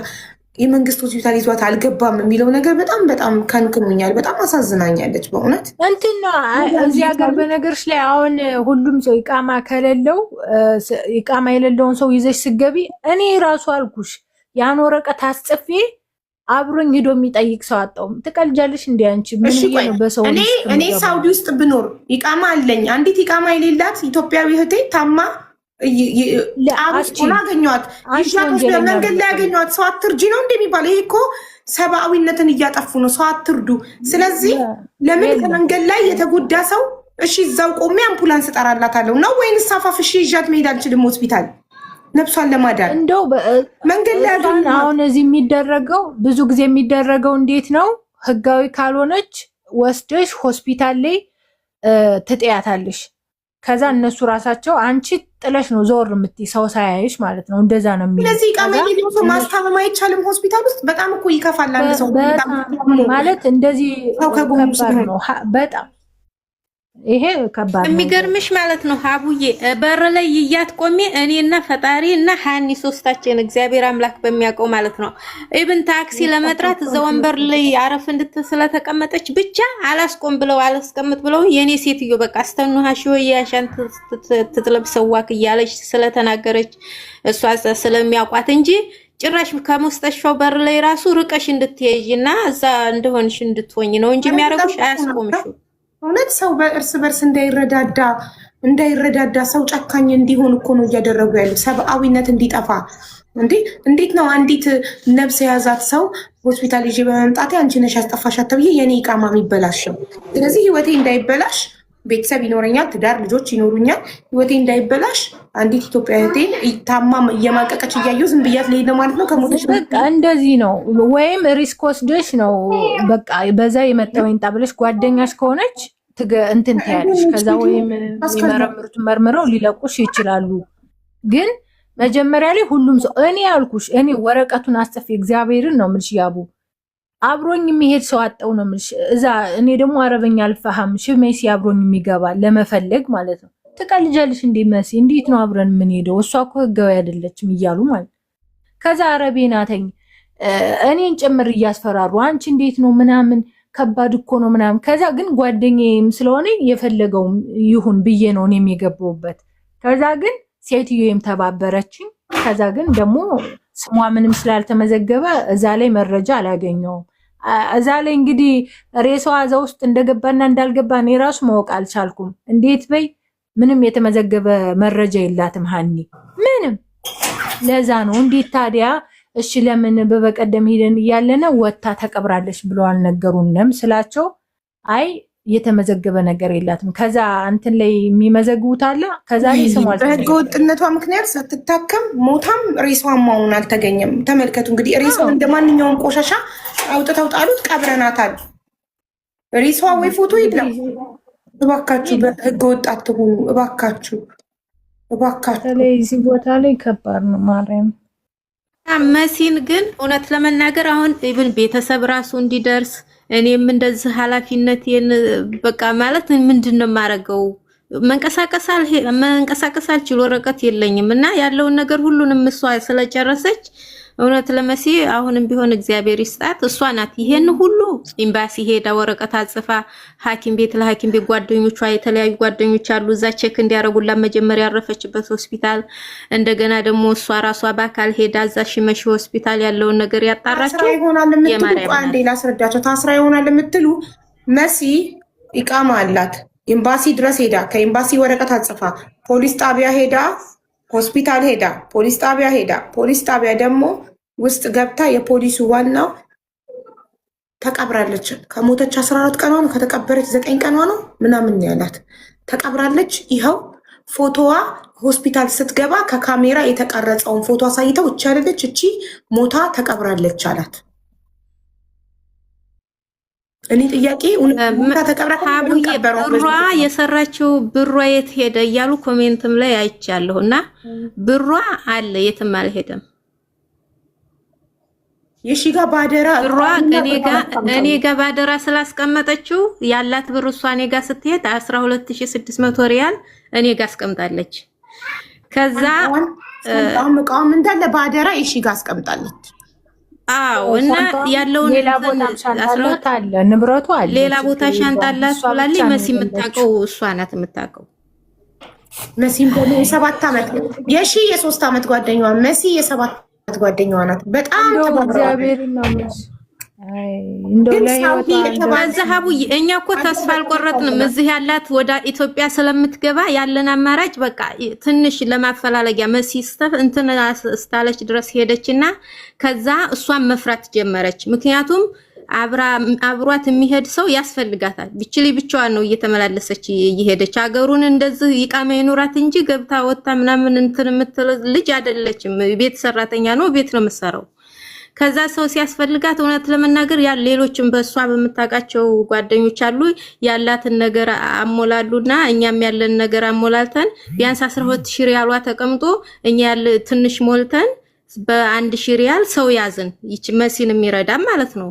የመንግስት ሆስፒታል ይዟታ አልገባም የሚለው ነገር በጣም በጣም ከንክኖኛል። በጣም አሳዝናኛለች በእውነት እንትን ነው እዚህ ሀገር። በነገርሽ ላይ አሁን ሁሉም ሰው ኢቃማ ከሌለው ኢቃማ የሌለውን ሰው ይዘሽ ስገቢ እኔ ራሱ አልኩሽ ያን ወረቀት አስጽፌ አብሮኝ ሄዶ የሚጠይቅ ሰው አጣውም። ትቀልጃለሽ እንዴ አንቺ? ምን ነው በሰው እኔ ሳውዲ ውስጥ ብኖር ኢቃማ አለኝ። አንዲት ኢቃማ የሌላት ኢትዮጵያዊ እህቴ ታማ አገኘኋት፣ መንገድ ላይ ያገኘኋት። ሰው አትርጂ ነው እንደሚባለው? ይሄ እኮ ሰብአዊነትን እያጠፉ ነው። ሰው አትርዱ። ስለዚህ ለምን ከመንገድ ላይ የተጎዳ ሰው እሺ እዛው ቆሜ አምቡላንስ እጠራላታለሁ ነው ወይንስ አፋፍሽ ይዣት መሄድ አልችልም ሆስፒታል ነፍሷን ለማዳን? እንደው መንገድ ላይ አሁን እዚህ የሚደረገው ብዙ ጊዜ የሚደረገው እንዴት ነው? ህጋዊ ካልሆነች ወስደሽ ሆስፒታል ላይ ትጥያታለሽ። ከዛ እነሱ ራሳቸው አንቺ ጥለሽ ነው ዞር የምትይ ሰው ሳያይሽ ማለት ነው። እንደዛ ነው የሚለው። ስለዚህ ኢቃማ የሌለው ሰው ማስታመም አይቻልም ሆስፒታል ውስጥ። በጣም እኮ ይከፋል። አንድ ሰው ማለት እንደዚህ ከባድ ነው በጣም ይሄ ከባድ ነው። የሚገርምሽ ማለት ነው ሀቡዬ በር ላይ ይያት ቆሜ እኔና ፈጣሪ እና ሀኒ ሶስታችን እግዚአብሔር አምላክ በሚያውቀው ማለት ነው ኢብን ታክሲ ለመጥራት እዛ ወንበር ላይ አረፍ ስለተቀመጠች ብቻ አላስቆም ብለው አላስቀምጥ ብለው የኔ ሴትዮ በቃ አስተኑ ሀሽዮ ያሻን ትጥለብሰዋክ እያለች ስለተናገረች እሷ ስለሚያውቋት እንጂ ጭራሽ ከሙስተሽፋው በር ላይ ራሱ ርቀሽ እንድትይይና እዛ እንደሆንሽ እንድትሆኝ ነው እንጂ የሚያረጉሽ አያስቆምሽ። እውነት ሰው በእርስ በርስ እንዳይረዳዳ ሰው ጨካኝ እንዲሆን እኮ ነው እያደረጉ ያሉት። ሰብአዊነት እንዲጠፋ እንዴት ነው አንዲት ነብስ የያዛት ሰው ሆስፒታል ይዤ በመምጣቴ አንቺ ነሽ ያስጠፋሻት ተብዬ የኔ ኢቃማ የሚበላሽም? ስለዚህ ህይወቴ እንዳይበላሽ ቤተሰብ ይኖረኛል፣ ትዳር ልጆች ይኖሩኛል። ህይወቴ እንዳይበላሽ አንዲት ኢትዮጵያ እህቴ ታማ እየማቀቀች እያየሁ ዝም ብያት ልሄድ ነው ማለት ነው? ከሞተች በቃ እንደዚህ ነው። ወይም ሪስክ ወስደሽ ነው በቃ በዛ የመጣው ይንጣ ብለሽ ጓደኛሽ ከሆነች እንትን ትያለሽ። ከዛ ወይም የሚመረምሩትን መርምረው ሊለቁሽ ይችላሉ። ግን መጀመሪያ ላይ ሁሉም ሰው እኔ ያልኩሽ እኔ ወረቀቱን አስጽፌ እግዚአብሔርን ነው የምልሽ ያቡ አብሮኝ የሚሄድ ሰው አጣው ነው የምልሽ። እዛ እኔ ደግሞ አረበኛ አልፈሃም ሽሜሲ አብሮኝ የሚገባ ለመፈለግ ማለት ነው። ትቀልጃለሽ እንዴ መሲ? እንዴት ነው አብረን የምንሄደው? እሷ እኮ ህጋዊ አይደለችም እያሉ ማለት ከዛ አረቤ ናተኝ እኔን ጭምር እያስፈራሩ አንቺ እንዴት ነው ምናምን ከባድ እኮ ነው ምናምን። ከዛ ግን ጓደኛዬም ስለሆነ የፈለገውም ይሁን ብዬ ነው እኔም የገባሁበት። ከዛ ግን ሴትዮዬም ተባበረችኝ። ከዛ ግን ደግሞ ስሟ ምንም ስላልተመዘገበ እዛ ላይ መረጃ አላገኘውም። እዛ ላይ እንግዲህ ሬሳዋ እዛ ውስጥ እንደገባና እንዳልገባ እኔ ራሱ ማወቅ አልቻልኩም። እንዴት በይ ምንም የተመዘገበ መረጃ የላትም ሀኒ ምንም። ለዛ ነው እንዴት ታዲያ እሺ ለምን በበቀደም ሄደን እያለነ ወታ ተቀብራለች ብለው አልነገሩንም ስላቸው አይ የተመዘገበ ነገር የላትም። ከዛ እንትን ላይ የሚመዘግቡት አለ። ከዛ ላይ ስሟ በህገ ወጥነቷ ምክንያት ሳትታከም ሞታም ሬሳዋን ማውን አልተገኘም። ተመልከቱ እንግዲህ ሬሳው እንደማንኛውም ቆሻሻ አውጥተው ጣሉት፣ ቀብረናታል። ሬሳዋ ወይ ፎቶ የለም። እባካችሁ በህገ ወጥ አትሁኑ። እባካችሁ እዚህ ቦታ ላይ ከባድ ነው። ማርያም መሲን ግን እውነት ለመናገር አሁን ኢቭን ቤተሰብ ራሱ እንዲደርስ እኔም እንደዚህ ኃላፊነቴን በቃ ማለት ምንድነው የማደርገው? መንቀሳቀስ አልችል፣ ወረቀት የለኝም እና ያለውን ነገር ሁሉንም እሷ ስለጨረሰች እውነት ለመሲ አሁንም ቢሆን እግዚአብሔር ይስጣት። እሷ ናት ይሄን ሁሉ ኤምባሲ ሄዳ ወረቀት አጽፋ ለሐኪም ቤት ጓደኞቿ የተለያዩ ጓደኞች አሉ እዛ ቼክ እንዲያረጉላት መጀመሪያ ያረፈችበት ሆስፒታል፣ እንደገና ደግሞ እሷ ራሷ በአካል ሄዳ እዛ ሽመሽ ሆስፒታል ያለውን ነገር ያጣራቸው የማርያም አንዴ ላስረዳቸው። ታስራ ይሆናል የምትሉ መሲ ኢቃማ አላት። ኤምባሲ ድረስ ሄዳ ከኤምባሲ ወረቀት አጽፋ ፖሊስ ጣቢያ ሄዳ ሆስፒታል ሄዳ ፖሊስ ጣቢያ ደግሞ ውስጥ ገብታ የፖሊሱ ዋናው ተቀብራለች። ከሞተች 14 ቀኗ ነው፣ ከተቀበረች 9 ቀኗ ነው ምናምን ያላት ተቀብራለች። ይኸው ፎቶዋ ሆስፒታል ስትገባ ከካሜራ የተቀረጸውን ፎቶ አሳይተው እቺ አይደለች እቺ ሞታ ተቀብራለች አላት። እኔ ጥያቄ ሞታ ተቀብራ ብሯ የሰራችው ብሯ የት ሄደ እያሉ ኮሜንትም ላይ አይቻለሁ እና ብሯ አለ የትም አልሄደም። የሺጋ ባደራ ብሯ እኔ ጋር ባደራ ስላስቀመጠችው ያላት ብር እሷ እኔ ጋር ስትሄድ 12600 ሪያል እኔ ጋር አስቀምጣለች። ከዛ አሁን እንዳለ ባደራ የሺጋ አስቀምጣለች። አዎ እና ያለውን ሌላ ቦታ ሻንጣ አለ፣ ንብረቱ አለ፣ ሌላ ቦታ ሻንጣ አላት ብላለች። መሲ የምታውቀው እሷ ናት የምታውቀው። መሲም ደግሞ የ7 ዓመት የሺ የ3 ዓመት ጓደኛዋ መሲ የ7 ዓመት ጓደኛዋ ናት። በጣም እግዚአብሔር ነው መሲ በዛሃቡ እኛ እኮ ተስፋ አልቆረጥንም። እዚህ ያላት ወደ ኢትዮጵያ ስለምትገባ ያለን አማራጭ በቃ ትንሽ ለማፈላለጊያ መሲ እንትን ስታለች ድረስ ሄደችና ከዛ እሷን መፍራት ጀመረች። ምክንያቱም አብሯት የሚሄድ ሰው ያስፈልጋታል። ብቻዋን ነው እየተመላለሰች እየሄደች ሀገሩን እንደዚህ ይቃመ ይኖራት እንጂ ገብታ ወጣ ምናምን እንትን የምትል ልጅ አይደለችም። ቤት ሰራተኛ ነው፣ ቤት ነው የምትሰራው። ከዛ ሰው ሲያስፈልጋት እውነት ለመናገር ያ ሌሎችም በእሷ በምታውቃቸው ጓደኞች አሉ ያላትን ነገር አሞላሉና እኛም ያለን ነገር አሞላልተን ቢያንስ 12000 ሪያሏ ተቀምጦ እኛ ያለ ትንሽ ሞልተን በ1000 ሪያል ሰው ያዝን። ይች መሲን የሚረዳ ማለት ነው።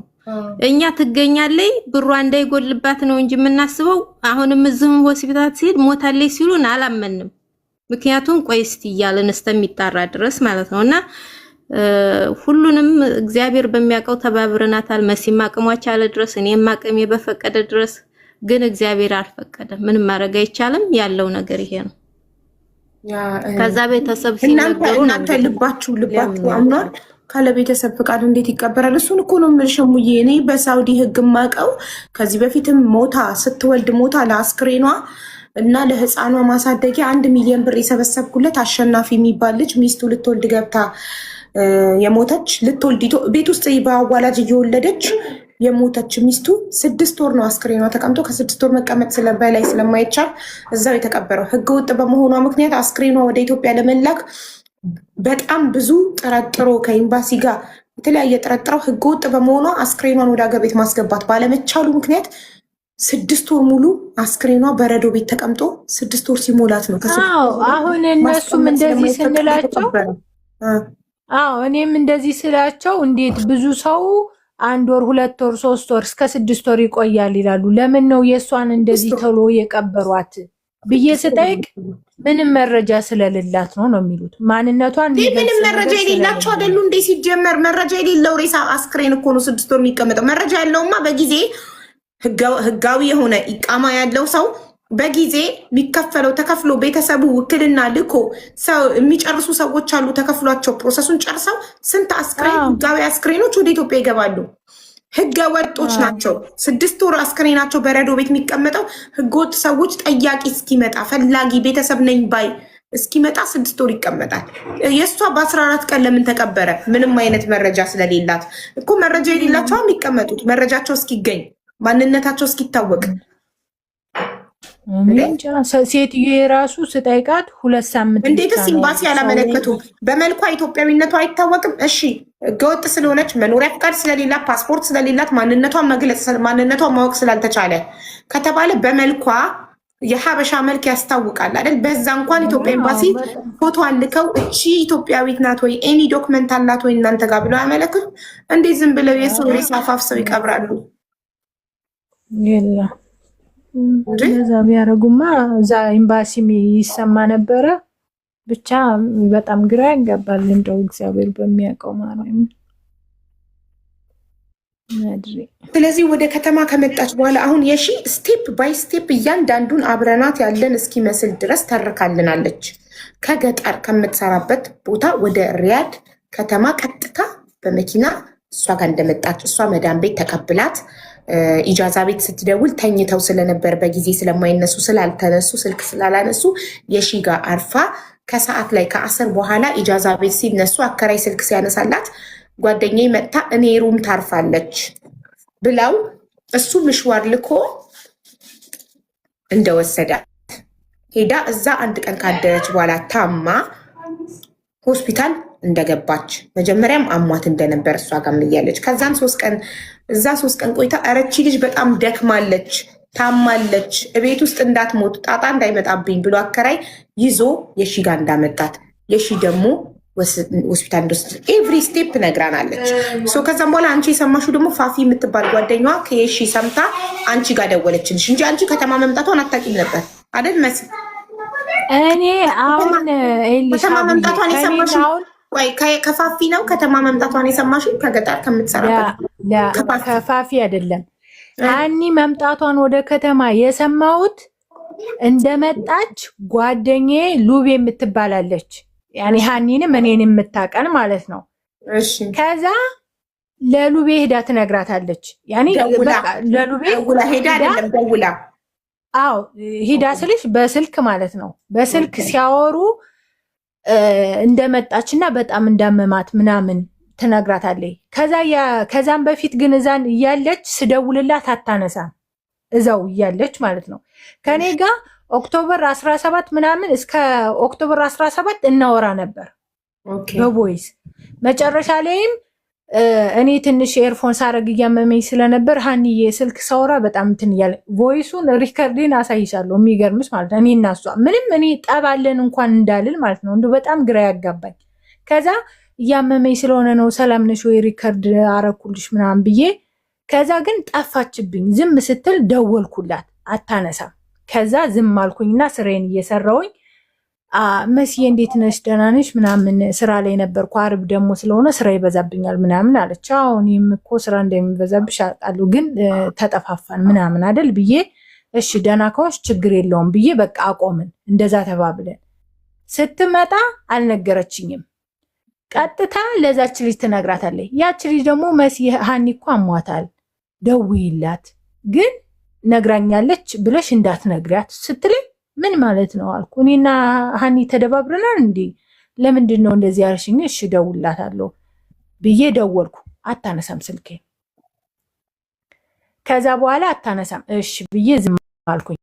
እኛ ትገኛለይ ብሯ እንዳይጎልባት ነው እንጂ የምናስበው አሁንም እዚህም ሆስፒታል ሲሄድ ሞታለይ ሲሉን አላመንም። ምክንያቱም ቆይ እስቲ እያልን እስከሚጣራ ድረስ ማለት ነውና ሁሉንም እግዚአብሔር በሚያውቀው ተባብረናታል። መሲም አቅሟ ቻለ ድረስ እኔም አቅሜ በፈቀደ ድረስ፣ ግን እግዚአብሔር አልፈቀደም። ምንም ማድረግ አይቻልም። ያለው ነገር ይሄ ነው። ከዛ ቤተሰብ ሲነገሩ እናንተ ልባችሁ አምኗል። ካለ ቤተሰብ ፍቃድ እንዴት ይቀበራል? እሱን እኮ ነው የምልሽሙዬ። እኔ በሳውዲ ህግ ማቀው ከዚህ በፊትም ስትወልድ ሞታ ለአስክሬኗ እና ለህፃኗ ማሳደጊያ 1 ሚሊዮን ብር የሰበሰብኩለት አሸናፊ የሚባል ልጅ ሚስቱ ልትወልድ ገብታ የሞተች ልትወልድ ቤት ውስጥ በአዋላጅ እየወለደች የሞተች ሚስቱ 6 ወር ነው አስክሬኗ ተቀምጦ ከ6 ወር መቀመጥ በላይ ስለማይቻል እዛው የተቀበረው። ህገወጥ በመሆኗ ምክንያት አስክሬኗ ወደ ኢትዮጵያ ለመላክ በጣም ብዙ ጠረጥሮ ከኤምባሲ ጋር የተለያየ ጠረጥረው ህገወጥ በመሆኗ አስክሬኗን ወደ ሀገር ቤት ማስገባት ባለመቻሉ ምክንያት 6 ወር ሙሉ አስክሬኗ በረዶ ቤት ተቀምጦ 6 ወር ሲሞላት ነው። አሁን እነሱም እንደዚህ ስንላቸው እኔም እንደዚህ ስላቸው እንዴት ብዙ ሰው 1 ወር 2 ወር 3 ወር እስከ 6 ወር ይቆያል ይላሉ። ለምን ነው የእሷን እንደዚህ ቶሎ የቀበሯት ብዬ ስጠይቅ ምንም መረጃ ስለሌላት ነው የሚሉት። ማንነቷን ምንም መረጃ የሌላቸው አይደሉ እንዴ? ሲጀመር መረጃ የሌለው ሬሳ አስክሬን እኮ ነው 6 ወር የሚቀመጠው። መረጃ ያለውማ በጊዜ ህጋዊ የሆነ ኢቃማ ያለው ሰው በጊዜ የሚከፈለው ተከፍሎ ቤተሰቡ ውክልና ልኮ ሰው የሚጨርሱ ሰዎች አሉ። ተከፍሏቸው ፕሮሰሱን ጨርሰው ስንት አስክሬን ህጋዊ አስክሬኖች ወደ ኢትዮጵያ ይገባሉ። ህገ ወጦች ናቸው። 6 ወር አስክሬናቸው በረዶ ቤት የሚቀመጠው ህገወጥ ሰዎች ጠያቂ እስኪመጣ ፈላጊ ቤተሰብ ነኝ ባይ እስኪመጣ 6 ወር ይቀመጣል። የእሷ በ14 ቀን ለምን ተቀበረ? ምንም አይነት መረጃ ስለሌላት እኮ። መረጃ የሌላቸው የሚቀመጡት መረጃቸው እስኪገኝ ማንነታቸው እስኪታወቅ ሴትዮ የራሱ ስጠይቃት 2 ሳምንት እንዴትስ ኤምባሲ ያላመለከቱ? በመልኳ ኢትዮጵያዊነቷ አይታወቅም። እሺ ህገወጥ ስለሆነች መኖሪያ ፍቃድ ስለሌላት ፓስፖርት ስለሌላት ማንነቷን መግለጽ ማንነቷን ማወቅ ስላልተቻለ ከተባለ በመልኳ የሀበሻ መልክ ያስታውቃል አይደል? በዛ እንኳን ኢትዮጵያ ኤምባሲ ፎቶ አልከው እቺ ኢትዮጵያዊት ናት ወይ ኤኒ ዶክመንት አላት ወይ እናንተ ጋር ብለው ያመለክቱ። እንዴት ዝም ብለው የሰው ሬሳ አፋፍሰው ይቀብራሉ? የላ እንደዛ ቢያደርጉማ እዛ ኤምባሲ ይሰማ ነበረ። ብቻ በጣም ግራ ያጋባል። እንደው እግዚአብሔር በሚያውቀው ማርያም። ስለዚህ ወደ ከተማ ከመጣች በኋላ አሁን የሺ ስቴፕ ባይ ስቴፕ እያንዳንዱን አብረናት ያለን እስኪመስል ድረስ ተርካልናለች። ከገጠር ከምትሰራበት ቦታ ወደ ሪያድ ከተማ ቀጥታ በመኪና እሷ ጋር እንደመጣች እሷ መዳን ቤት ተቀብላት ኢጃዛ ቤት ስትደውል ተኝተው ስለነበር በጊዜ ስለማይነሱ ስላልተነሱ ስልክ ስላላነሱ የሺ ጋር አርፋ ከሰዓት ላይ ከ10 በኋላ ኢጃዛ ቤት ሲነሱ አከራይ ስልክ ሲያነሳላት ጓደኛዬ መጥታ እኔ ሩም ታርፋለች ብለው እሱ ምሽዋር ልኮ እንደወሰዳት ሄዳ እዛ 1 ቀን ካደረች በኋላ ታማ ሆስፒታል እንደገባች መጀመሪያም አሟት እንደነበር እሷ ጋር እያለች ከዛም 3 ቀን እዛ 3 ቀን ቆይታ አረቺ ልጅ በጣም ደክማለች ታማለች እቤት ውስጥ እንዳትሞት ጣጣ እንዳይመጣብኝ ብሎ አከራይ ይዞ የሺ ጋር እንዳመጣት የሺ ደግሞ ሆስፒታል እንደወሰድ ኤቭሪ ስቴፕ ነግራናለች። ከዛም በኋላ አንቺ የሰማሽው ደግሞ ፋፊ የምትባል ጓደኛዋ ከየሺ ሰምታ አንቺ ጋር ደወለችልሽ እንጂ አንቺ ከተማ መምጣቷን አታውቂም ነበር አይደል? መሲ እኔ አሁን ከተማ መምጣቷን የሰማሽው ወይ ከፋፊ ነው? ከተማ መምጣቷን የሰማሽው ከገጠር ከምትሰራበት ከፋፊ አይደለም። አኒ መምጣቷን ወደ ከተማ የሰማሁት እንደመጣች ጓደኛዬ ሉቤ የምትባላለች ያኔ ሃኒንም እኔንም የምታቀን ማለት ነው። እሺ ከዛ ለሉቤ ሄዳ ትነግራታለች። ያኔ ለሉቤ ሄዳ አይደለም ደውላ አዎ ሄዳ ስልሽ በስልክ ማለት ነው። በስልክ ሲያወሩ እንደመጣችና በጣም እንዳመማት ምናምን ትነግራታለች። ከዛም በፊት ግን እዛን እያለች ስደውልላት አታነሳም። እዛው እያለች ማለት ነው ከኔ ጋር ኦክቶበር 17 ምናምን እስከ ኦክቶበር 17 እናወራ ነበር በቮይስ። መጨረሻ ላይም እኔ ትንሽ ኤርፎን ሳረግ እያመመኝ ስለነበር ሃኒዬ ስልክ ሳወራ በጣም እንትን እያለ ቮይሱን ሪከርዲን አሳይሻለሁ። የሚገርምሽ ማለት ነው እኔ እና እሷ ምንም እኔ ጠባለን እንኳን እንዳልል ማለት ነው። እንዲሁ በጣም ግራ ያጋባኝ። ከዛ እያመመኝ ስለሆነ ነው ሰላም ነሽ ወይ ሪከርድ አረኩልሽ ምናምን ብዬ ከዛ ግን ጠፋችብኝ። ዝም ስትል ደወልኩላት አታነሳም። ከዛ ዝም አልኩኝና ስራዬን እየሰራውኝ መስዬ እንዴት ነሽ ደህና ነሽ ምናምን ስራ ላይ ነበርኩ አርብ ደግሞ ስለሆነ ስራ ይበዛብኛል ምናምን አለች። አዎ እኔም እኮ ስራ እንደሚበዛብሽ አውቃለሁ ግን ተጠፋፋን ምናምን አይደል ብዬ እሺ ደህና ከሆንሽ ችግር የለውም ብዬ በቃ አቆምን። እንደዛ ተባብለን ስትመጣ አልነገረችኝም። ቀጥታ ለዛች ልጅ ትነግራታለች። ያች ልጅ ደግሞ መስዬ ሃኒ እኮ አሟታል ደውይላት ግን ነግራኛለች ብለሽ እንዳትነግሪያት ስትለኝ ምን ማለት ነው አልኩ። እኔና ሃኒ ተደባብረናል እንዴ? ለምንድን ነው እንደዚህ ያልሽኝ? እሺ ደውላታለሁ ብዬ ደወልኩ። አታነሳም ስልኬ። ከዛ በኋላ አታነሳም። እሺ ብዬ ዝም አልኩኝ።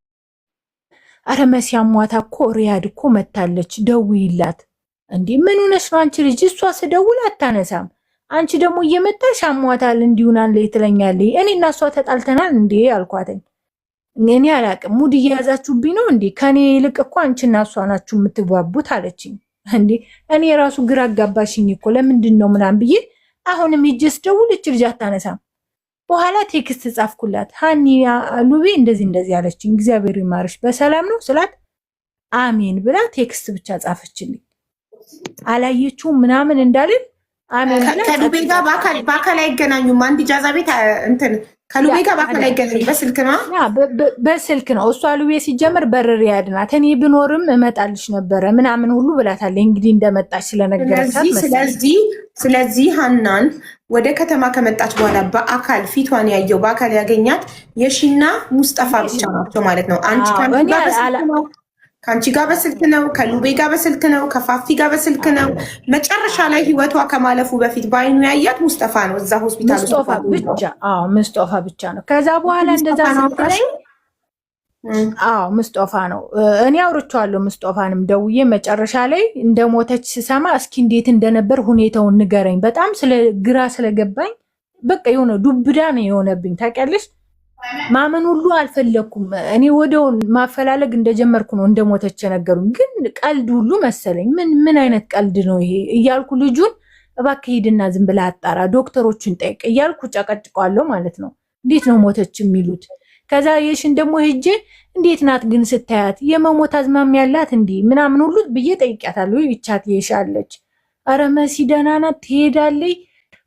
አረ መሲ አሟታ እኮ ሪያድ እኮ መታለች ደውይላት። እንዴ ምን ሆነሽ ነው አንቺ ልጅ? እሷ ስደውል አታነሳም። አንቺ ደግሞ እየመጣሽ አሟታል እንዲሁናል ትለኛለች። እኔ እና እሷ ተጣልተናል እንዴ አልኳተኝ። እኔ አላቅም ሙድ እየያዛችሁብኝ ነው እንዴ? ከኔ ይልቅ እኮ አንቺና እሷ ናችሁ የምትግባቡት አለችኝ። እንዴ እኔ ራሱ ግራ አጋባሽኝ እኮ ለምንድን ነው ምናምን ብዬ አሁንም ሂጅ ስደውል እች ልጅ አታነሳም። በኋላ ቴክስት ጻፍኩላት። ሃኒ ሉቤ እንደዚህ እንደዚህ አለችኝ እግዚአብሔር ይማርሽ በሰላም ነው ስላት አሜን ብላ ቴክስት ብቻ ጻፈችልኝ። አላየችውም ምናምን እንዳልን አሜን ብላ ከሉቤ ጋር በአካል አይገናኙም። አንድ ኢጃዛ ቤት እንትን ከሉቤ ጋር በአካል አይገናኙም። በስልክ ነው በስልክ ነው። እሷ ሉቤ ሲጀምር በርር ያድናት እኔ ብኖርም እመጣልሽ ነበረ ምናምን ሁሉ ብላታለች። እንግዲህ እንደመጣች ስለነገረቻት ስለዚህ ሃናን ወደ ከተማ ከመጣች በኋላ በአካል ፊቷን ያየው በአካል ያገኛት የሺና ሙስጠፋ ብቻ ናቸው ማለት ነው። አንቺ ከአንቺ ጋር በስልክ ነው፣ ከሉቤ ጋር በስልክ ነው፣ ከፋፊ ጋር በስልክ ነው። መጨረሻ ላይ ህይወቷ ከማለፉ በፊት በአይኑ ያያት ሙስጠፋ ነው እዛ ሆስፒታል ሙስጠፋ ብቻ ነው። ከዛ በኋላ እንደዛ ስትለኝ አዎ ሙስጦፋ ነው። እኔ አውርቼዋለሁ ሙስጦፋንም ደውዬ መጨረሻ ላይ እንደሞተች ስሰማ እስኪ እንዴት እንደነበር ሁኔታውን ንገረኝ። በጣም ግራ ስለገባኝ በቃ የሆነ ዱብዳ ነው የሆነብኝ ታውቂያለሽ። ማመን ሁሉ አልፈለኩም። እኔ ወደውን ማፈላለግ እንደጀመርኩ ነው እንደሞተች የነገሩኝ። ግን ቀልድ ሁሉ መሰለኝ። ምን አይነት ቀልድ ነው ይሄ እያልኩ ልጁን እባክህ ሂድና ዝም ብለህ አጣራ፣ ዶክተሮችን ጠይቅ እያልኩ ጨቀጭቀዋለሁ ማለት ነው። እንዴት ነው ሞተች የሚሉት? ከዛ የሽን ደግሞ ሄጄ እንዴት ናት ግን ስታያት የመሞት አዝማሚያ ያላት እንዲህ ምናምን ሁሉ ብዬ ጠይቂያታለሁ። ይቻት የሻለች ኧረ መሲ ደህና ናት ትሄዳለች፣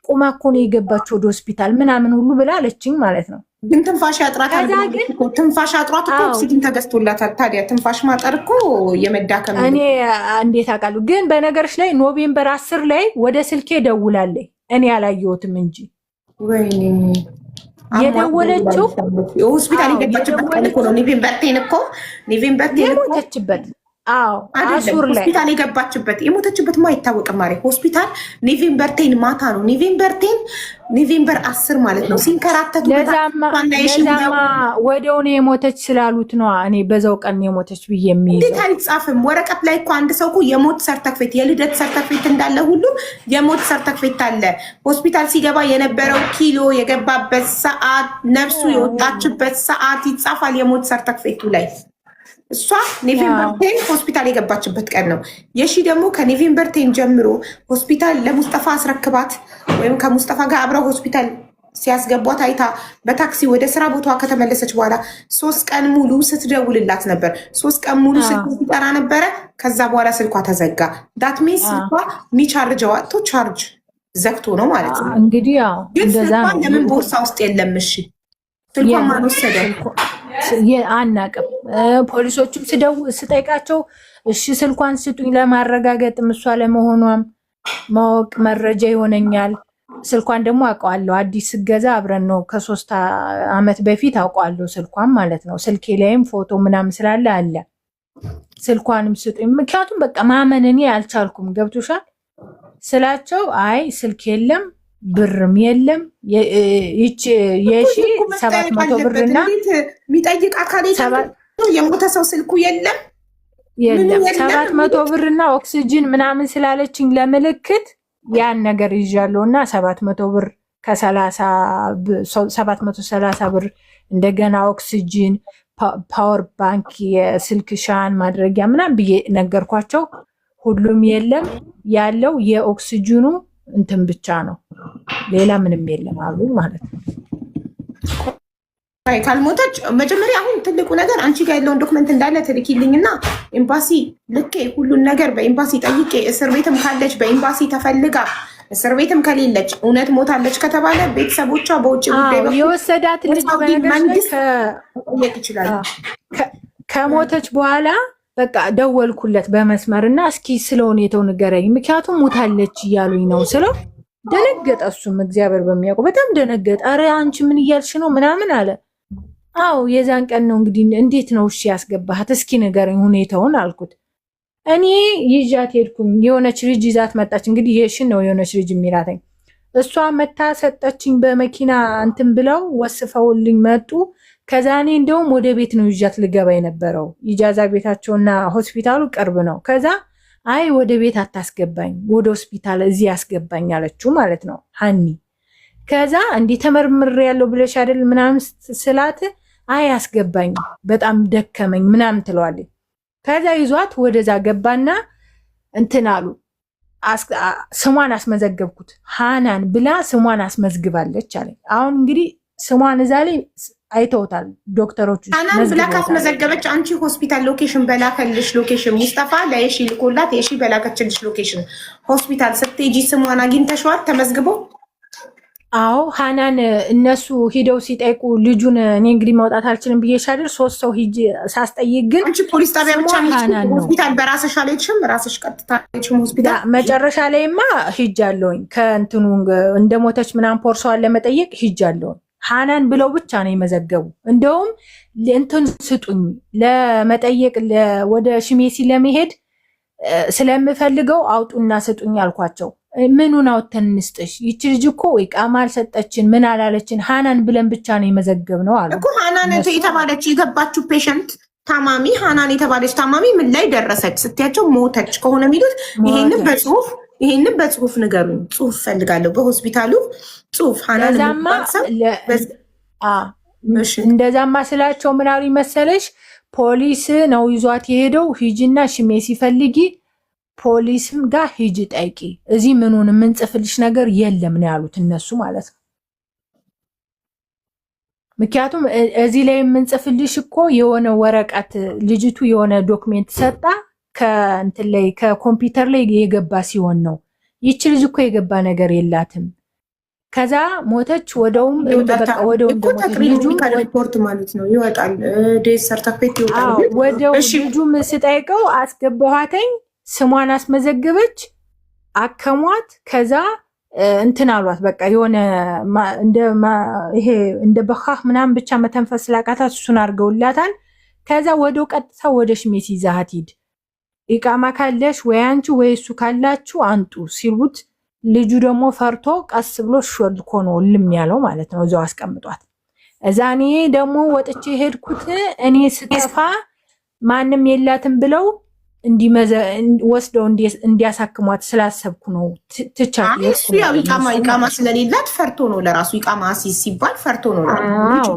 ቁማ እኮ ነው የገባች ወደ ሆስፒታል ምናምን ሁሉ ብላ አለችኝ ማለት ነው። ግን ትንፋሽ ያጥራታል። ትንፋሽ አጥሯት እኮ ኦክሲጅን ተገዝቶላታል። ታዲያ ትንፋሽ ማጠር እኮ የመዳከም እኔ እንዴት አውቃለሁ? ግን በነገርሽ ላይ ኖቬምበር 10 ላይ ወደ ስልኬ ደውላለች። እኔ አላየሁትም እንጂ ወይኔ የደወለችው ሆስፒታል የገባችበት ቀን እኮ ነው። ኖቬምበር 10 እኮ ኖቬምበር 10 የሞተችበት። አዎ አሱር ላይ ሆስፒታል የገባችበት የሞተችበት አይታወቅም። ማሪ ሆስፒታል ኖቬምበር 10 ማታ ነው። ኖቬምበር 10 ማለት ነው። ሲንከራተቱ ለዛማ ወደውን የሞተች ስላሉት ነው። እኔ በዛው ቀን የሞተች ብዬ የሚይዘው እንዴት አይጻፍም? ወረቀት ላይ እኮ አንድ ሰው እኮ የሞት ሰርተክፌት የልደት ሰርተክፌት እንዳለ ሁሉ የሞት ሰርተክፌት አለ። ሆስፒታል ሲገባ የነበረው ኪሎ፣ የገባበት ሰዓት፣ ነፍሱ የወጣችበት ሰዓት ይጻፋል የሞት ሰርተክፌቱ ላይ። እሷ ኖቬምበር 10 ሆስፒታል የገባችበት ቀን ነው። የሺ ደግሞ ከኖቬምበር 10 ጀምሮ ሆስፒታል ለሙስጠፋ አስረክባት ወይም ከሙስጠፋ ጋር አብረው ሆስፒታል ሲያስገቧት አይታ በታክሲ ወደ ስራ ቦታዋ ከተመለሰች በኋላ 3 ቀን ሙሉ ስትደውልላት ነበር። 3 ቀን ሙሉ ስልክ ሲጠራ ነበረ። ከዛ በኋላ ስልኳ ተዘጋ። ዳት ሚንስ ስልኳ የሚቻርጀው አጥቶ ቻርጅ ዘግቶ ነው ማለት ነው። እንግዲህ ያው ግን ስልኳ ለምን ቦርሳ ውስጥ የለም? እሺ ስልኳ ማን ወሰደ? አናቅም። ፖሊሶችም ስጠይቃቸው እሺ ስልኳን ስጡኝ ለማረጋገጥም እሷ ለመሆኗም ማወቅ መረጃ ይሆነኛል። ስልኳን ደግሞ አውቀዋለሁ። አዲስ ስገዛ አብረን ነው ከ3 ዓመት በፊት አውቀዋለሁ ስልኳን ማለት ነው። ስልኬ ላይም ፎቶ ምናምን ስላለ አለ። ስልኳንም ስጡኝ። ምክንያቱም በቃ ማመን እኔ አልቻልኩም። ገብቶሻል ስላቸው አይ ስልክ የለም ብርም የለም። ይቺ የሺ 700 ብርና የሚጠይቅ አካል የሞተ ሰው ስልኩ የለም 700 ብርና ኦክሲጅን ምናምን ስላለችኝ ለምልክት ያን ነገር ይዣለሁ እና 700 ብር ከ730 ብር እንደገና ኦክሲጅን፣ ፓወር ባንክ፣ የስልክ ሻን ማድረጊያ ምናምን ብዬ ነገርኳቸው። ሁሉም የለም ያለው የኦክሲጅኑ እንትን ብቻ ነው፣ ሌላ ምንም የለም አሉ ማለት ነው። ካልሞተች መጀመሪያ አሁን ትልቁ ነገር አንቺ ጋር ያለውን ዶክመንት እንዳለ ትልኪልኝና ኤምባሲ ልኬ ሁሉን ነገር በኤምባሲ ጠይቄ እስር ቤትም ካለች በኤምባሲ ተፈልጋ እስር ቤትም ከሌለች እውነት ሞታለች ከተባለ ቤተሰቦቿ በውጭ ጉዳይ የወሰዳት ልጅ መንግስት ይችላል። ከሞተች በኋላ በቃ ደወልኩለት በመስመር እና እስኪ ስለ ሁኔታው ንገረኝ፣ ምክንያቱም ሞታለች እያሉኝ ነው ስለው ደነገጠ። እሱም እግዚአብሔር በሚያውቁ በጣም ደነገጠ። አረ አንቺ ምን እያልሽ ነው ምናምን አለ። አዎ የዛን ቀን ነው እንግዲህ። እንዴት ነው እሺ ያስገባሃት እስኪ ንገረኝ ሁኔታውን አልኩት። እኔ ይዣት ሄድኩኝ። የሆነች ልጅ ይዛት መጣች። እንግዲህ የሽን ነው የሆነች ልጅ የሚላተኝ። እሷ መታ ሰጠችኝ በመኪና እንትን ብለው ወስፈውልኝ መጡ። ከዛ እኔ እንደውም ወደ ቤት ነው ይዣት ልገባ የነበረው። ኢጃዛ ቤታቸውና ሆስፒታሉ ቅርብ ነው። ከዛ አይ ወደ ቤት አታስገባኝ ወደ ሆስፒታል እዚህ ያስገባኝ አለችው ማለት ነው ሀኒ። ከዛ እንዲህ ተመርምሬ ያለው ብለሽ አይደል ምናምን ስላት አይ አስገባኝ በጣም ደከመኝ ምናምን ትለዋለች። ከዛ ይዟት ወደዛ ገባና እንትን አሉ። ስሟን አስመዘገብኩት። ሃናን ብላ ስሟን አስመዝግባለች አለኝ። አሁን እንግዲህ ስሟን እዛ ላይ አይተውታል ዶክተሮች። ሃናን ብላ ካስመዘገበች አንቺ ሆስፒታል ሎኬሽን በላከልሽ ሎኬሽን ሙስጠፋ ለየሺ ልኮላት የሺ በላከችልሽ ሎኬሽን ሆስፒታል ስትሄጂ ስሟን አግኝተሽዋል ተመዝግቦ? አዎ ሃናን እነሱ ሂደው ሲጠይቁ ልጁን እኔ እንግዲህ መውጣት አልችልም ብዬሻለሁ። 3 ሰው ሂጅ ሳስጠይቅ ግን አንቺ ፖሊስ ጣቢያ ብቻ ሆስፒታል በራስሽ አልሄድሽም? ራስሽ ቀጥታ ሄድሽም ሆስፒታል? መጨረሻ ላይማ ሂጃለሁኝ። ከእንትኑ እንደሞተች ምናምን ፖርሰዋን ለመጠየቅ ሂጃለሁኝ። ሃናን ብለው ብቻ ነው የመዘገቡ። እንደውም እንትን ስጡኝ ለመጠየቅ ወደ ሽሜሲ ለመሄድ ስለምፈልገው አውጡና ስጡኝ አልኳቸው። ምኑን አውጥተን እንስጥሽ? ይቺ ልጅ እኮ ኢቃማ አልሰጠችን ምን አላለችን፣ ሃናን ብለን ብቻ ነው የመዘገብ ነው አሉ። እኮ ሃናን ሃናን የተባለች የገባችው ፔሸንት ታማሚ ሃናን የተባለች ታማሚ ምን ላይ ደረሰች ስትያቸው ሞተች ከሆነ የሚሉት ይሄንን በጽሁፍ ንገሩኝ። ጽሁፍ ፈልጋለሁ። በሆስፒታሉ ጽሁፍ ሃናን እንደዛማ ስላቸው ምን አሉ መሰለሽ? ፖሊስ ነው ይዟት የሄደው። ሂጂና ሽሜ ሲፈልጊ ፖሊስም ጋር ሂጂ ጠይቂ። እዚህ ምኑን የምንጽፍልሽ ነገር የለም ነው ያሉት እነሱ ማለት ነው። ምክንያቱም እዚህ ላይ የምንጽፍልሽ እኮ የሆነ ወረቀት ልጅቱ የሆነ ዶክሜንት ሰጣ ከእንትን ላይ ከኮምፒውተር ላይ የገባ ሲሆን ነው። ይቺ ልጅ እኮ የገባ ነገር የላትም። ከዛ ሞተች። ወደውም ሪፖርት ማለት ነው ይወጣል። ዴስ ሰርተፊኬት ይወጣል። ወደው ልጁም ስጠይቀው አስገባኋተኝ፣ ስሟን አስመዘገበች፣ አከሟት። ከዛ እንትን አሏት። በቃ የሆነ ይሄ እንደ በኻህ ምናምን ብቻ መተንፈስ ላቃታት እሱን አድርገውላታል። ከዛ ወደው ቀጥታ ወደ ሽሜሲ ይዛሃት ሂድ፣ ኢቃማ ካለሽ ወይ አንቺ ወይ እሱ ካላችሁ አንጡ ሲሉት ልጁ ደግሞ ፈርቶ ቀስ ብሎ ሾልኮ ነው ልም ያለው ማለት ነው። እዛው አስቀምጧት። እዛ እኔ ደግሞ ወጥቼ ሄድኩት። እኔ ስጠፋ ማንም የላትም ብለው ወስደው እንዲያሳክሟት ስላሰብኩ ነው። ትቻት እሱ ያው ኢቃማ ስለሌላት ፈርቶ ነው። ለራሱ ኢቃማ አሲስ ሲባል ፈርቶ ነው።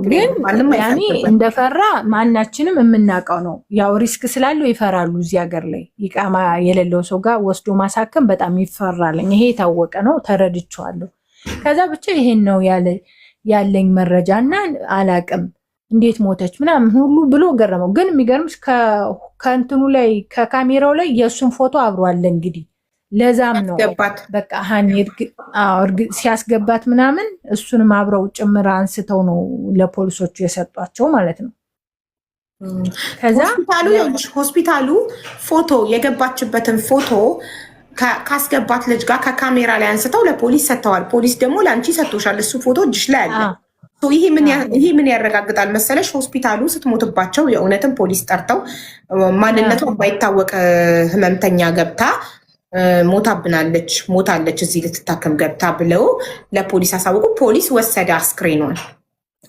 ግን ያኔ እንደፈራ ማናችንም የምናውቀው ነው። ያው ሪስክ ስላለው ይፈራሉ። እዚህ ሀገር ላይ ኢቃማ የሌለው ሰው ጋር ወስዶ ማሳከም በጣም ይፈራልኝ። ይሄ የታወቀ ነው። ተረድቼዋለሁ። ከዛ ብቻ ይሄን ነው ያለኝ መረጃ እና አላቅም እንዴት ሞተች ምናምን ሁሉ ብሎ ገረመው። ግን የሚገርምሽ ከእንትኑ ላይ ከካሜራው ላይ የእሱን ፎቶ አብሮ አለ። እንግዲህ ለዛም ነው በቃ ሲያስገባት ምናምን እሱንም አብረው ጭምር አንስተው ነው ለፖሊሶቹ የሰጧቸው ማለት ነው። ከዛ ሆስፒታሉ ፎቶ የገባችበትን ፎቶ ካስገባት ልጅ ጋር ከካሜራ ላይ አንስተው ለፖሊስ ሰጥተዋል። ፖሊስ ደግሞ ለአንቺ ሰጥቶሻል። እሱ ፎቶ እጅሽ ላይ አለ። ይሄ ምን ያረጋግጣል መሰለሽ? ሆስፒታሉ ስትሞትባቸው የእውነትም ፖሊስ ጠርተው ማንነቷ ባይታወቅ ህመምተኛ ገብታ ሞታለች እዚህ ልትታከም ገብታ ብለው ለፖሊስ አሳወቁ። ፖሊስ ወሰደ አስክሬኗን።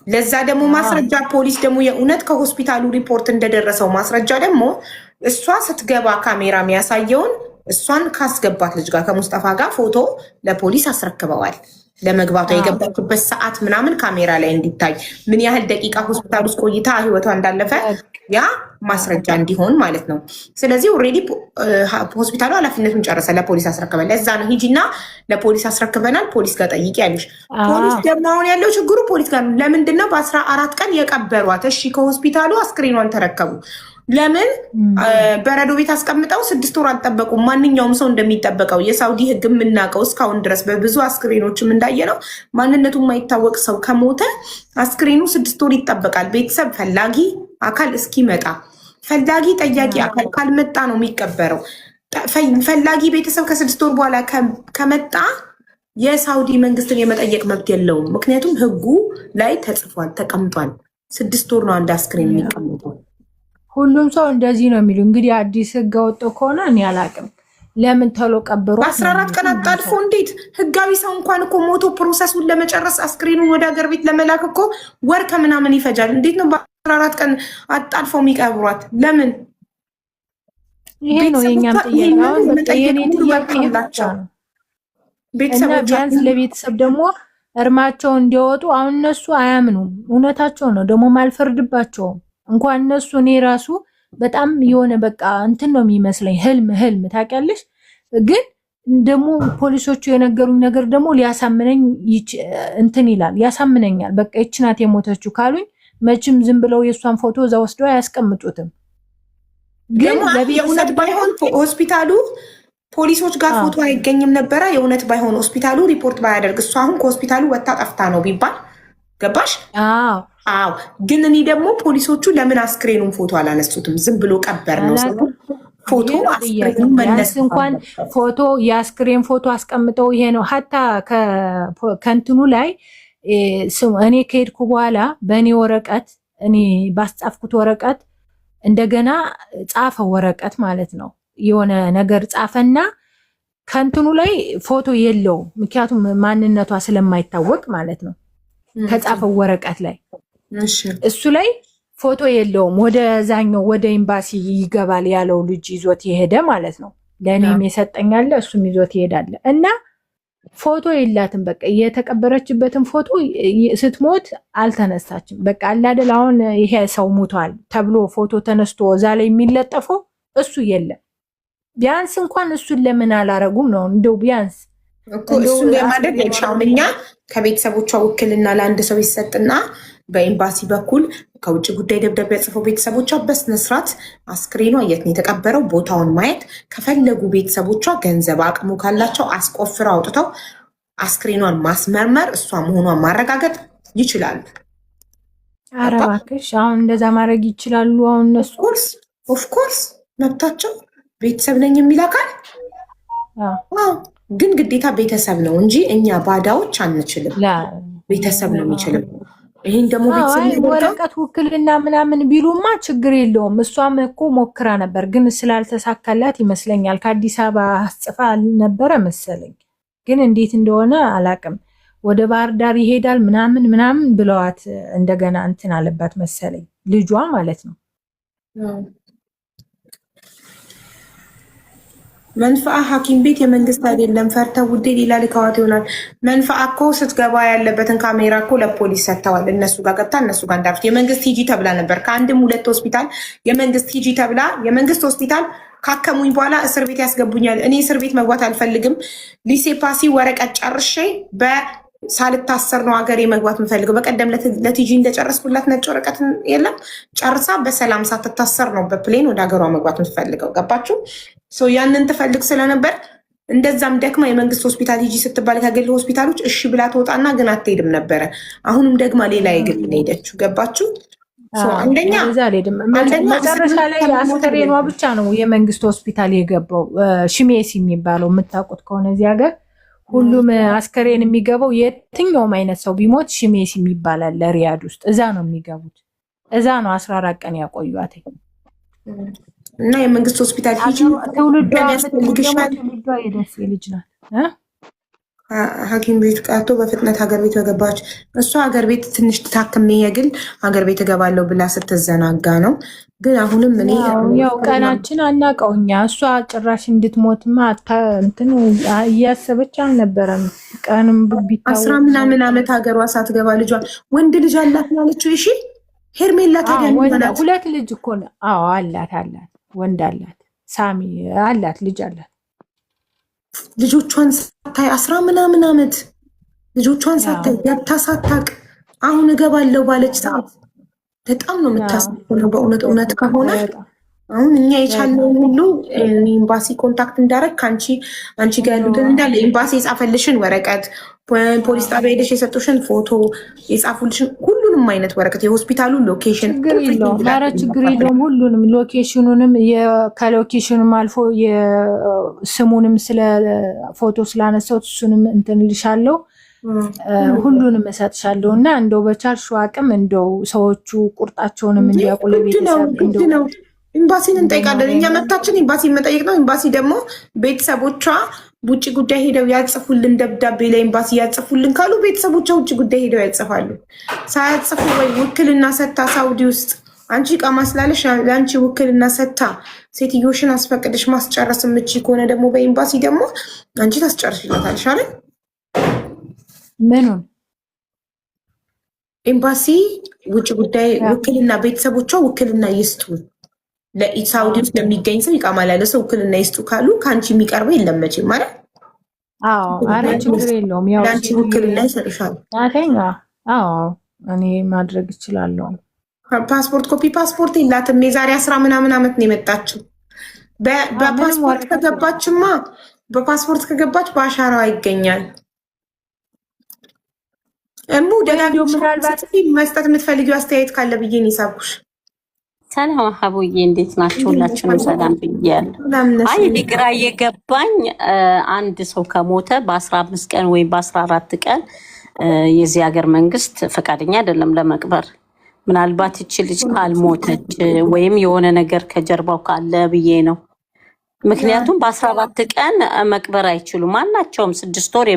ለዛ ደግሞ ማስረጃ ፖሊስ ደግሞ የእውነት ከሆስፒታሉ ሪፖርት እንደደረሰው ማስረጃ ደግሞ እሷ ስትገባ ካሜራ የሚያሳየውን እሷን ካስገባት ልጅ ጋር ከሙስጠፋ ጋር ፎቶ ለፖሊስ አስረክበዋል። ለመግባቷ የገባችበት ሰዓት ምናምን ካሜራ ላይ እንዲታይ ምን ያህል ደቂቃ ሆስፒታል ውስጥ ቆይታ ህይወቷ እንዳለፈ ያ ማስረጃ እንዲሆን ማለት ነው። ስለዚህ ኦልሬዲ ሆስፒታሉ ኃላፊነቱን ጨረሰ፣ ለፖሊስ አስረክበን። ለዛ ነው ሂጂና ለፖሊስ አስረክበናል ፖሊስ ጋር ጠይቂ ያሉሽ። ፖሊስ ደግሞ አሁን ያለው ችግሩ ፖሊስ ጋር ነው። ለምንድነው በ14 ቀን የቀበሯት? እሺ ከሆስፒታሉ አስክሬኗን ተረከቡ። ለምን በረዶ ቤት አስቀምጠው 6 ወር አልጠበቁም? ማንኛውም ሰው እንደሚጠበቀው የሳውዲ ህግ የምናውቀው እስካሁን ድረስ በብዙ አስክሬኖችም እንዳየነው ማንነቱ የማይታወቅ ሰው ከሞተ አስክሬኑ 6 ወር ይጠበቃል። ቤተሰብ ፈላጊ አካል እስኪመጣ፣ ፈላጊ ጠያቂ አካል ካልመጣ ነው የሚቀበረው። ፈላጊ ቤተሰብ ከ6 ወር በኋላ ከመጣ የሳውዲ መንግስትን የመጠየቅ መብት የለውም። ምክንያቱም ህጉ ላይ ተጽፏል፣ ተቀምጧል። 6 ወር ነው አንድ አስክሬን የሚቀመጠው። ሁሉም ሰው እንደዚህ ነው የሚሉ። እንግዲህ አዲስ ህግ አወጣ ከሆነ እኔ አላቅም። ለምን ተሎ ቀበሩ? 14 ቀን አጣድፎ እንዴት ህጋዊ ሰው እንኳን እኮ ሞቶ ፕሮሰሱን ለመጨረስ አስክሬኑን ወደ ሀገር ቤት ለመላክ እኮ ወር ከምናምን ይፈጃል። እንዴት ነው በ14 ቀን አጣድፎ የሚቀብሯት? ለምን? ይሄ ነው የኛም ጥያቄ። ቢያንስ ለቤተሰብ ደግሞ እርማቸው እንዲወጡ። አሁን እነሱ አያምኑም። እውነታቸው ነው ደግሞ አልፈርድባቸውም። እንኳን እነሱ እኔ ራሱ በጣም የሆነ በቃ እንትን ነው የሚመስለኝ ህልም ታውቂያለሽ። ግን ደግሞ ፖሊሶቹ የነገሩኝ ነገር ደግሞ ሊያሳምነኝ እንትን ይላል፣ ያሳምነኛል። በቃ ይህች ናት የሞተችው ካሉኝ መቼም ዝም ብለው የእሷን ፎቶ እዛ ወስደው አያስቀምጡትም። ግን የእውነት ባይሆን ሆስፒታሉ ፖሊሶች ጋር ፎቶ አይገኝም ነበረ። የእውነት ባይሆን ሆስፒታሉ ሪፖርት ባያደርግ እሷ አሁን ከሆስፒታሉ ወጣ ጠፍታ ነው ቢባል ገባሽ? አዎ። ግን እኔ ደግሞ ፖሊሶቹ ለምን አስክሬኑን ፎቶ አላነሱትም? ዝም ብሎ ቀበር ነው ፎቶ እንኳን ፎቶ የአስክሬን ፎቶ አስቀምጠው ይሄ ነው ሀታ ከእንትኑ ላይ እኔ ከሄድኩ በኋላ በእኔ ወረቀት እኔ ባስጻፍኩት ወረቀት እንደገና ጻፈ ወረቀት ማለት ነው። የሆነ ነገር ጻፈና ከእንትኑ ላይ ፎቶ የለውም። ምክንያቱም ማንነቷ ስለማይታወቅ ማለት ነው። ከጻፈው ወረቀት ላይ እሱ ላይ ፎቶ የለውም። ወደዛኛው ወደ ኤምባሲ ይገባል ያለው ልጅ ይዞት የሄደ ማለት ነው። ለእኔም የሰጠኛለ እሱም ይዞት ይሄዳል እና ፎቶ የላትም። በቃ የተቀበረችበትን ፎቶ ስትሞት አልተነሳችም። በቃ አላደል አሁን ይሄ ሰው ሙቷል ተብሎ ፎቶ ተነስቶ እዛ ላይ የሚለጠፈው እሱ የለም። ቢያንስ እንኳን እሱን ለምን አላረጉም ነው እንደው ቢያንስ እሱን ለማድረግ እኛ ከቤተሰቦቿ ውክልና ለአንድ ሰው ይሰጥና በኤምባሲ በኩል ከውጭ ጉዳይ ደብዳቤ ያጽፈው ቤተሰቦቿ በስነስርዓት አስክሬኗ የት ነው የተቀበረው ቦታውን ማየት ከፈለጉ ቤተሰቦቿ ገንዘብ አቅሙ ካላቸው አስቆፍረው አውጥተው አስክሬኗን ማስመርመር እሷ መሆኗን ማረጋገጥ ይችላሉ። ኧረ እባክሽ አሁን እንደዛ ማድረግ ይችላሉ። አሁን እነሱ ኦፍኮርስ መብታቸው ቤተሰብ ነኝ የሚል አካል ግን ግዴታ ቤተሰብ ነው እንጂ እኛ ባዳዎች አንችልም። ቤተሰብ ነው የሚችልም። ይሄን ደግሞ ወረቀት ውክልና ምናምን ቢሉማ ችግር የለውም። እሷም እኮ ሞክራ ነበር ግን ስላልተሳካላት ይመስለኛል ከአዲስ አበባ አስጽፋ አልነበረ መሰለኝ። ግን እንዴት እንደሆነ አላቅም። ወደ ባህር ዳር ይሄዳል ምናምን ብለዋት እንደገና እንትን አለባት መሰለኝ ልጇ ማለት ነው። መንፈአ ሐኪም ቤት የመንግስት አይደለም። ፈርተው ውዴ ሌላ ልከዋት ይሆናል። መንፈአ እኮ ስትገባ ያለበትን ካሜራ እኮ ለፖሊስ ሰጥተዋል። እነሱ ጋር ገብታ እነሱ ጋር እንዳሉት የመንግስት ሂጂ ተብላ ነበር። ከአንድም 2 ሆስፒታል የመንግስት ሂጂ ተብላ የመንግስት ሆስፒታል ካከሙኝ በኋላ እስር ቤት ያስገቡኛል። እኔ እስር ቤት መግባት አልፈልግም። ሊሴ ፓሲ ወረቀት ጨርሼ ሳልታሰር ነው ሀገሬ መግባት የምፈልገው። በቀደም ለቲጂ እንደጨረስኩላት ነጭ ወረቀት የለም ጨርሳ በሰላም ሳትታሰር ነው በፕሌን ወደ ሀገሯ መግባት የምትፈልገው። ገባችሁ? ያንን ትፈልግ ስለነበር እንደዛም ደክማ የመንግስት ሆስፒታል ሂጂ ስትባል ከግል ሆስፒታሎች እሺ ብላ ትወጣና ግን አትሄድም ነበረ። አሁንም ደግማ ሌላ የግል ሄደችው። ገባችሁ? አንደኛ መጨረሻ ላይ አስከሬኗ ብቻ ነው የመንግስት ሆስፒታል የገባው። ሽሜሲ የሚባለው የምታውቁት ከሆነ እዚህ ሀገር ሁሉም አስከሬን የሚገባው የትኛውም አይነት ሰው ቢሞት ሽሜሲ የሚባል አለ ሪያድ ውስጥ። እዛ ነው የሚገቡት። እዛ ነው 14 ቀን ያቆዩት። እና የመንግስት ሆስፒታል ትውልዷ የደሴ ልጅ ናት። ሐኪም ቤት ቀርቶ በፍጥነት ሀገር ቤት በገባች እሷ ሀገር ቤት ትንሽ ታክሜ የግል ሀገር ቤት እገባለሁ ብላ ስትዘናጋ ነው። ግን አሁንም እኔ ያው ቀናችን አናውቀው እኛ። እሷ ጭራሽ እንድትሞትማ እንትን እያሰበች አልነበረም። ቀንም ቢታወቅ 10 ምናምን ዓመት ሀገሯ ሳትገባ ልጇ ወንድ ልጅ አላት ማለችው። እሺ ሄርሜላ ታዲያ 2 ልጅ እኮ ነው። አዎ አላት ወንድ አላት። ሳሚ አላት ልጅ አላት። ልጆቿን ሳታይ 10 ምናምን ዓመት ልጆቿን ሳታይ ገብታ ሳታውቅ አሁን እገባለሁ ባለች ሰዓት በጣም ነው የምታስበው። በእውነት እውነት ከሆነ አሁን እኛ የቻልነው ሁሉ ኤምባሲ ኮንታክት እንዳረግ አንቺ ጋር ያሉትን እንዳለ ኤምባሲ የጻፈልሽን ወረቀት ፖሊስ ጣቢያ ሄደሽ የሰጡሽን ፎቶ የጻፉልሽን ሁሉንም አይነት ወረቀት የሆስፒታሉን ሎኬሽን ችግር የለውም። ሁሉንም ሎኬሽኑንም ከሎኬሽኑም አልፎ የስሙንም ስለ ፎቶ ስላነሳሁት እሱንም እንትንልሻለሁ ሁሉንም እሰጥሻለሁ። እና እንደው በቻልሽው አቅም እንደው ሰዎቹ ቁርጣቸውንም እንዲያውቁ ለቤተሰብ ነው ኤምባሲን እንጠይቃለን። እኛ መብታችን ኤምባሲን መጠየቅ ነው። ኤምባሲ ደግሞ ቤተሰቦቿ ውጭ ጉዳይ ሄደው ያጽፉልን ደብዳቤ ለኤምባሲ ያጽፉልን ካሉ ቤተሰቦቿ ውጭ ጉዳይ ሄደው ያጽፋሉ። ሳያጽፉ ወይ ውክልና ሰታ ሳውዲ ውስጥ አንቺ ቃማ ስላለሽ ለአንቺ ውክልና ሰታ ሴትዮሽን አስፈቅደሽ ማስጨረስ የምችይ ከሆነ ደግሞ በኤምባሲ ደግሞ አንቺ ታስጨርሽላታለሽ አይደል? ምኑን ኤምባሲ ውጭ ጉዳይ ውክልና ቤተሰቦቿ ውክልና ይስጡ። ለሳውዲ ውስጥ ለሚገኝ ሰው ይቃማ ላለ ሰው ውክልና ይስጡ ካሉ ከአንቺ የሚቀርበው የለም መቼም ማለት። አረ ችግር የለውም። ያው ለአንቺ ውክልና ይሰጥሻል። እኔ ማድረግ እችላለሁ። ፓስፖርት የላትም። የዛሬ 10 ምናምን ዓመት ነው የመጣችው። በፓስፖርት ከገባች በአሻራዋ ይገኛል። እሙ ደጋግሞ ምናልባት መስጠት የምትፈልጊው አስተያየት ካለ ብዬ ነው የሳብኩሽ። ሰላም ሀቡዬ፣ እንዴት ናችሁ? ሁላችሁንም ሰላም ብያለሁ። አይ ግራ የገባኝ አንድ ሰው ከሞተ በ15 ቀን ወይም በ14 ቀን የዚህ ሀገር መንግስት ፈቃደኛ አይደለም ለመቅበር። ምናልባት ይቺ ልጅ ካልሞተች ወይም የሆነ ነገር ከጀርባው ካለ ብዬ ነው። ምክንያቱም በ14 ቀን መቅበር አይችሉም። ማናቸውም 6 ወር